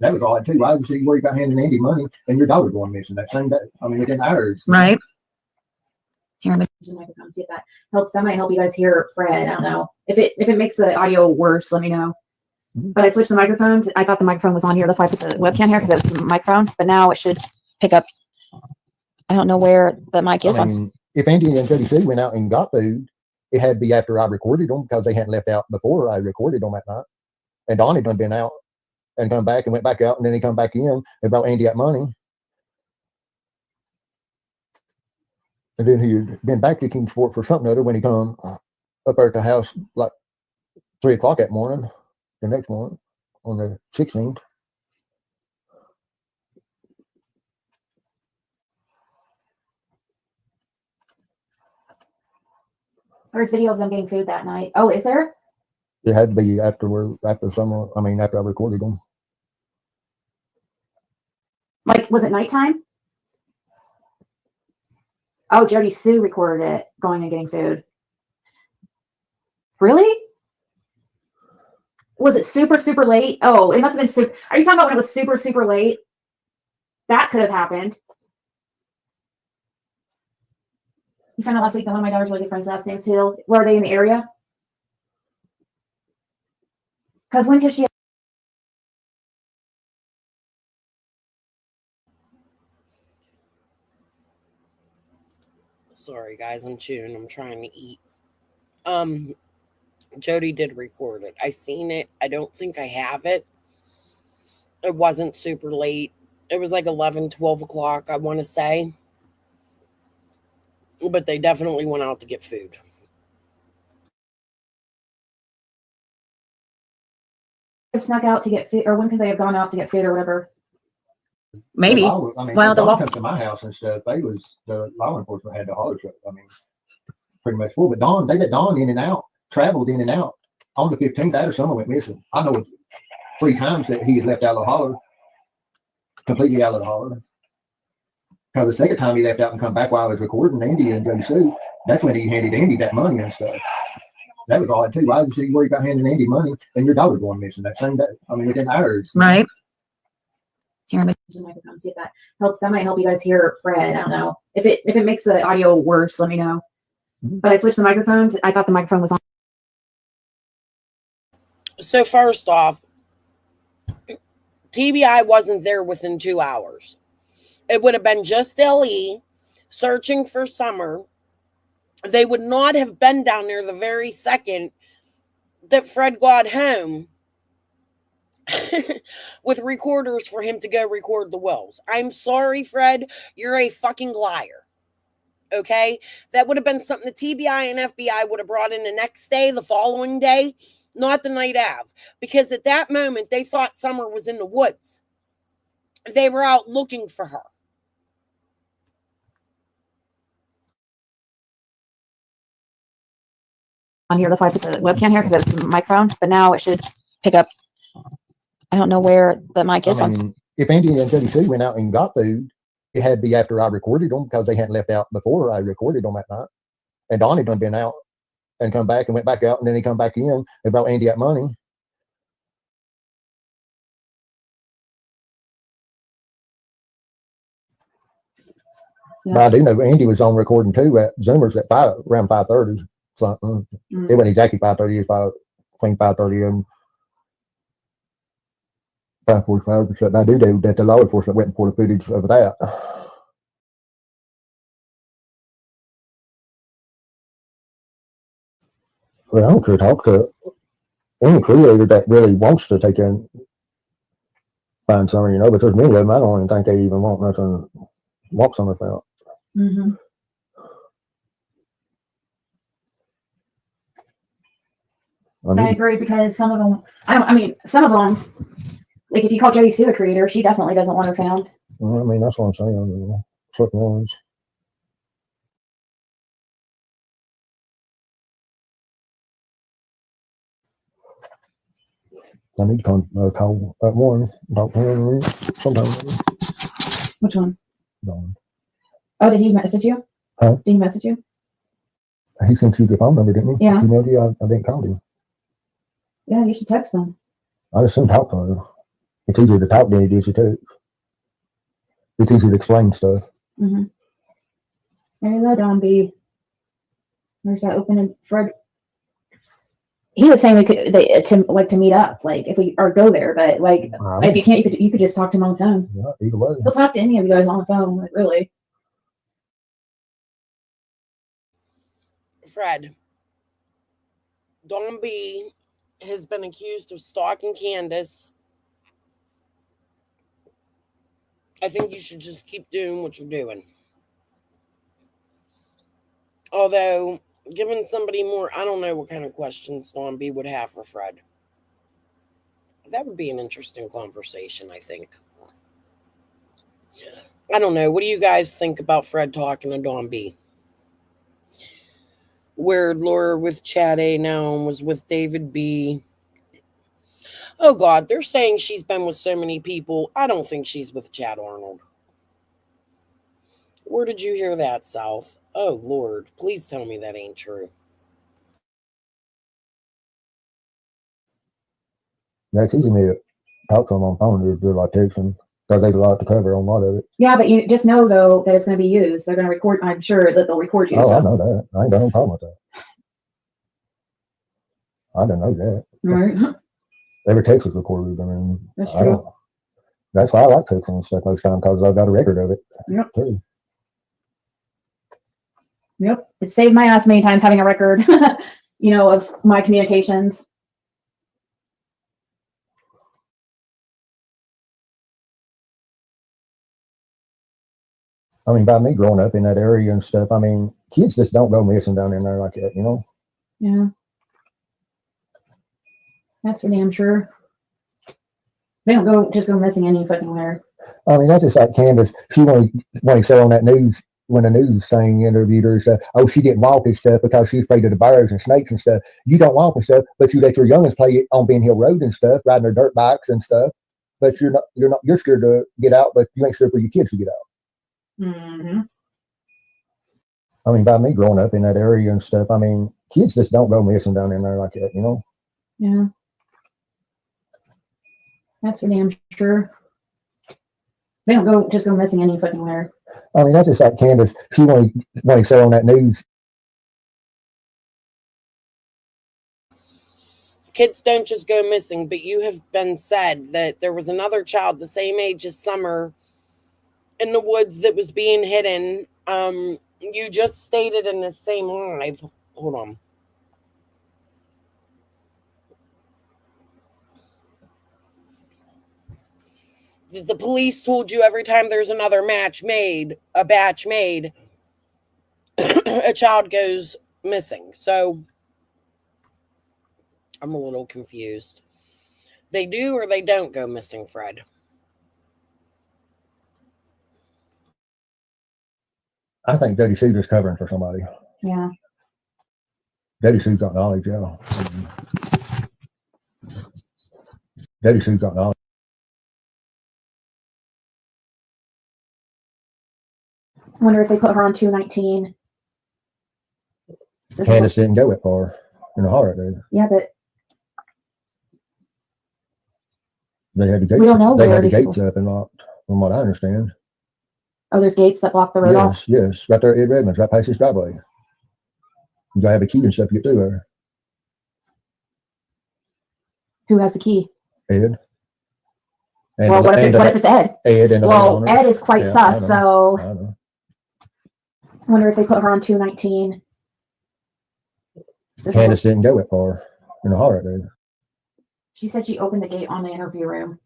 That was odd too. Why was he worried about handing Andy money and your daughter going missing that same day? Within hours. Right. Here, let me use the microphone, see if that helps. That might help you guys hear Fred. I don't know. If it makes the audio worse, let me know. But I switched the microphones. I thought the microphone was on here. That's why I put the webcam here because it was the microphone. But now it should pick up. I don't know where the mic is on. If Andy and Jody Sue went out and got food, it had to be after I recorded them because they hadn't left out before I recorded them that night. And Don had done been out and come back and went back out, and then he come back in and brought Andy that money. And then he had been back to Kingsport for something other when he come up at the house like 3 o'clock that morning, the next morning on the 16th. There's video of them getting food that night. Oh, is there? It had to be after I recorded them. Like, was it nighttime? Oh, Jody Sue recorded it going and getting food. Really? Was it super, super late? Oh, it must have been super. Are you talking about when it was super, super late? That could have happened. You found out last week that one of my daughter's really good friends' last name's Hill. Were they in the area? Because when could she? Sorry, guys, I'm chewing. I'm trying to eat. Jody did record it. I seen it. I don't think I have it. It wasn't super late. It was like 11, 12 o'clock, I want to say. But they definitely went out to get food. snuck out to get fit, or when could they have gone out to get fit or whatever? Maybe. The law, I mean, Well, when the Dawn law- comes to my house and stuff, the law enforcement had the holler truck. I mean, pretty much full. But Dawn, they let Dawn in and out, traveled in and out. On the 15th, that or summer went missing. I know it 3 times that he had left out of the holler, completely out of the holler. Because the second time he left out and come back while I was recording Andy and Jody Sue, that's when he handed Andy that money and stuff. That was odd too. Why did you worry about handing Andy money and your daughter going missing that same day? I mean, within hours. Right. Here, I'm using the microphone, see if that helps. That might help you guys hear Fred. I don't know. If it makes the audio worse, let me know. But I switched the microphones. I thought the microphone was on. So first off, TBI wasn't there within 2 hours. It would have been just LE searching for Summer. They would not have been down there the very second that Fred got home with recorders for him to go record the wills. I'm sorry, Fred. You're a fucking liar. Okay? That would have been something the TBI and FBI would have brought in the next day, the following day, not the night of. Because at that moment, they thought Summer was in the woods. They were out looking for her. On here, that's why I put the webcam here, because it's the microphone. But now it should pick up. I don't know where the mic is on. If Andy and Jody Sue went out and got food, it had to be after I recorded them because they hadn't left out before I recorded them that night. And Donnie done been out and come back and went back out, and then he come back in and brought Andy that money. Yeah. But I do know Andy was on recording too at Zoomers at around 5:30 something. It wasn't exactly 5:30. It was between 5:30 and 5:45. And I do know that the law enforcement went and pulled the footage of that. Well, I don't care. Talk to any creator that really wants to take in, find something, you know, but there's many of them I don't even think they even want something about. Mm-hmm. I agree, because some of them, some of them, like if you call Jody Sue a creator, she definitely doesn't want her found. Well, I mean, that's what I'm saying. You know, certain ones. I need to call that one, talk to him sometime. Which one? Don. Oh, did he message you? Huh? Did he message you? He sent you the phone number, didn't he? Yeah. You know, I didn't call him. Yeah, you should text him. I just didn't talk to him. It's easier to talk than it is to text. It's easier to explain stuff. Mm-hmm. There you go, Don B. There's that opening. Fred. He was saying we could to meet up, like if we or go there, but like if you can't, you could just talk to him on the phone. Yeah, either way. He'll talk to any of you guys on the phone, like really. Fred, Don B has been accused of stalking Candace. I think you should just keep doing what you're doing. Although, giving somebody more, I don't know what kind of questions Don B would have for Fred. That would be an interesting conversation, I think. I don't know. What do you guys think about Fred talking to Don B? Weird Laura with Chad A now and was with David B. Oh God, they're saying she's been with so many people. I don't think she's with Chad Arnold. Where did you hear that, South? Oh Lord, please tell me that ain't true. Yeah, it's easy to talk to them on phone to do like texting. Because there's a lot to cover on a lot of it. Yeah, but you just know though that it's going to be used. They're going to record. I'm sure that they'll record you. Oh, so. I know that. I ain't got no problem with that. I didn't know that. Right. Every text is recorded. I mean, That's true. That's why I like texting and stuff most time because I've got a record of it. Yep. Too. Yep. It saved my ass many times having a record, of my communications. I mean, by me growing up in that area and stuff, I mean, kids just don't go missing down in there like that, you know? Yeah. That's for damn sure. They don't go just go missing any fucking where. I mean, that's just like Candace. She when he said on that news, when the news thing interviewed her and stuff, oh, she didn't walk and stuff because she's afraid of the bears and snakes and stuff. You don't walk and stuff, but you let your youngins play on Ben Hill Road and stuff, riding their dirt bikes and stuff. But you're scared to get out, but you ain't scared for your kids to get out. Mm-hmm. I mean, by me growing up in that area and stuff, I mean, kids just don't go missing down in there like that, you know? Yeah. That's for damn sure. They don't go just go missing any fucking where. I mean, that's just like Candace. She when he said on that news. Kids don't just go missing, but you have been said that there was another child the same age as Summer in the woods that was being hidden. You just stated in the same live. Hold on. The police told you every time there's another batch made, a child goes missing. So I'm a little confused. They do or they don't go missing, Fred? I think Daddy Sue's just covering for somebody. Yeah. Daddy Sue's got knowledge, yeah. Daddy Sue's got knowledge. I wonder if they put her on 219. Candace didn't go that far in the horror, dude. Yeah, but They had the gates. we don't know They where had the these gates people. up and locked, from what I understand. Oh, there's gates that block the road off. Yes, right there at Ed Redmond's, right past his driveway. You gotta have a key and stuff to get through there. Who has the key? Ed. And Well, what if it's Ed? Ed and the Well, landowner. Ed is quite Yeah, sus, I so know. I wonder if they put her on 219. Candace didn't go that far in the horror, dude. She said she opened the gate on the interview room.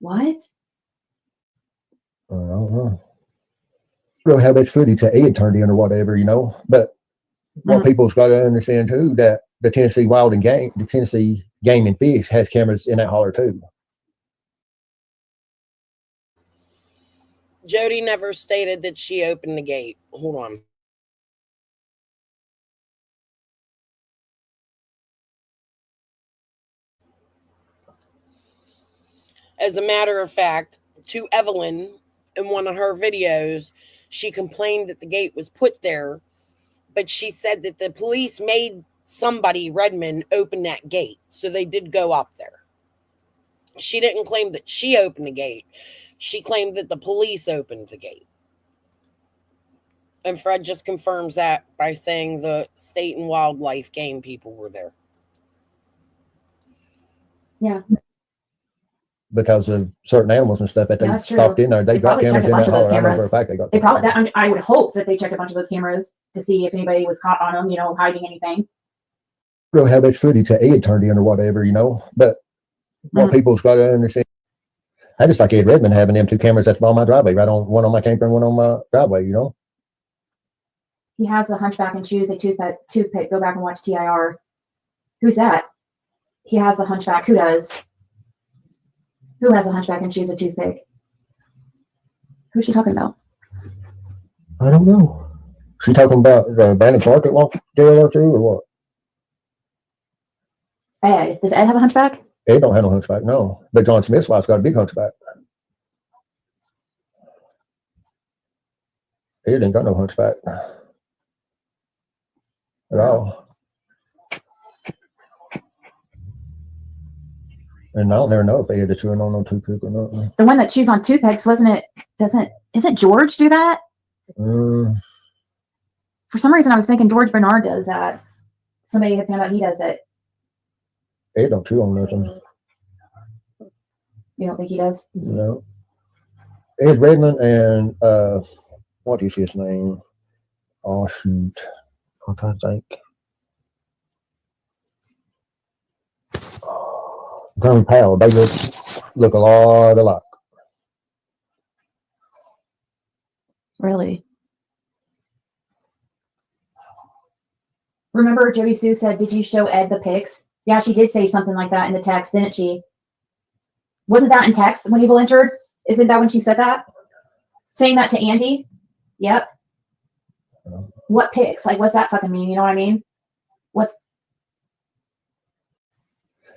What? I don't know. Really how much footage that Ed turned in or whatever, you know. But what people's got to understand too, that the Tennessee Game and Fish has cameras in that holler too. Jody never stated that she opened the gate. Hold on. As a matter of fact, to Evelyn, in one of her videos, she complained that the gate was put there, but she said that the police made somebody, Redmond, open that gate. So they did go up there. She didn't claim that she opened the gate. She claimed that the police opened the gate. And Fred just confirms that by saying the state and wildlife game people were there. Yeah. Because of certain animals and stuff that they That's true. stopped in there. They got probably cameras checked a in bunch that of those holler. I know for a cameras. fact they got They cameras. probably. I would hope that they checked a bunch of those cameras to see if anybody was caught on them, you know, hiding anything. Really how much footage that Ed turned in or whatever, you know. But what people's got to understand, I just like Ed Redmond having them two cameras that's on my driveway, right on one on my camper and one on my driveway, you know. He has a hunchback and chews a toothpick. Go back and watch TIR. Who's that? He has a hunchback. Who does? Who has a hunchback and chews a toothpick? Who's she talking about? I don't know. She talking about Brandon Clark that walked jail too, or what? Ed. Does Ed have a hunchback? Ed don't have no hunchback, no. But John Smith's wife's got a big hunchback. Ed ain't got no hunchback at all. And I'll never know if Ed is chewing on no toothpick or not. The one that chews on toothpicks, wasn't it? Isn't George do that? For some reason, I was thinking George Bernard does that. Somebody had found out he does it. Ed don't chew on nothing. You don't think he does? No. Ed Redmond and what is his name? Oh shoot. I'm trying to think. Glenn Powell, they look a lot alike. Really? Remember Jody Sue said, did you show Ed the pics? Yeah, she did say something like that in the text, didn't she? Wasn't that in text when Evil entered? Isn't that when she said that? Saying that to Andy? Yep. What pics? Like, what's that fucking mean? You know what I mean?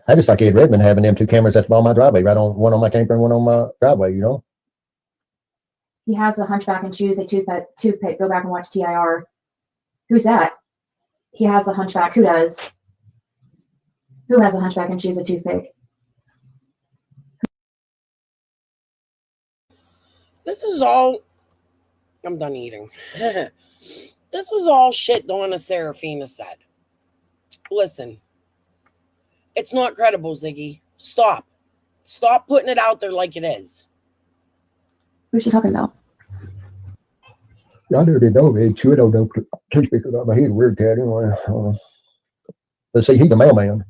I just like Ed Redmond having them two cameras that's on my driveway, right on one on my camper and one on my driveway, you know? He has the hunchback and choose a toothpick. Go back and watch TIR. Who's that? He has a hunchback. Who does? Who has a hunchback and choose a toothpick? This is all. I'm done eating. This is all shit Donna Serafina said. Listen, it's not credible, Ziggy. Stop. Stop putting it out there like it is. Who's she talking about? I never know, man. Sure don't know toothpick about my head. Weird cat, anyway. But see, he's a mailman.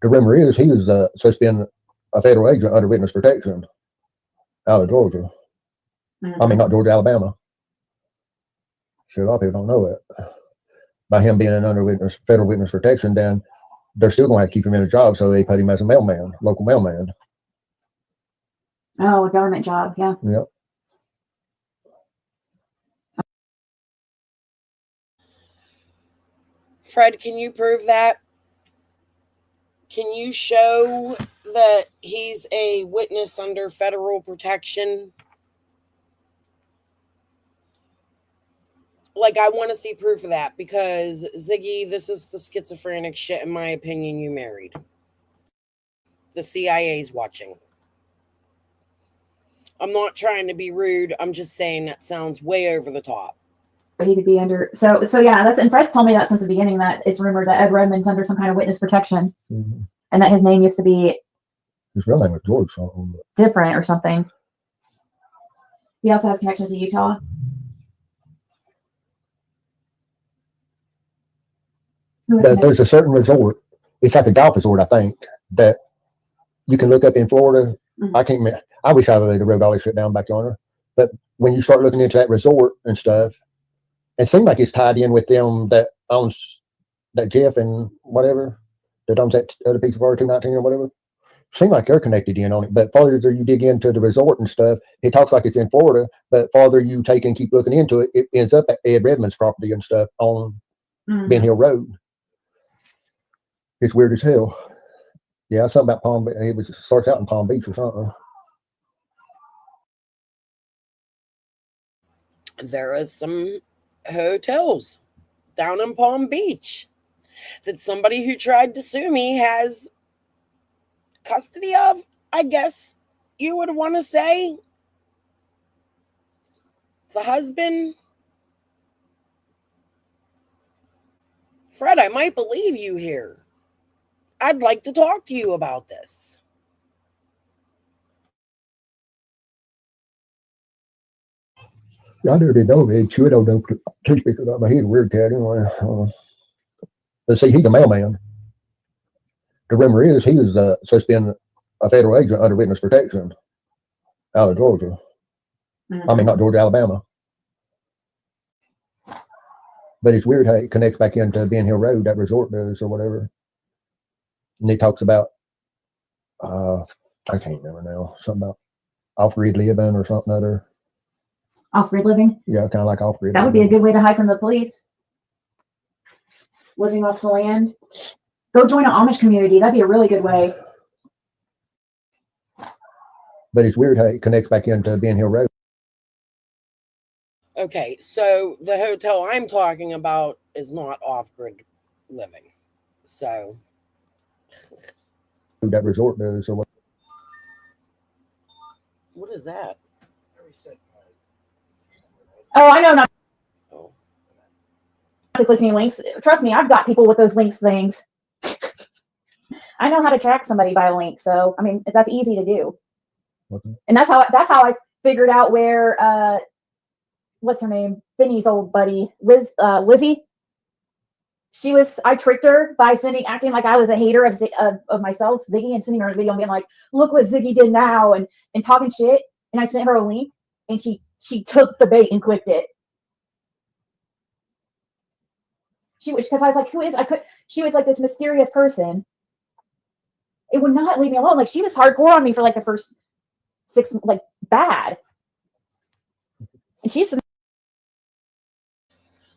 The rumor is he was supposed to be a federal agent under witness protection out of Georgia. Mm-hmm. I mean, not Georgia, Alabama. Sure, a lot of people don't know it. By him being under federal witness protection, then they're still going to have to keep him in a job, so they put him as a mailman, local mailman. Oh, a government job, yeah. Yep. Fred, can you prove that? Can you show that he's a witness under federal protection? Like, I want to see proof of that because, Ziggy, this is the schizophrenic shit, in my opinion, you married. The CIA's watching. I'm not trying to be rude. I'm just saying that sounds way over the top. But he could be under. So yeah, and Fred's told me that since the beginning that it's rumored that Ed Redmond's under some kind of witness protection, and that his name used to be. His real name was George something. Different or something. He also has connections to Utah. There's a certain resort. It's like a golf resort, I think, that you can look up in Florida. Mm-hmm. I can't remember. I wish I would have wrote all this shit down back yonder. But when you start looking into that resort and stuff, it seems like it's tied in with them that owns that Jeff and whatever that owns that other piece of R219 or whatever. Seem like they're connected in on it. But farther you dig into the resort and stuff, it talks like it's in Florida. But farther you take and keep looking into it, it ends up at Ed Redmond's property and stuff on Ben Hill Road. It's weird as hell. Yeah, something about Palm Beach. It starts out in Palm Beach or something. There is some hotels down in Palm Beach that somebody who tried to sue me has custody of, I guess you would want to say. The husband. Fred, I might believe you here. I'd like to talk to you about this. I never did know, man. Sure don't know toothpick about my head. Weird cat, anyway. Let's see, he's a mailman. The rumor is he was supposed to be a federal agent under witness protection out of Georgia. I mean, not Georgia, Alabama. But it's weird how it connects back into Ben Hill Road, that resort does or whatever. And he talks about, I can't remember now, something about off-grid living or something other. Off-grid living? Yeah, kind of like off-grid. That would be a good way to hide from the police. Living off the land. Go join an Amish community. That'd be a really good way. But it's weird how it connects back into Ben Hill Road. Okay, so the hotel I'm talking about is not off-grid living. So That resort does or what? What is that? Oh, I know. Not Oh. clicking links. Trust me, I've got people with those links things. I know how to track somebody by a link, so I mean that's easy to do. Okay. And that's how I figured out where what's her name? Benny's old buddy, Lizzie. I tricked her by acting like I was a hater of myself, Ziggy, and sending her a video and being like, look what Ziggy did now and talking shit. And I sent her a link and she took the bait and clicked it. Because I was like, she was like this mysterious person. it would not leave me alone. Like, she was hardcore on me for like the first 6, like, bad. And she's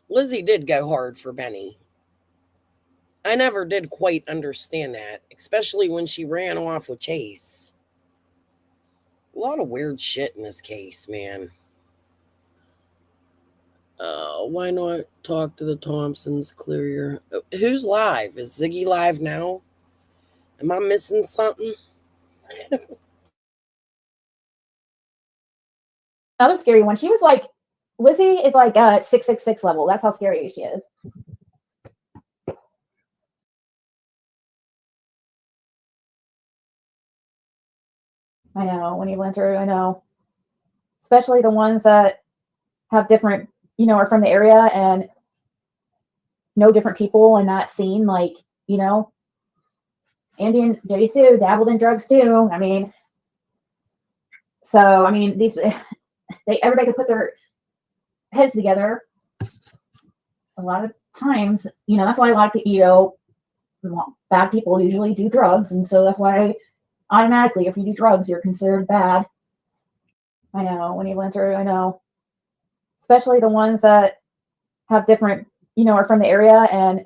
Lizzie did go hard for Benny. I never did quite understand that, especially when she ran off with Chase. A lot of weird shit in this case, man. Why not talk to the Thompsons, clear your... Who's live? Is Ziggy live now? Am I missing something? another scary one. She was like, Lizzie is like 666 level. That's how scary she is. I know, when you enter, I know. Especially the ones that have different, you know, are from the area and know different people in that scene. Like, you know, Andy and Jody Sue dabbled in drugs too. I mean, so, I mean, these, everybody could put their heads together. A lot of times, you know, that's why a lot of people, you know, bad people usually do drugs. And so that's why automatically, if you do drugs, you're considered bad. I know, when you enter, I know. Especially the ones that have different, you know, are from the area and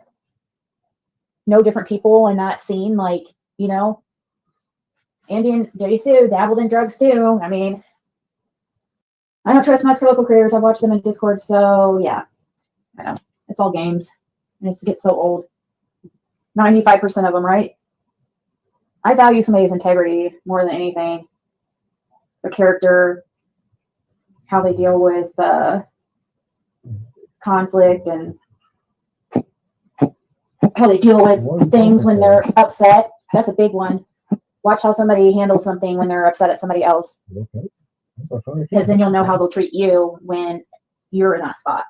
know different people in that scene. Like, you know, Andy and Jody Sue dabbled in drugs too. I mean, I don't trust most local creators. I watch them in Discord. So yeah, I know. It's all games. And it gets so old. 95% of them, right? I value somebody's integrity more than anything. Their character, how they deal with conflict, and how they deal with things when they're upset. That's a big one. Watch how somebody handles something when they're upset at somebody else. Because then you'll know how they'll treat you when you're in that spot.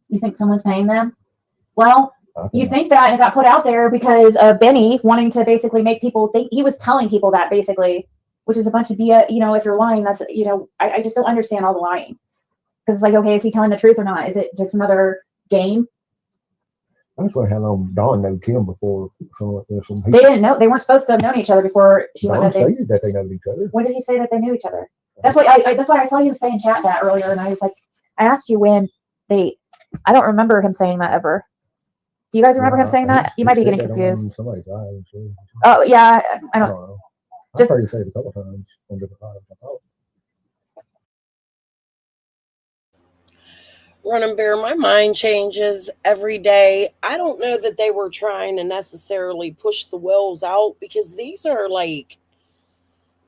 You think someone's paying them? Well, you think that, and it got put out there because of Benny wanting to basically make people think. He was telling people that, basically, which is a bunch of BS. You know, if you're lying, that's, you know, I just don't understand all the lying. Because it's like, okay, is he telling the truth or not? Is it just another game? That's like how long Dawn knew Tim before something like this. They didn't know. They weren't supposed to have known each other before she went. Dawn stated that they know each other. When did he say that they knew each other? That's why that's why I saw you say in chat that earlier, and I was like, I asked you when they. I don't remember him saying that ever. Do you guys remember him saying that? You might be getting confused. Oh yeah, I don't know. I've heard you say it a couple times on different lives. Running Bear, my mind changes every day. I don't know that they were trying to necessarily push the Wells out, because these are like,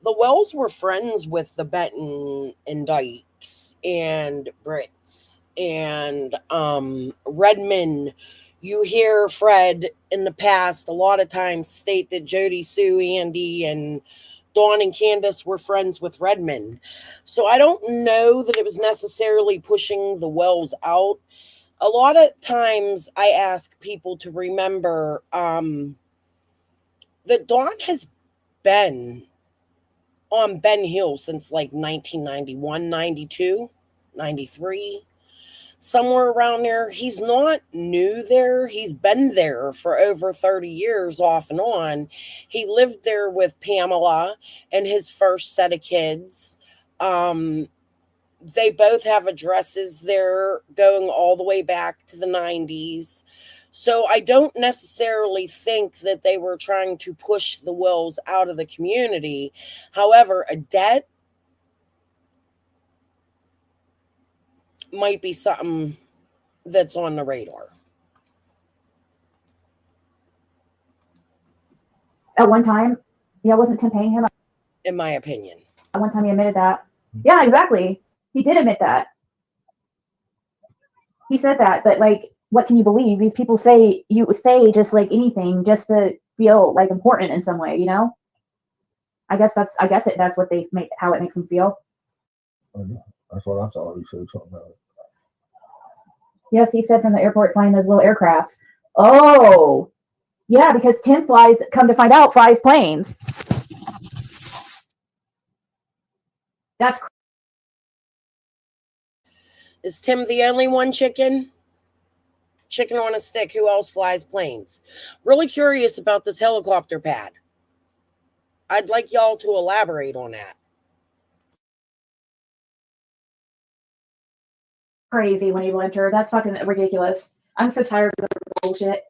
the Wells were friends with the Benton and Dykes and Brits and Redmond. You hear Fred in the past a lot of times state that Jody, Sue, Andy, and Dawn and Candace were friends with Redmond. So I don't know that it was necessarily pushing the Wells out. A lot of times I ask people to remember that Dawn has been on Ben Hill since like 1991, 92, 93, somewhere around there. He's not new there. He's been there for over 30 years off and on. He lived there with Pamela and his first set of kids. They both have addresses there going all the way back to the 90s. So I don't necessarily think that they were trying to push the Wills out of the community. However, a debt might be something that's on the radar. At one time, yeah, wasn't Tim paying him? In my opinion. At one time he admitted that. Yeah, exactly. He did admit that. He said that, but like, what can you believe? These people say just like anything just to feel like important in some way, you know? I guess that's what they make, how it makes them feel. That's what I thought. He said something about it. Yes, he said from the airport flying those little aircrafts. Oh, yeah, because Tim come to find out, flies planes. That's. Is Tim the only one chicken? Chicken on a stick. Who else flies planes? Really curious about this helicopter pad. I'd like y'all to elaborate on that. Crazy when you enter. That's fucking ridiculous. I'm so tired of the bullshit.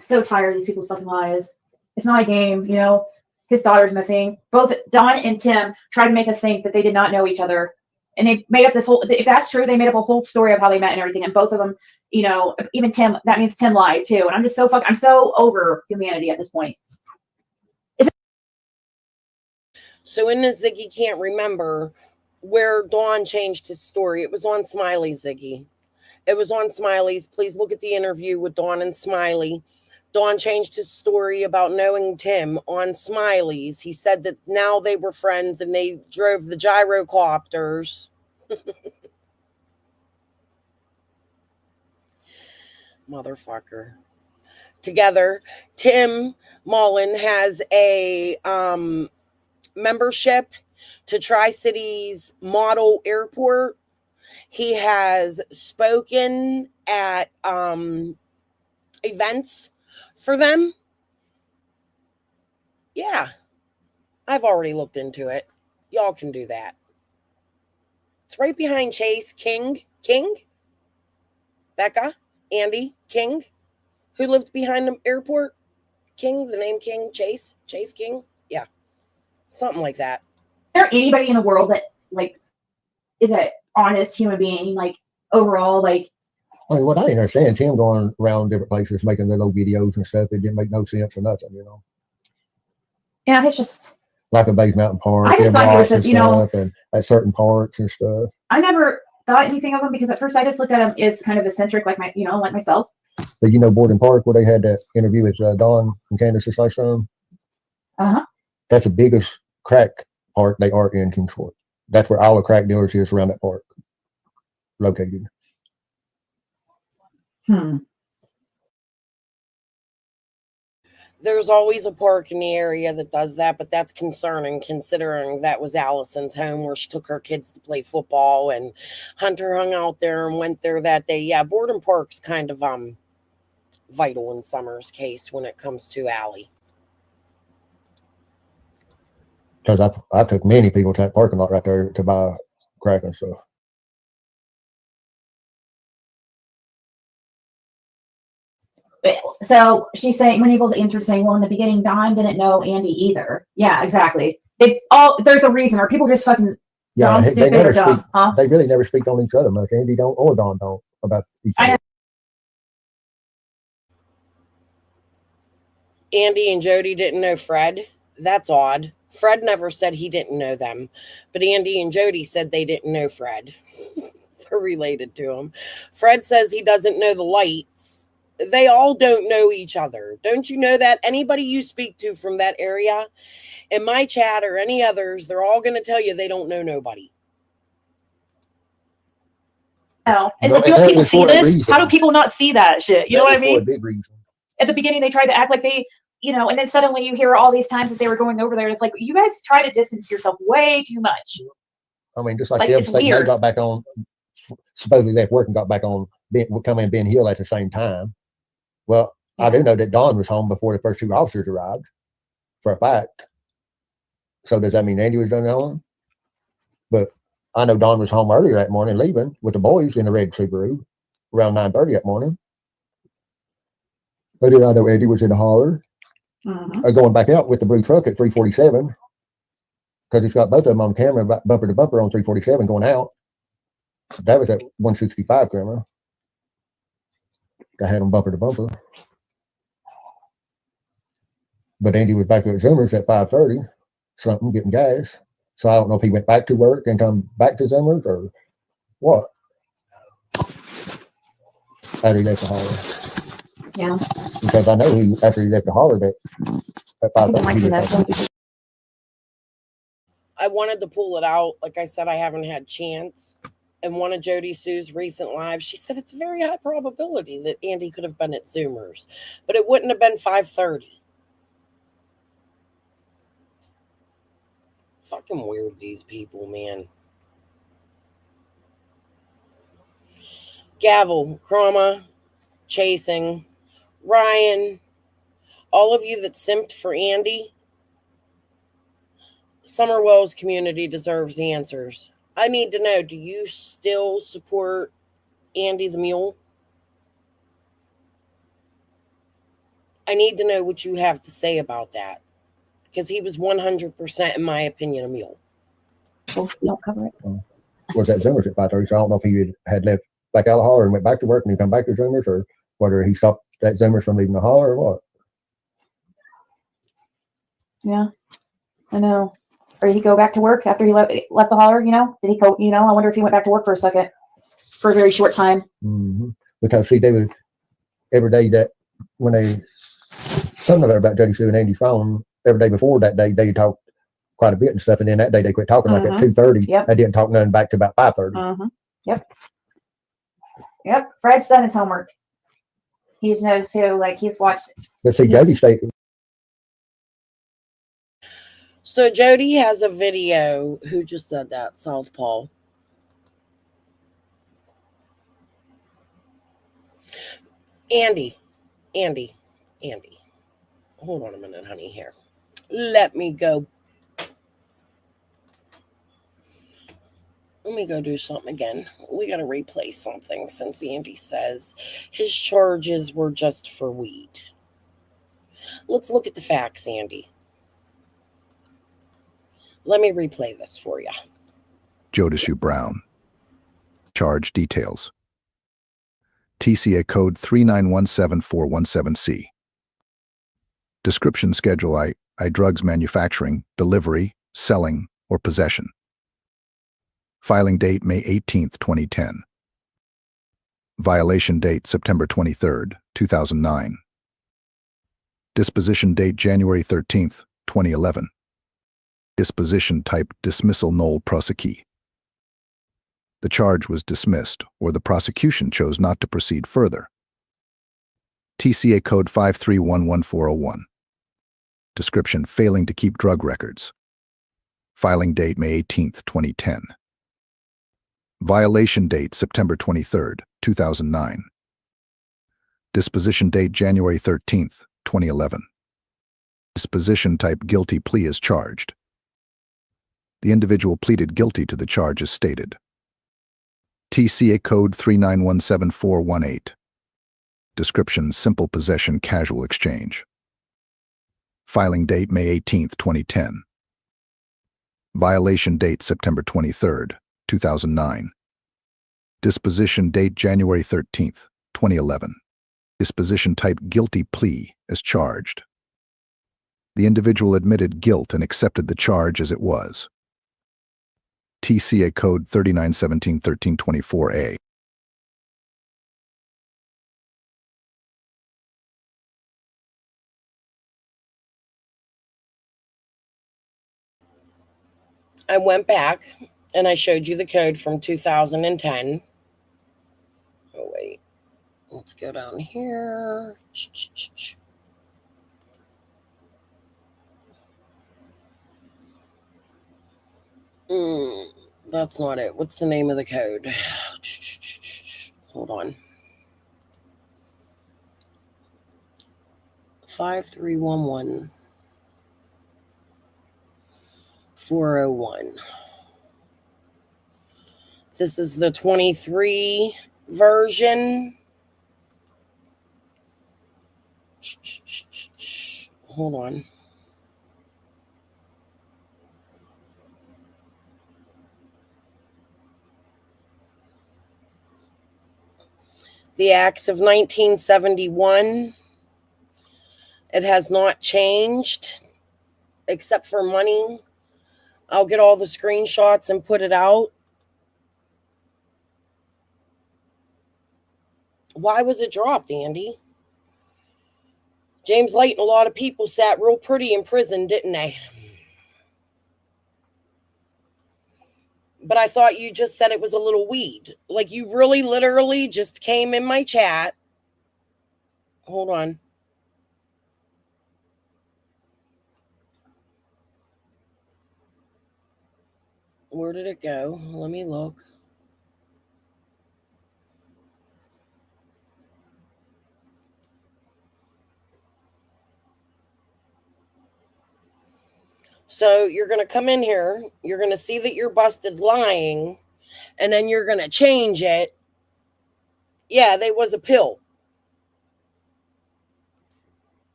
So tired of these people's fucking lies. It's not a game, you know. His daughter's missing. Both Don and Tim tried to make us think that they did not know each other. And they made up this whole, if that's true, they made up a whole story of how they met and everything. And both of them, you know, even Tim, that means Tim lied too. And I'm just I'm so over humanity at this point. So in this Ziggy can't remember where Dawn changed his story. It was on Smiley, Ziggy. It was on Smiley's. Please look at the interview with Dawn and Smiley. Dawn changed his story about knowing Tim on Smiley's. He said that now they were friends and they drove the gyrocopters. Motherfucker. Together, Tim Mullen has a membership to Tri-Cities Model Airport. He has spoken at events for them. Yeah, I've already looked into it. Y'all can do that. It's right behind Chase King, Becca, Andy King, who lived behind the airport. King, the name King, Chase King. Yeah, something like that. Is there anybody in the world that like is an honest human being, like overall, like? I mean, what I didn't understand, Tim going around different places making little videos and stuff, it didn't make no sense or nothing, you know. Yeah, it's just like a Base Mountain Park, I just thought he was just, you know, and at certain parks and stuff. I never thought anything of him because at first I just looked at him as kind of eccentric, like my, you know, like myself. But you know, Borden Park, where they had that interview with Don and Candace or something. That's the biggest crack park they are in Kingsport. That's where all the crack dealers is around that park located. There's always a park in the area that does that, but that's concerning considering that was Allison's home where she took her kids to play football, and Hunter hung out there and went there that day. Yeah, Borden Park's kind of vital in Summer's case when it comes to Allie. Because I took many people to that parking lot right there to buy crack and stuff. So she's saying, when Eagles answered saying, well, in the beginning, Don didn't know Andy either. Yeah, exactly. There's a reason. Are people just fucking dumb, stupid, or dumb? Huh? They really never speak on each other much. Andy don't or Don don't about each other. Andy and Jody didn't know Fred. That's odd. Fred never said he didn't know them, but Andy and Jody said they didn't know Fred. They're related to him. Fred says he doesn't know the lights. They all don't know each other. Don't you know that? Anybody you speak to from that area, in my chat or any others, they're all going to tell you they don't know nobody. No. And like, don't people see this? Reason. How do people not see that shit? You know what I mean? For a big reason. At the beginning, they tried to act like they, you know, and then suddenly you hear all these times that they were going over there. And it's like, you guys try to distance yourself way too much. I mean, just like the other state, they got back on, supposedly left work and got back on, would come in Ben Hill at the same time. Well, I do know that Don was home before the first two officers arrived, for a fact. So does that mean Andy was done home? But I know Don was home earlier that morning, leaving with the boys in the red Subaru around 9:30 that morning. But then I know Andy was in the holler, going back out with the blue truck at 347, because he's got both of them on camera, bumper to bumper on 347 going out. That was at 165 camera. I had them bumper to bumper. But Andy was back at Zimmer's at 5:30, something, getting gas. So I don't know if he went back to work and come back to Zimmer's or what. After he left the holler. Yeah. Because I know after he left the holler at 5:30. I wanted to pull it out. Like I said, I haven't had chance. In one of Jody Sue's recent lives, she said it's a very high probability that Andy could have been at Zoomer's, but it wouldn't have been 5:30. Fucking weird, these people, man. Gavel, Chroma, Chasing, Ryan, all of you that simped for Andy, Summer Wells community deserves answers. I need to know, do you still support Andy the Mule? I need to know what you have to say about that. Because he was 100%, in my opinion, a mule. Don't cover it. Was that Zoomers at 5:30? So I don't know if he had left back out of the holler and went back to work and he come back to Zoomers, or whether he stopped that Zoomers from leaving the holler or what. Yeah, I know. Or did he go back to work after he left the holler? You know, did he go? You know, I wonder if he went back to work for a second, for a very short time. Mm-hmm. Because see, they would every day that when they something about Jody Sue and Andy's phone every day before that day they talked quite a bit and stuff, and then that day they quit talking like at 2:30. Yep. They didn't talk nothing back to about 5:30. Yep. Fred's done his homework. He knows too. Like he's watched. But see, Jody stayed. So Jody has a video. Who just said that? Southpaw. Andy. Hold on a minute, honey, here. Let me go do something again. We got to replay something since Andy says his charges were just for weed. Let's look at the facts, Andy. Let me replay this for you. Jodishu Brown. Charge details. TCA code 3917417C. Description schedule I drugs manufacturing, delivery, selling, or possession. Filing date May 18th, 2010. Violation date September 23rd, 2009. Disposition date January 13th, 2011. Disposition type dismissal null prosequi. The charge was dismissed, or the prosecution chose not to proceed further. TCA code 5311401. Description failing to keep drug records. Filing date May 18th, 2010. Violation date September 23rd, 2009. Disposition date January 13th, 2011. Disposition type guilty plea is charged. The individual pleaded guilty to the charge as stated. TCA code 3917418. Description simple possession casual exchange. Filing date May 18th, 2010. Violation date September 23rd, 2009. Disposition date January 13th, 2011. Disposition type guilty plea as charged. The individual admitted guilt and accepted the charge as it was. TCA code 39171324A. I went back and I showed you the code from 2010. Oh, wait. Let's go down here. That's not it. What's the name of the code? Hold on. 5311 401. This is the 23 version. Hold on. The acts of 1971. It has not changed except for money. I'll get all the screenshots and put it out. Why was it dropped, Andy? James Light and a lot of people sat real pretty in prison, didn't they? But I thought you just said it was a little weed. Like you really literally just came in my chat. Hold on. Where did it go? Let me look. So you're going to come in here, you're going to see that you're busted lying, and then you're going to change it. Yeah, they was a pill.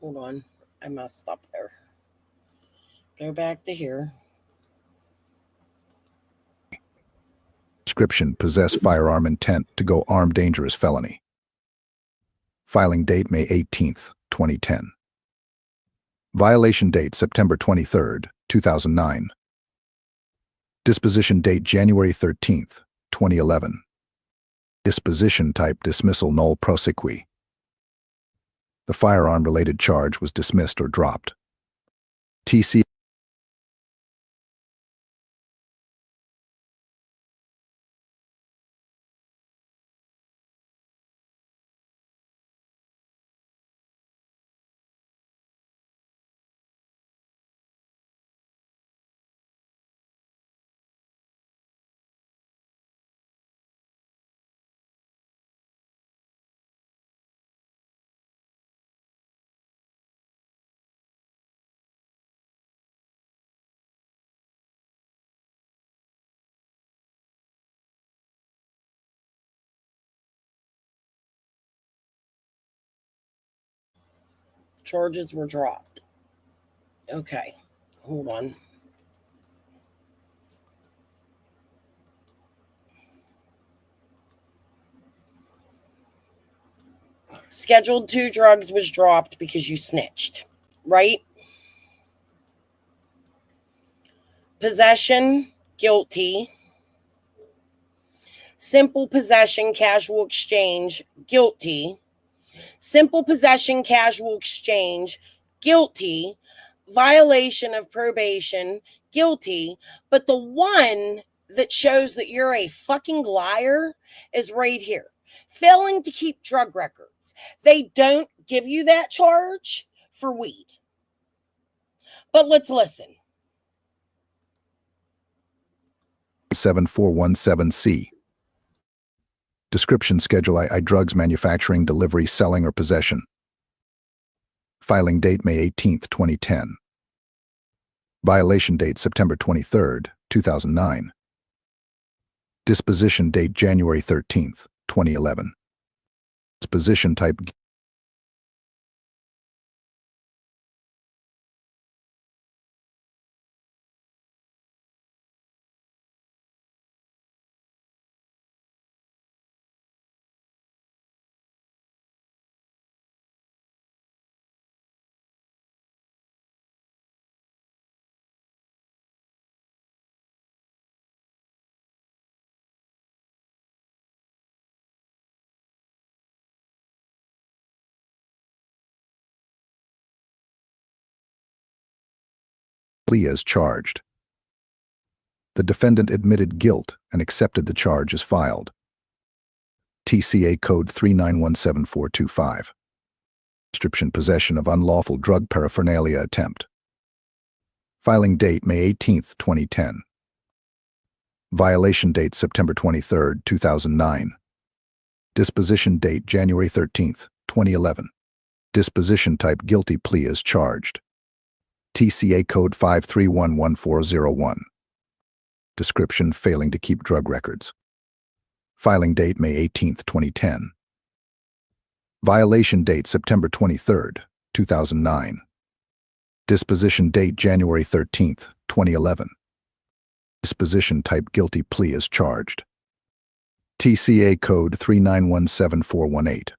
Hold on. I messed up there. Go back to here. Description: possess firearm, intent to go armed, dangerous felony. Filing date May 18th, 2010. Violation date September 23rd, 2009. Disposition date January 13th, 2011. Disposition type dismissal null prosequi. The firearm-related charge was dismissed or dropped. TC Charges were dropped. Okay. Hold on. Scheduled 2 drugs was dropped because you snitched, right? Possession, guilty. Simple possession, casual exchange, guilty. Simple possession, casual exchange, guilty. Violation of probation, guilty. But the one that shows that you're a fucking liar is right here. Failing to keep drug records. They don't give you that charge for weed. But let's listen. 7417C. Description: schedule I drugs manufacturing, delivery, selling, or possession. Filing date May 18th, 2010. Violation date September 23rd, 2009. Disposition date January 13th, 2011. Disposition type plea as charged. The defendant admitted guilt and accepted the charge as filed. TCA code 3917425. Description: possession of unlawful drug paraphernalia attempt. Filing date May 18th, 2010. Violation date September 23rd, 2009. Disposition date January 13th, 2011. Disposition type guilty plea as charged. TCA code 5311401. Description: failing to keep drug records. Filing date May 18th, 2010. Violation date September 23rd, 2009. Disposition date January 13th, 2011. Disposition type guilty plea as charged. TCA code 3917418.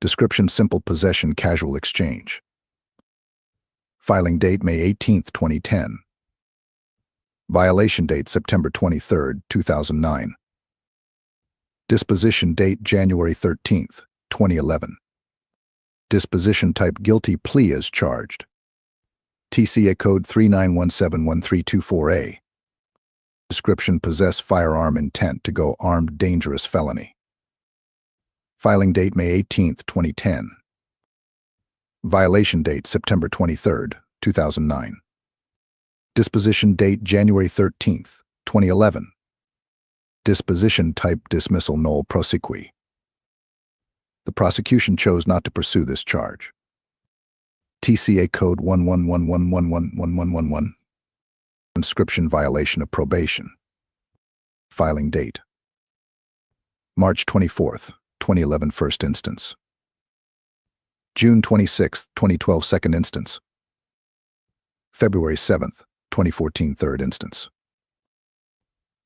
Description: simple possession, casual exchange. Filing date May 18th, 2010. Violation date September 23rd, 2009. Disposition date January 13th, 2011. Disposition type guilty plea as charged. TCA code 391713224A. Description: possess firearm, intent to go armed, dangerous felony. Filing date May 18th, 2010. Violation date September 23rd, 2009. Disposition date January 13th, 2011. Disposition type dismissal null prosequi. The prosecution chose not to pursue this charge. TCA code 111111111. Inscription violation of probation. Filing date March 24th, 2011 first instance. June 26th, 2012 second instance. February 7th, 2014 third instance.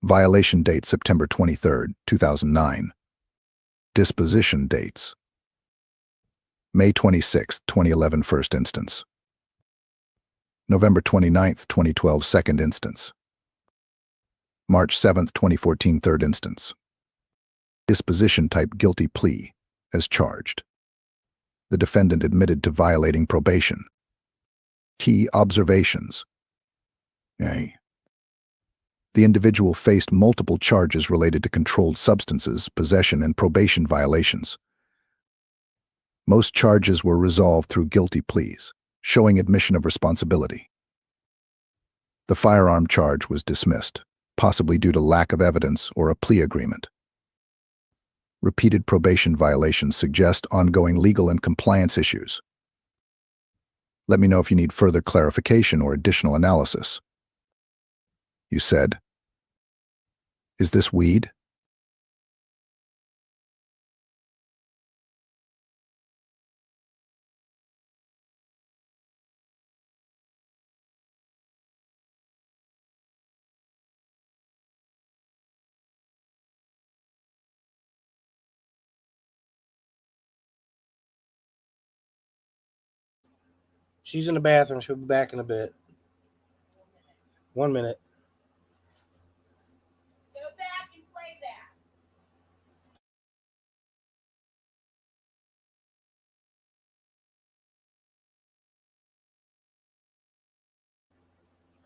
Violation date September 23rd, 2009. Disposition dates May 26th, 2011 first instance. November 29th, 2012 second instance. March 7th, 2014 third instance. Disposition type guilty plea, as charged. The defendant admitted to violating probation. Key observations. A. The individual faced multiple charges related to controlled substances, possession, and probation violations. Most charges were resolved through guilty pleas, showing admission of responsibility. The firearm charge was dismissed, possibly due to lack of evidence or a plea agreement. Repeated probation violations suggest ongoing legal and compliance issues. Let me know if you need further clarification or additional analysis. You said, "Is this weed?" She's in the bathroom. She'll be back in a bit. 1 minute. Go back and play that.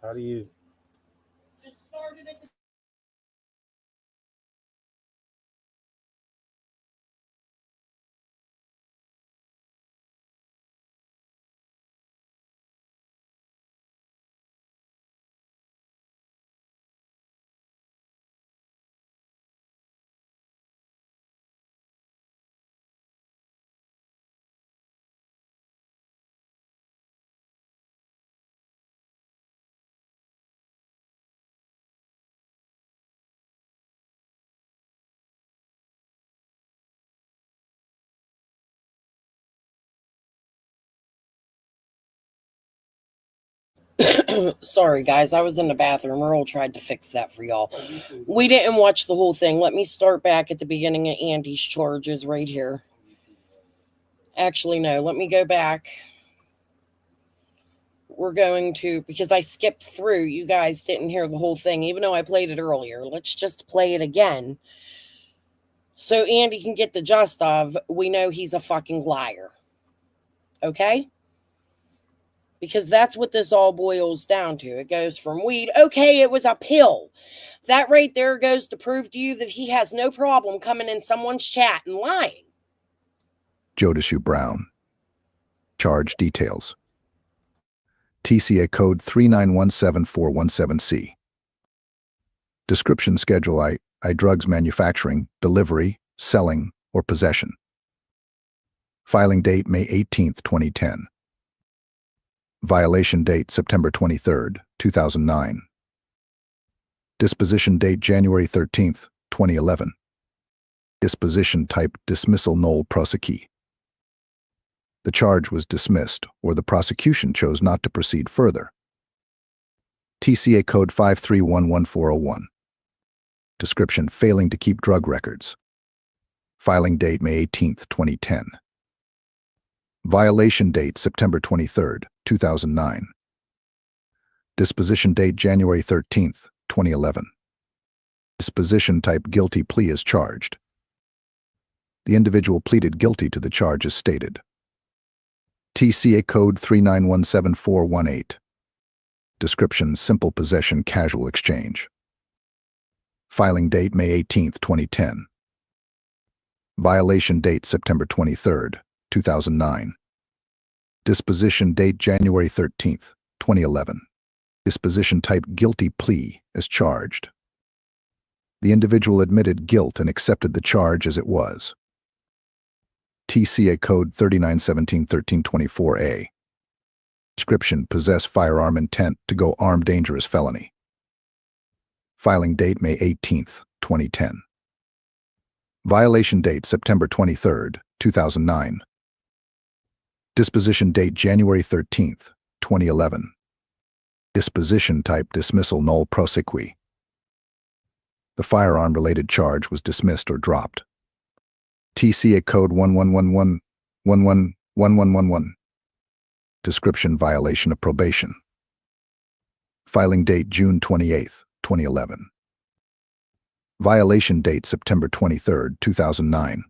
How do you? Just started at the Sorry, guys, I was in the bathroom. Earl tried to fix that for y'all. We didn't watch the whole thing. Let me start back at the beginning of Andy's charges right here. Actually, no, let me go back. We're going to, because I skipped through, you guys didn't hear the whole thing, even though I played it earlier. Let's just play it again. So Andy can get the gist of, we know he's a fucking liar. Okay? Because that's what this all boils down to. It goes from weed. Okay, it was a pill. That right there goes to prove to you that he has no problem coming in someone's chat and lying. Jodashu Brown. Charge details. TCA code 3917417C. Description schedule I drugs manufacturing, delivery, selling, or possession. Filing date May 18th, 2010. Violation date September 23rd, 2009. Disposition date January 13th, 2011. Disposition type dismissal null prosequi. The charge was dismissed, or the prosecution chose not to proceed further. TCA code 5311401. Description failing to keep drug records. Filing date May 18th, 2010. Violation date September 23rd, 2009. Disposition date January 13th, 2011. Disposition type guilty plea is charged. The individual pleaded guilty to the charge as stated. TCA code 3917418. Description simple possession casual exchange. Filing date May 18th, 2010. Violation date September 23rd, 2009. Disposition date January 13th, 2011. Disposition type guilty plea as charged. The individual admitted guilt and accepted the charge as it was. TCA Code 3917-1324A. Description: possess firearm, intent to go armed, dangerous felony. Filing date May 18, 2010. Violation date September 23, 2009. Disposition date January 13, 2011. Disposition type dismissal null prosequi. The firearm-related charge was dismissed or dropped. TCA Code 1111111111. Description: violation of probation. Filing date June 28, 2011. Violation date September 23, 2009.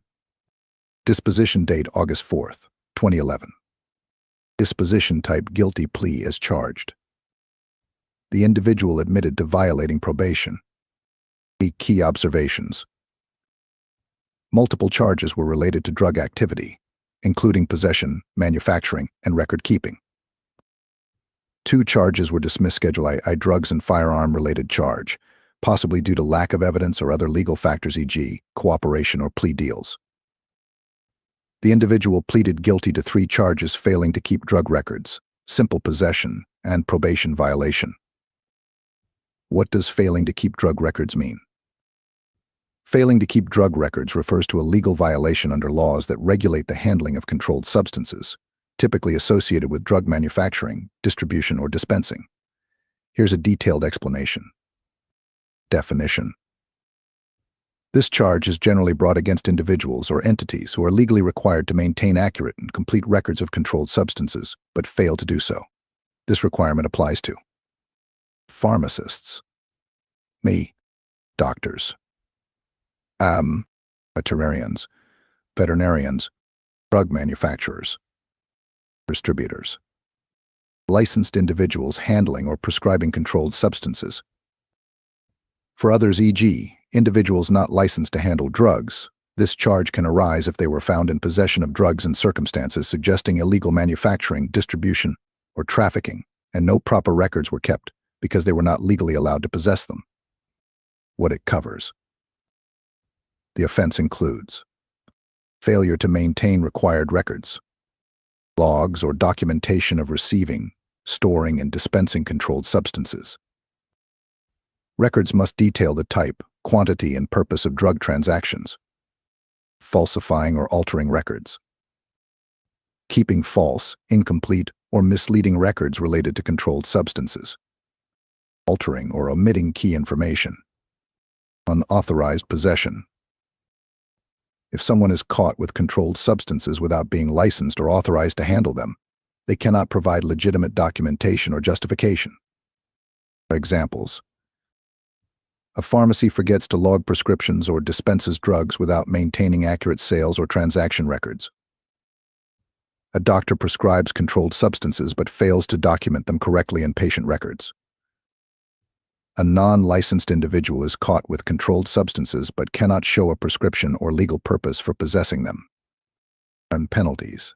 Disposition date August 4, 2011. Disposition type guilty plea as charged. The individual admitted to violating probation. Key observations. Multiple charges were related to drug activity, including possession, manufacturing, and record keeping. 2 charges were dismissed: Schedule I drugs and firearm-related charge, possibly due to lack of evidence or other legal factors, e.g., cooperation or plea deals. The individual pleaded guilty to 3 charges: failing to keep drug records, simple possession, and probation violation. What does failing to keep drug records mean? Failing to keep drug records refers to a legal violation under laws that regulate the handling of controlled substances, typically associated with drug manufacturing, distribution, or dispensing. Here's a detailed explanation. Definition. This charge is generally brought against individuals or entities who are legally required to maintain accurate and complete records of controlled substances, but fail to do so. This requirement applies to pharmacists, doctors, veterinarians, drug manufacturers, distributors, licensed individuals handling or prescribing controlled substances. For others, e.g., individuals not licensed to handle drugs, this charge can arise if they were found in possession of drugs in circumstances suggesting illegal manufacturing, distribution, or trafficking, and no proper records were kept because they were not legally allowed to possess them. What it covers. The offense includes failure to maintain required records, logs or documentation of receiving, storing, and dispensing controlled substances. Records must detail the type, quantity, and purpose of drug transactions. Falsifying or altering records. Keeping false, incomplete, or misleading records related to controlled substances. Altering or omitting key information. Unauthorized possession. If someone is caught with controlled substances without being licensed or authorized to handle them, they cannot provide legitimate documentation or justification. Examples. A pharmacy forgets to log prescriptions or dispenses drugs without maintaining accurate sales or transaction records. A doctor prescribes controlled substances but fails to document them correctly in patient records. A non-licensed individual is caught with controlled substances but cannot show a prescription or legal purpose for possessing them. And penalties.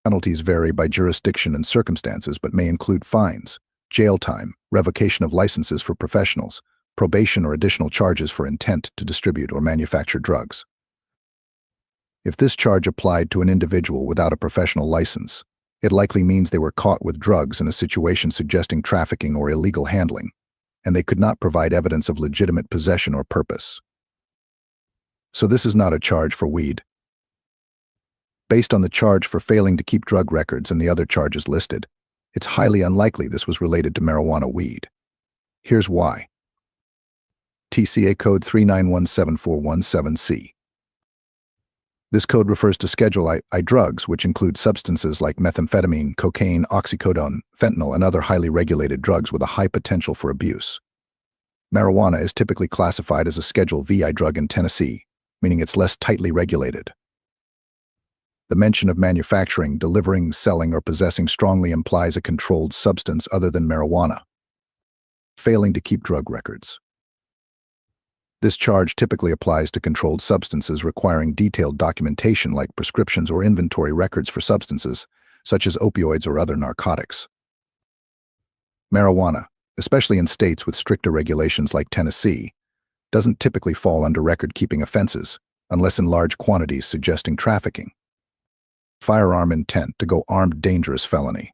Penalties vary by jurisdiction and circumstances but may include fines, jail time, revocation of licenses for professionals, probation, or additional charges for intent to distribute or manufacture drugs. If this charge applied to an individual without a professional license, it likely means they were caught with drugs in a situation suggesting trafficking or illegal handling, and they could not provide evidence of legitimate possession or purpose. So this is not a charge for weed. Based on the charge for failing to keep drug records and the other charges listed, it's highly unlikely this was related to marijuana weed. Here's why. TCA Code 39174117C. This code refers to Schedule I drugs, which include substances like methamphetamine, cocaine, oxycodone, fentanyl, and other highly regulated drugs with a high potential for abuse. Marijuana is typically classified as a Schedule VI drug in Tennessee, meaning it's less tightly regulated. The mention of manufacturing, delivering, selling, or possessing strongly implies a controlled substance other than marijuana. Failing to keep drug records. This charge typically applies to controlled substances requiring detailed documentation like prescriptions or inventory records for substances, such as opioids or other narcotics. Marijuana, especially in states with stricter regulations like Tennessee, doesn't typically fall under record-keeping offenses unless in large quantities suggesting trafficking. Firearm intent to go armed dangerous felony.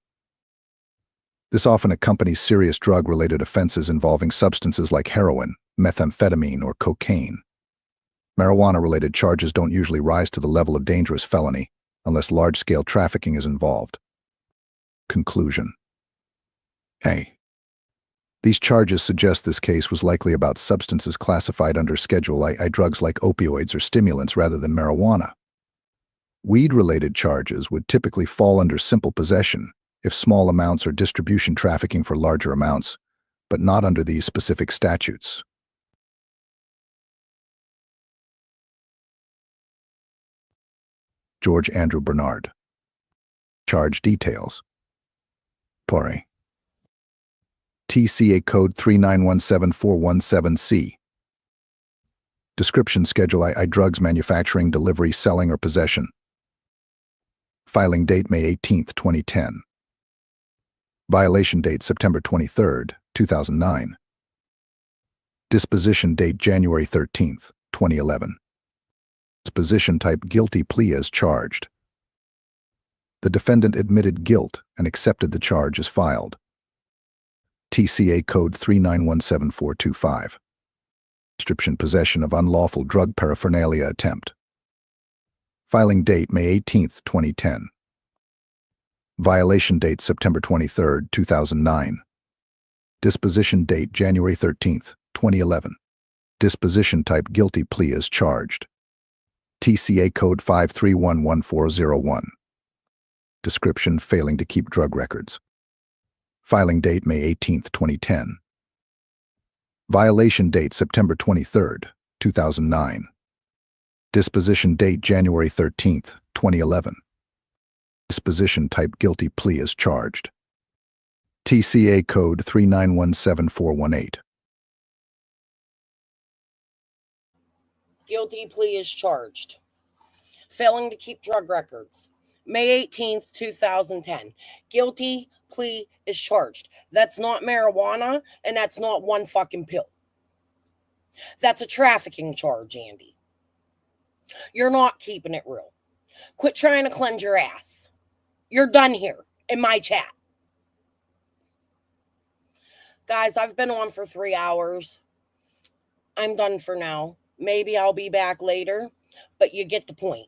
This often accompanies serious drug-related offenses involving substances like heroin, methamphetamine, or cocaine. Marijuana-related charges don't usually rise to the level of dangerous felony unless large-scale trafficking is involved. Conclusion. Hey. These charges suggest this case was likely about substances classified under Schedule I drugs like opioids or stimulants rather than marijuana. Weed-related charges would typically fall under simple possession if small amounts or distribution trafficking for larger amounts, but not under these specific statutes. George Andrew Bernard. Charge details. Pore. TCA code 3917417C. Description: Schedule I drugs manufacturing, delivery, selling, or possession. Filing date May 18, 2010. Violation date September 23, 2009. Disposition date January 13, 2011. Disposition type: guilty plea as charged. The defendant admitted guilt and accepted the charge as filed. TCA code 3917425. Description: possession of unlawful drug paraphernalia attempt. Filing date May 18, 2010. Violation date September 23, 2009. Disposition date January 13, 2011. Disposition type: guilty plea as charged. TCA code 5311401. Description: failing to keep drug records. Filing date May 18, 2010. Violation date September 23, 2009. Disposition date January 13, 2011. Disposition type: guilty plea as charged. TCA code 3917418. Guilty plea is charged. Failing to keep drug records. May 18th, 2010. Guilty plea is charged. That's not marijuana, and that's not one fucking pill. That's a trafficking charge, Andy. You're not keeping it real. Quit trying to cleanse your ass. You're done here in my chat. Guys, I've been on for 3 hours. I'm done for now. Maybe I'll be back later, but you get the point.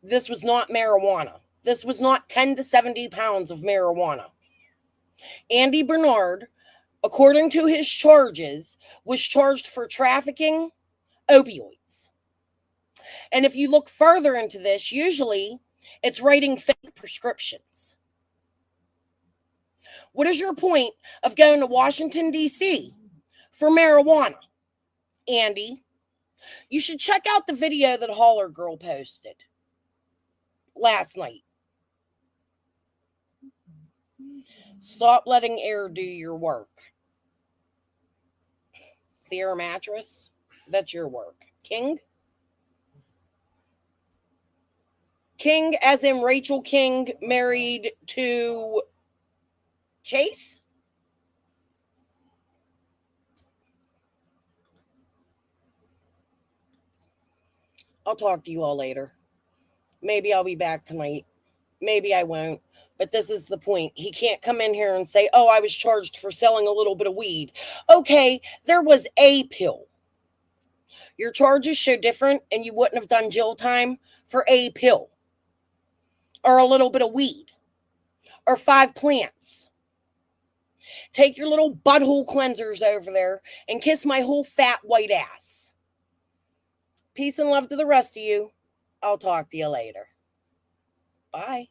This was not marijuana. This was not 10 to 70 pounds of marijuana. Andy Bernard, according to his charges, was charged for trafficking opioids. And if you look further into this, usually it's writing fake prescriptions. What is your point of going to Washington, D.C. for marijuana, Andy? You should check out the video that Holler Girl posted last night. Stop letting air do your work. The air mattress, that's your work. King? King as in Rachel King married to Chase? I'll talk to you all later. Maybe I'll be back tonight. Maybe I won't. But this is the point. He can't come in here and say, oh, I was charged for selling a little bit of weed. Okay, there was a pill. Your charges show different, and you wouldn't have done jail time for a pill. Or a little bit of weed. Or 5 plants. Take your little butthole cleansers over there and kiss my whole fat white ass. Peace and love to the rest of you. I'll talk to you later. Bye.